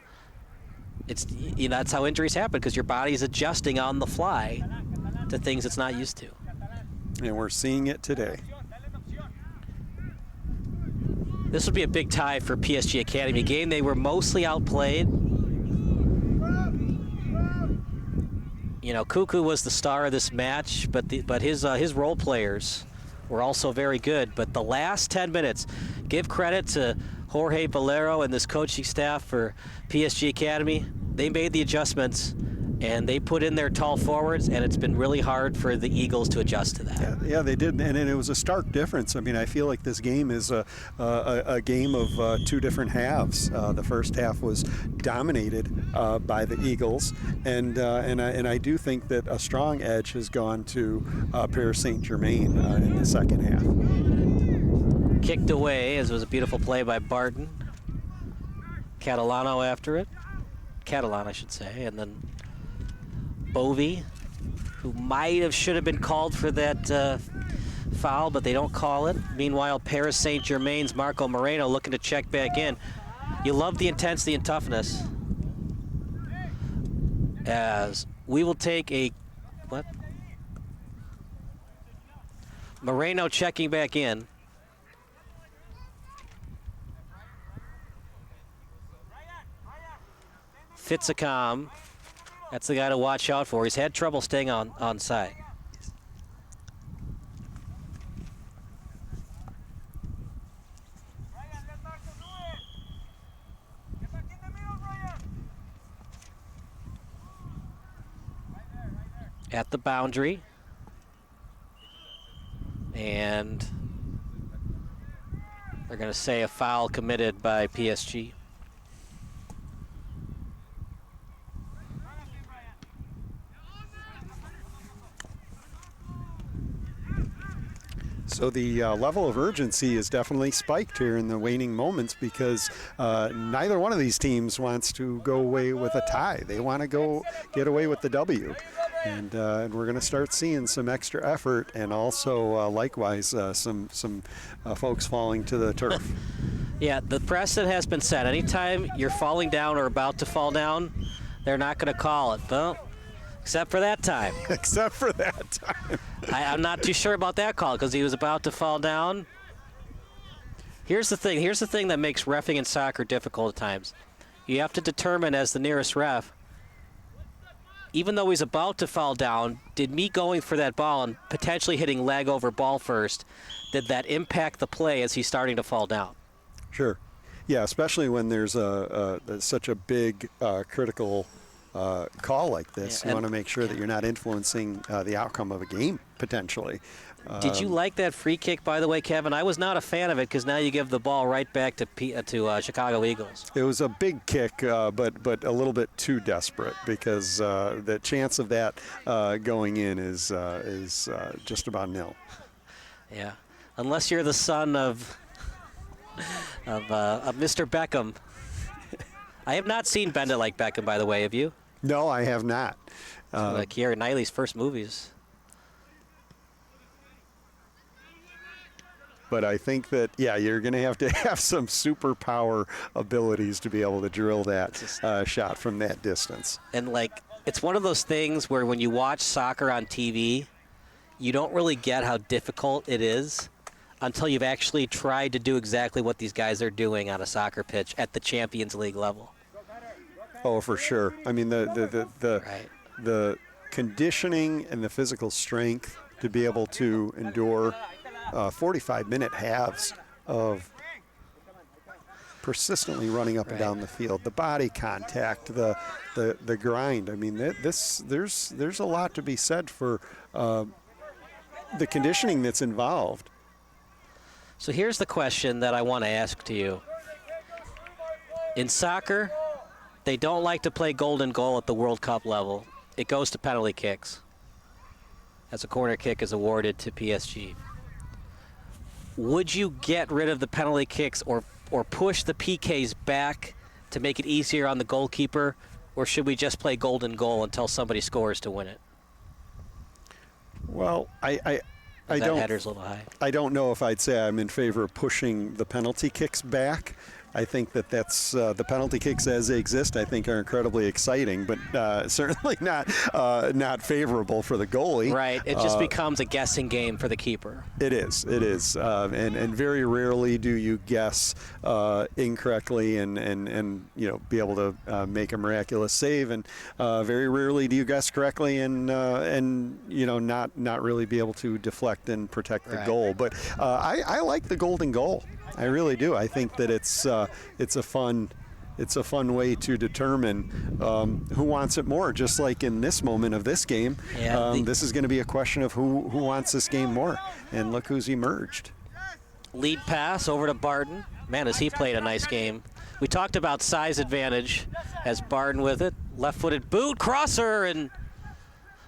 [SPEAKER 14] It's that's how injuries happen, because your body's adjusting on the fly to things it's not used to.
[SPEAKER 13] And we're seeing it today.
[SPEAKER 14] This would be a big tie for PSG Academy. A game they were mostly outplayed. Cuckoo was the star of this match, but his role players were also very good. But the last 10 minutes, give credit to Jorge Valero and this coaching staff for PSG Academy. They made the adjustments, and they put in their tall forwards, and it's been really hard for the Eagles to adjust to that.
[SPEAKER 13] Yeah, they did, and it was a stark difference. I mean, I feel like this game is a game of two different halves. The first half was dominated by the Eagles, and I do think that a strong edge has gone to Paris Saint-Germain in the second half.
[SPEAKER 14] Kicked away, as it was a beautiful play by Barton. Catalano after it. Catalan, I should say, and then Bovey, who should have been called for that foul, but they don't call it. Meanwhile, Paris Saint-Germain's Marco Moreno looking to check back in. You love the intensity and toughness. As we will take Moreno checking back in. Fitzicom, that's the guy to watch out for. He's had trouble staying on side. At the boundary. And they're going to say a foul committed by PSG.
[SPEAKER 13] So So the level of urgency is definitely spiked here in the waning moments because neither one of these teams wants to go away with a tie. They want to go get away with the W. And we're going to start seeing some extra effort and also likewise some folks falling to the turf.
[SPEAKER 14] Yeah, the precedent has been set. Anytime you're falling down or about to fall down, they're not going to call it. Well, except for that time.
[SPEAKER 13] Except for that time.
[SPEAKER 14] I'm not too sure about that call because he was about to fall down. Here's the thing. Here's the thing that makes reffing in soccer difficult at times. You have to determine as the nearest ref, even though he's about to fall down, did me going for that ball and potentially hitting leg over ball first, did that impact the play as he's starting to fall down?
[SPEAKER 13] Sure. Yeah, especially when there's such a big critical call like this. You want to make sure that you're not influencing the outcome of a game, potentially.
[SPEAKER 14] Did you like that free kick, by the way, Kevin? I was not a fan of it because now you give the ball right back to Chicago Eagles.
[SPEAKER 13] It was a big kick, but a little bit too desperate because the chance of that going in is just about nil.
[SPEAKER 14] Yeah, unless you're the son of Mr. Beckham. I have not seen Bend It Like Beckham, by the way. Have you?
[SPEAKER 13] No, I have not.
[SPEAKER 14] Like Keira Knightley's first movies.
[SPEAKER 13] But I think that, yeah, you're going to have some superpower abilities to be able to drill that shot from that distance.
[SPEAKER 14] And, like, it's one of those things where when you watch soccer on TV, you don't really get how difficult it is until you've actually tried to do exactly what these guys are doing on a soccer pitch at the Champions League level.
[SPEAKER 13] Oh, for sure. I mean, the conditioning and the physical strength to be able to endure 45-minute halves of persistently running up and down the field, the body contact, the grind. I mean, there's a lot to be said for the conditioning that's involved.
[SPEAKER 14] So here's the question that I want to ask to you. In soccer, they don't like to play golden goal at the World Cup level. It goes to penalty kicks, as a corner kick is awarded to PSG. Would you get rid of the penalty kicks or push the PKs back to make it easier on the goalkeeper, or should we just play golden goal until somebody scores to win it?
[SPEAKER 13] Well,
[SPEAKER 14] header's a little high.
[SPEAKER 13] I don't know if I'd say I'm in favor of pushing the penalty kicks back. I think that's the penalty kicks as they exist, I think, are incredibly exciting, but certainly not favorable for the goalie.
[SPEAKER 14] Right. It just becomes a guessing game for the keeper.
[SPEAKER 13] It is. And very rarely do you guess incorrectly and be able to make a miraculous save, and very rarely do you guess correctly and not really be able to deflect and protect the goal. But I like the golden goal. I really do. I think that it's a fun way to determine who wants it more. Just like in this moment of this game, this is going to be a question of who wants this game more. And look who's emerged.
[SPEAKER 14] Lead pass over to Barton. Man, has he played a nice game. We talked about size advantage as Barton with it. Left-footed boot, crosser, and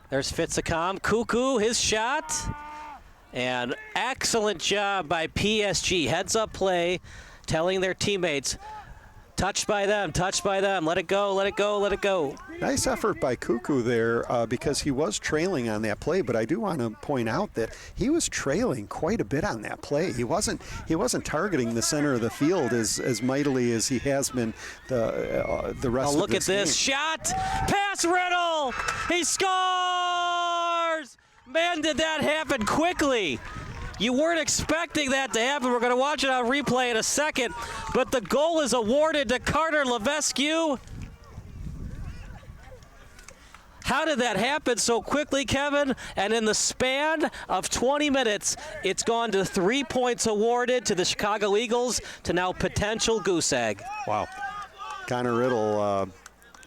[SPEAKER 14] there's Fitzicom. Cuckoo, his shot. And excellent job by PSG. Heads-up play, telling their teammates, touched by them, let it go, let it go, let it go.
[SPEAKER 13] Nice effort by Cuckoo there because he was trailing on that play, but I do want to point out that he was trailing quite a bit on that play. He wasn't targeting the center of the field as mightily as he has been the rest of
[SPEAKER 14] look
[SPEAKER 13] this
[SPEAKER 14] at this
[SPEAKER 13] game.
[SPEAKER 14] Shot, pass Riddle, he scores! Man, did that happen quickly. You weren't expecting that to happen. We're going to watch it on replay in a second, but the goal is awarded to Carter Levesque. How did that happen so quickly, Kevin? And in the span of 20 minutes, it's gone to 3 points awarded to the Chicago Eagles to now potential goose egg.
[SPEAKER 13] Wow. Connor Riddle,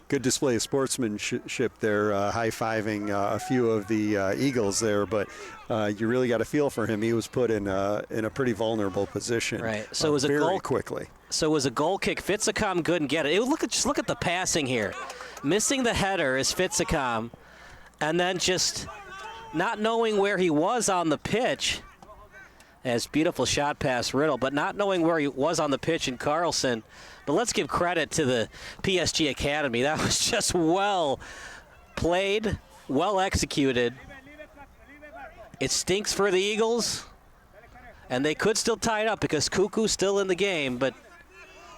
[SPEAKER 13] good display of sportsmanship there, high-fiving a few of the Eagles there, but you really got a feel for him. He was put in a pretty vulnerable position.
[SPEAKER 14] Right. So it was a
[SPEAKER 13] very
[SPEAKER 14] goal
[SPEAKER 13] quickly.
[SPEAKER 14] So it was a goal kick. Fitzicom couldn't get it. Just look at the passing here. Missing the header is Fitzicom, and then just not knowing where he was on the pitch. as beautiful shot past Riddle, but not knowing where he was on the pitch in Carlson. But let's give credit to the PSG Academy. That was just well played, well executed. It stinks for the Eagles, and they could still tie it up because Cuckoo's still in the game, but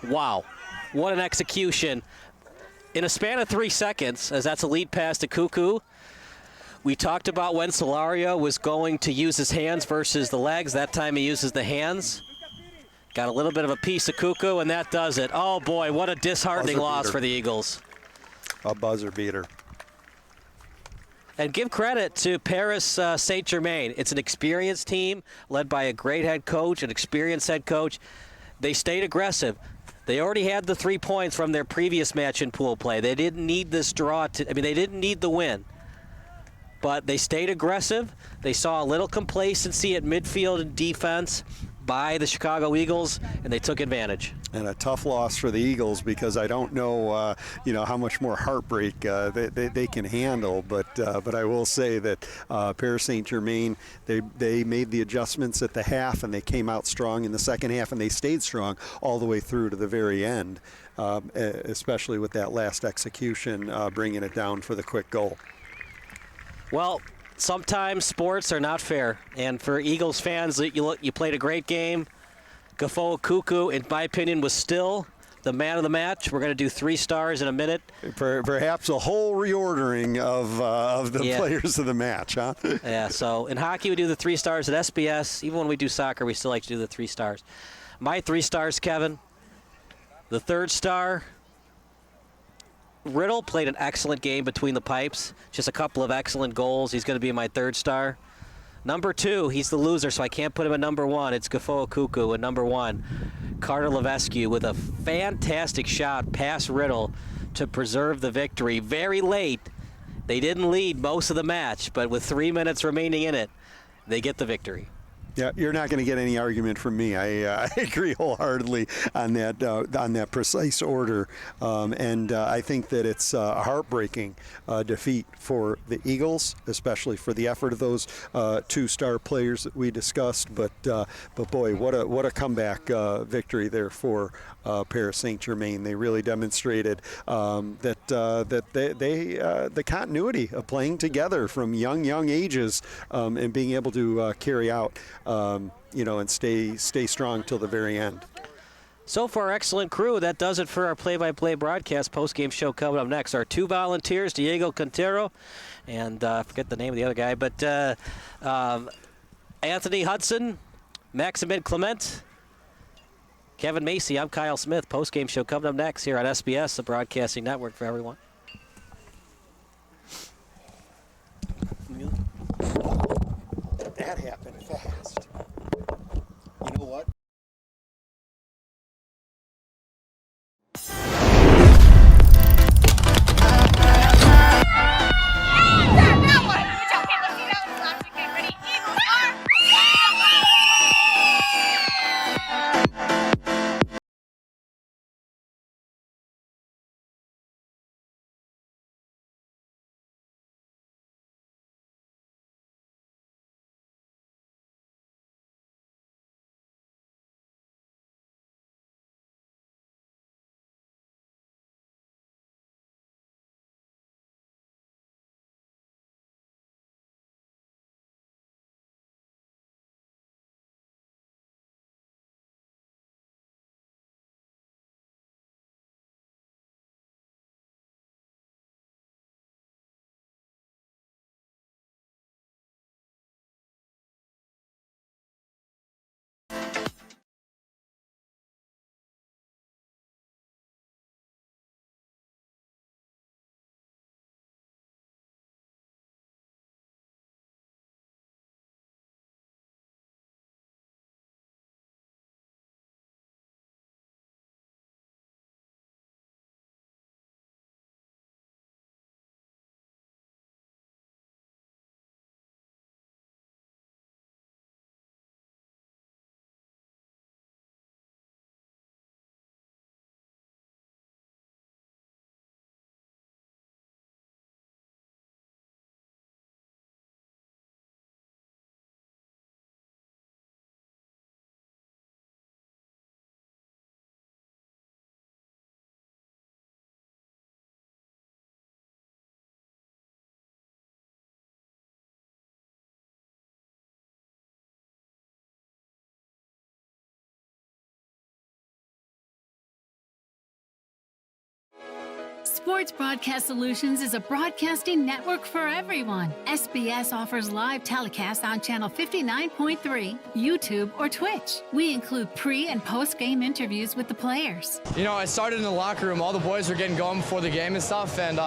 [SPEAKER 14] wow, what an execution. In a span of 3 seconds, as that's a lead pass to Cuckoo. We talked about when Solario was going to use his hands versus the legs. That time he uses the hands. Got a little bit of a piece of Cuckoo, and that does it. Oh, boy, what a disheartening loss for the Eagles.
[SPEAKER 13] A buzzer beater.
[SPEAKER 14] And give credit to Paris Saint-Germain. It's an experienced team led by a great head coach, an experienced head coach. They stayed aggressive. They already had the 3 points from their previous match in pool play. They didn't need this draw. They didn't need the win. But they stayed aggressive. They saw a little complacency at midfield and defense by the Chicago Eagles, and they took advantage.
[SPEAKER 13] And a tough loss for the Eagles because I don't know, how much more heartbreak they can handle. But I will say that Paris Saint-Germain, they made the adjustments at the half, and they came out strong in the second half, and they stayed strong all the way through to the very end, especially with that last execution, bringing it down for the quick goal.
[SPEAKER 14] Well, sometimes sports are not fair, and for Eagles fans, you played a great game. Gafo Cuckoo, in my opinion, was still the man of the match. We're going to do 3 stars in a minute.
[SPEAKER 13] Perhaps a whole reordering of the players of the match, huh?
[SPEAKER 14] Yeah, so in hockey we do the 3 stars. At SBS, even when we do soccer, we still like to do the 3 stars. My 3 stars, Kevin. The 3rd star, Riddle played an excellent game between the pipes. Just a couple of excellent goals. He's going to be my 3rd star. Number 2, he's the loser, so I can't put him at number 1. It's Gafo Cuckoo at number 1. Carter Levesque with a fantastic shot past Riddle to preserve the victory. Very late. They didn't lead most of the match, but with 3 minutes remaining in it, they get the victory.
[SPEAKER 13] Yeah, you're not going to get any argument from me. I agree wholeheartedly on that precise order, and I think that it's a heartbreaking defeat for the Eagles, especially for the effort of those 2-star players that we discussed. But boy, what a comeback victory there for Paris Saint-Germain. They really demonstrated that the continuity of playing together from young ages and being able to carry out. And stay strong till the very end.
[SPEAKER 14] So far, excellent crew. That does it for our play-by-play broadcast. Post-game show coming up next. Our 2 volunteers, Diego Quintero, and I forget the name of the other guy, but Anthony Hudson, Maximin Clement, Kevin Macy. I'm Kyle Smith. Post-game show coming up next here on SBS, the broadcasting network for everyone.
[SPEAKER 13] That happened fast. You know what?
[SPEAKER 17] Sports Broadcast Solutions is a broadcasting network for everyone. SBS offers live telecasts on channel 59.3, YouTube, or Twitch. We include pre- and post-game interviews with the players.
[SPEAKER 18] You know, it started in the locker room. All the boys were getting going before the game and stuff, and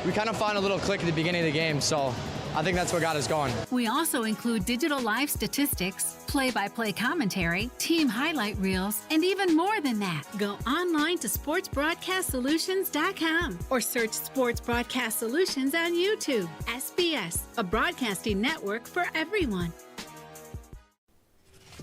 [SPEAKER 18] we kind of found a little click at the beginning of the game, so I think that's what got us going.
[SPEAKER 17] We also include digital live statistics, play-by-play commentary, team highlight reels, and even more than that. Go online to sportsbroadcastsolutions.com or search Sports Broadcast Solutions on YouTube. SBS, a broadcasting network for everyone.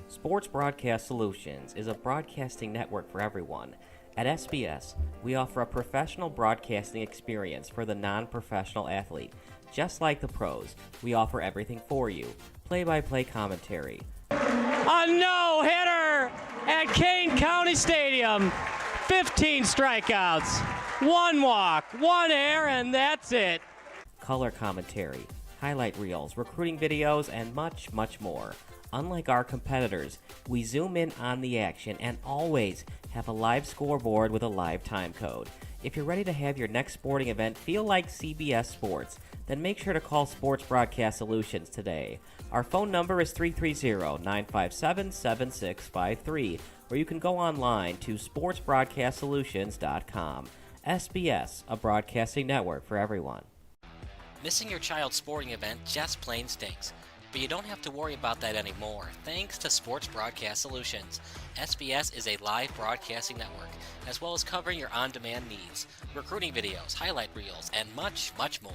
[SPEAKER 19] Sports Broadcast Solutions is a broadcasting network for everyone. At SBS, we offer a professional broadcasting experience for the non-professional athlete. Just like the pros, we offer everything for you. Play-by-play commentary.
[SPEAKER 20] A no-hitter at Kane County Stadium. 15 strikeouts, 1 walk, 1 error, and that's it.
[SPEAKER 19] Color commentary, highlight reels, recruiting videos, and much, much more. Unlike our competitors, we zoom in on the action and always have a live scoreboard with a live time code. If you're ready to have your next sporting event feel like CBS Sports, then make sure to call Sports Broadcast Solutions today. Our phone number is 330-957-7653, or you can go online to sportsbroadcastsolutions.com. SBS, a broadcasting network for everyone.
[SPEAKER 21] Missing your child's sporting event just plain stinks. But you don't have to worry about that anymore, thanks to Sports Broadcast Solutions. SBS is a live broadcasting network, as well as covering your on-demand needs, recruiting videos, highlight reels, and much, much more.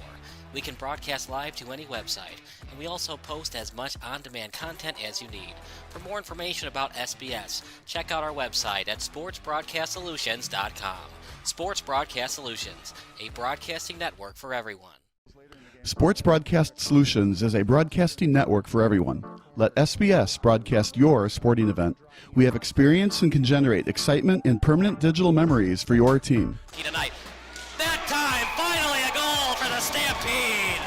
[SPEAKER 21] We can broadcast live to any website, and we also post as much on-demand content as you need. For more information about SBS, check out our website at sportsbroadcastsolutions.com. Sports Broadcast Solutions, a broadcasting network for everyone.
[SPEAKER 22] Sports Broadcast Solutions is a broadcasting network for everyone. Let SBS broadcast your sporting event. We have experience and can generate excitement and permanent digital memories for your team.
[SPEAKER 21] Tonight. That time, finally a goal for the Stampede!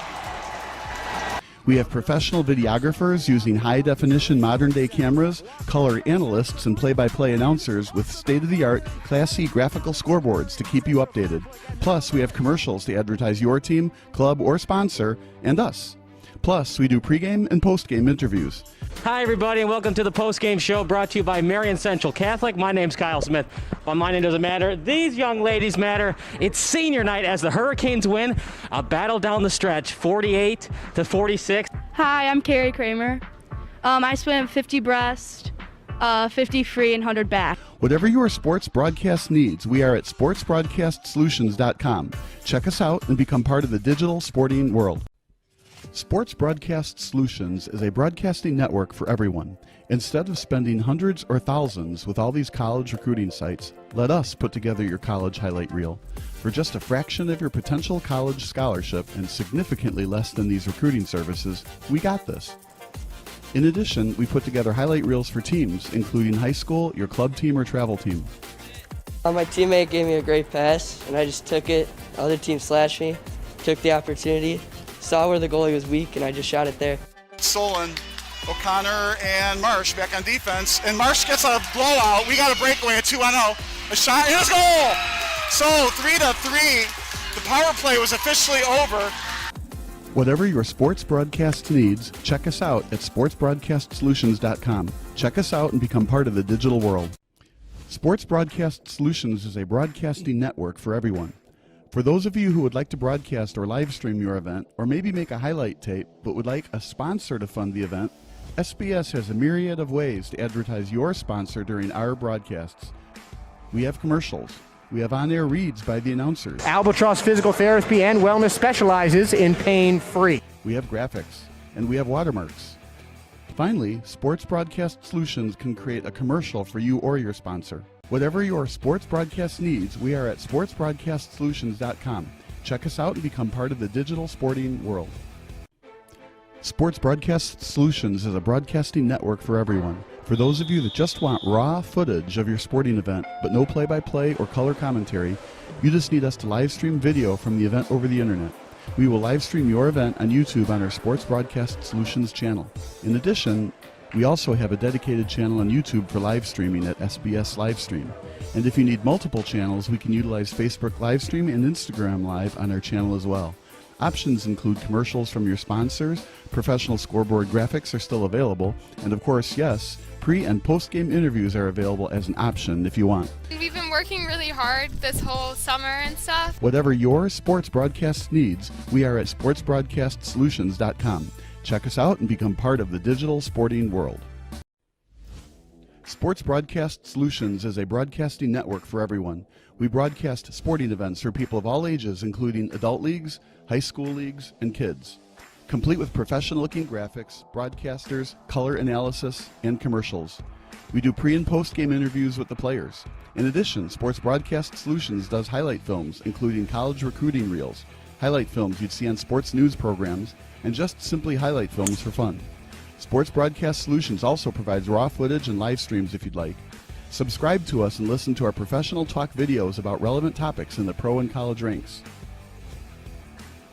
[SPEAKER 22] We have professional videographers using high-definition modern-day cameras, color analysts, and play-by-play announcers with state-of-the-art, classy graphical scoreboards to keep you updated. Plus, we have commercials to advertise your team, club, or sponsor, and us. Plus, we do pregame and postgame interviews.
[SPEAKER 20] Hi, everybody, and welcome to the post-game show brought to you by Marion Central Catholic. My name's Kyle Smith. Well, my name doesn't matter. These young ladies matter. It's senior night as the Hurricanes win a battle down the stretch, 48-46.
[SPEAKER 23] Hi, I'm Carrie Kramer. I swim 50 breast, 50 free, and 100 back.
[SPEAKER 22] Whatever your sports broadcast needs, we are at sportsbroadcastsolutions.com. Check us out and become part of the digital sporting world. Sports Broadcast Solutions is a broadcasting network for everyone. Instead of spending hundreds or thousands with all these college recruiting sites, let us put together your college highlight reel. For just a fraction of your potential college scholarship and significantly less than these recruiting services, we got this. In addition, we put together highlight reels for teams, including high school, your club team, or travel team.
[SPEAKER 3] My teammate gave me a great pass, and I just took it. The other team slashed me, took the opportunity, saw where the goalie was weak, and I just shot it there.
[SPEAKER 5] Solon, O'Connor, and Marsh back on defense. And Marsh gets a blowout. We got a breakaway at 2-0. A shot, and it's goal! So 3-3. The power play was officially over.
[SPEAKER 22] Whatever your sports broadcast needs, check us out at sportsbroadcastsolutions.com. Check us out and become part of the digital world. Sports Broadcast Solutions is a broadcasting network for everyone. For those of you who would like to broadcast or live stream your event, or maybe make a highlight tape, but would like a sponsor to fund the event, SBS has a myriad of ways to advertise your sponsor during our broadcasts. We have commercials. We have on-air reads by the announcers.
[SPEAKER 16] Albatross Physical Therapy and Wellness specializes in pain-free.
[SPEAKER 22] We have graphics, and we have watermarks. Finally, Sports Broadcast Solutions can create a commercial for you or your sponsor. Whatever your sports broadcast needs, we are at sportsbroadcastsolutions.com. Check us out and become part of the digital sporting world. Sports Broadcast Solutions is a broadcasting network for everyone. For those of you that just want raw footage of your sporting event, but no play-by-play or color commentary, you just need us to live stream video from the event over the internet. We will live stream your event on YouTube on our Sports Broadcast Solutions channel. In addition, We also have a dedicated channel on YouTube for live streaming at SBS Livestream. And if you need multiple channels, we can utilize Facebook Livestream and Instagram Live on our channel as well. Options include commercials from your sponsors, professional scoreboard graphics are still available, and of course, yes, pre- and post-game interviews are available as an option if you want.
[SPEAKER 24] We've been working really hard this whole summer and stuff.
[SPEAKER 22] Whatever your sports broadcast needs, we are at sportsbroadcastsolutions.com. Check us out and become part of the digital sporting world. Sports Broadcast Solutions is a broadcasting network for everyone. We broadcast sporting events for people of all ages, including adult leagues, high school leagues, and kids. Complete with professional-looking graphics, broadcasters, color analysis, and commercials. We do pre- and post-game interviews with the players. In addition, Sports Broadcast Solutions does highlight films, including college recruiting reels, highlight films you'd see on sports news programs, and just simply highlight films for fun. Sports Broadcast Solutions also provides raw footage and live streams if you'd like. Subscribe to us and listen to our professional talk videos about relevant topics in the pro and college ranks.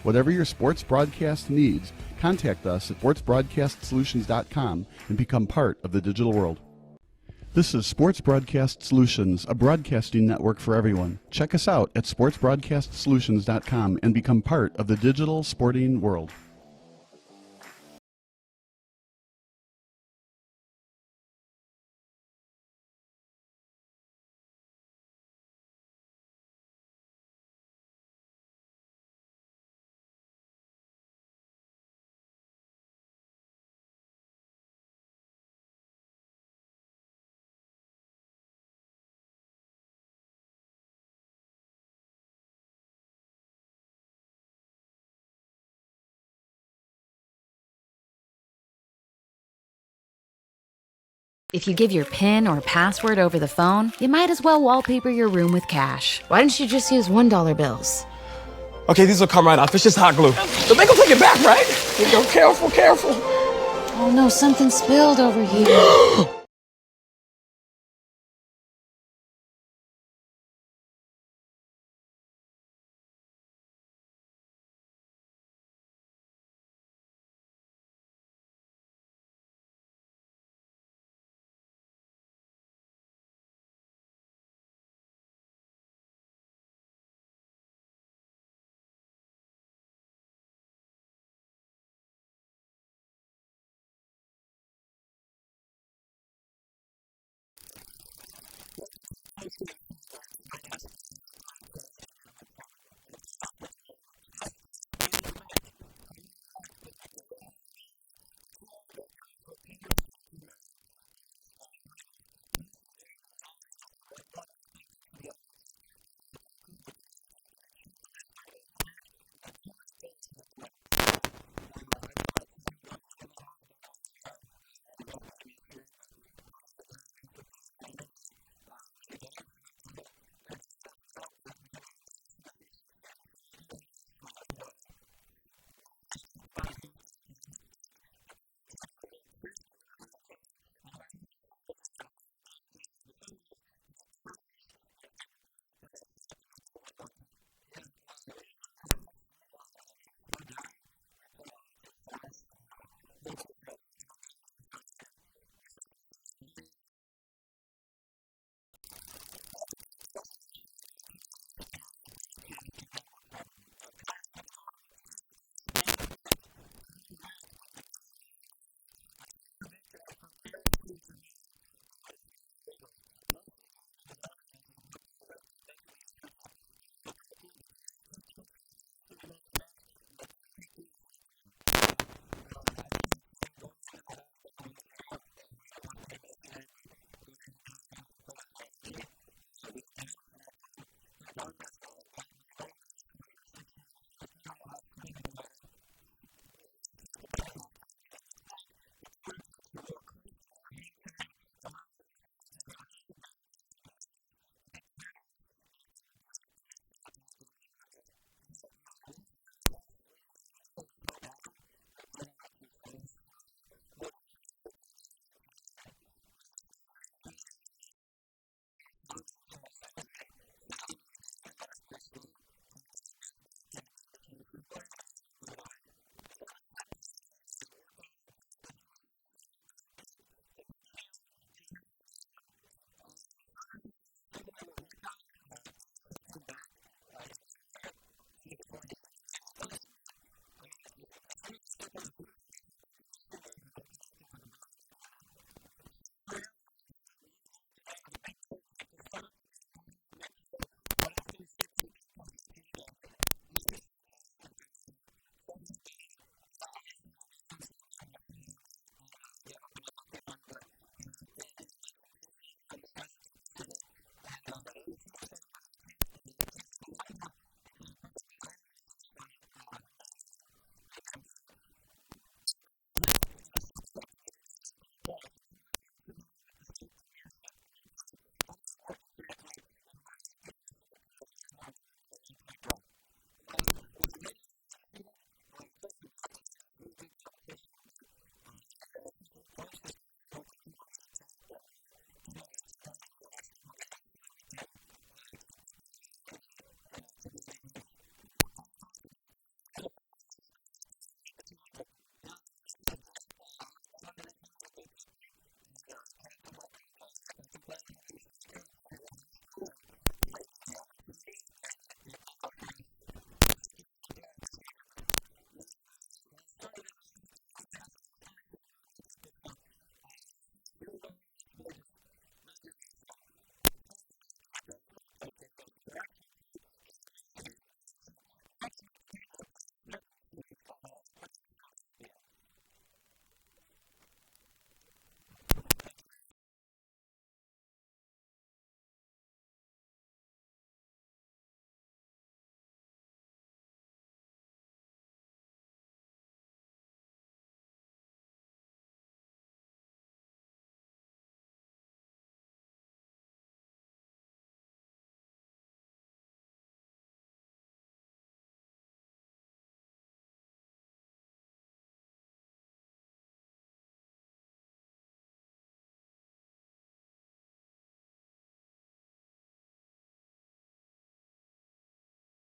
[SPEAKER 22] Whatever your sports broadcast needs, contact us at sportsbroadcastsolutions.com and become part of the digital world. This is Sports Broadcast Solutions, a broadcasting network for everyone. Check us out at sportsbroadcastsolutions.com and become part of the digital sporting world.
[SPEAKER 7] If you give your PIN or password over the phone, you might as well wallpaper your room with cash. Why didn't you just use $1 bills?
[SPEAKER 8] Okay, these will come right off. It's just hot glue. The thing will take it back, right? Here you go. Careful, careful.
[SPEAKER 7] Oh no, something spilled over here.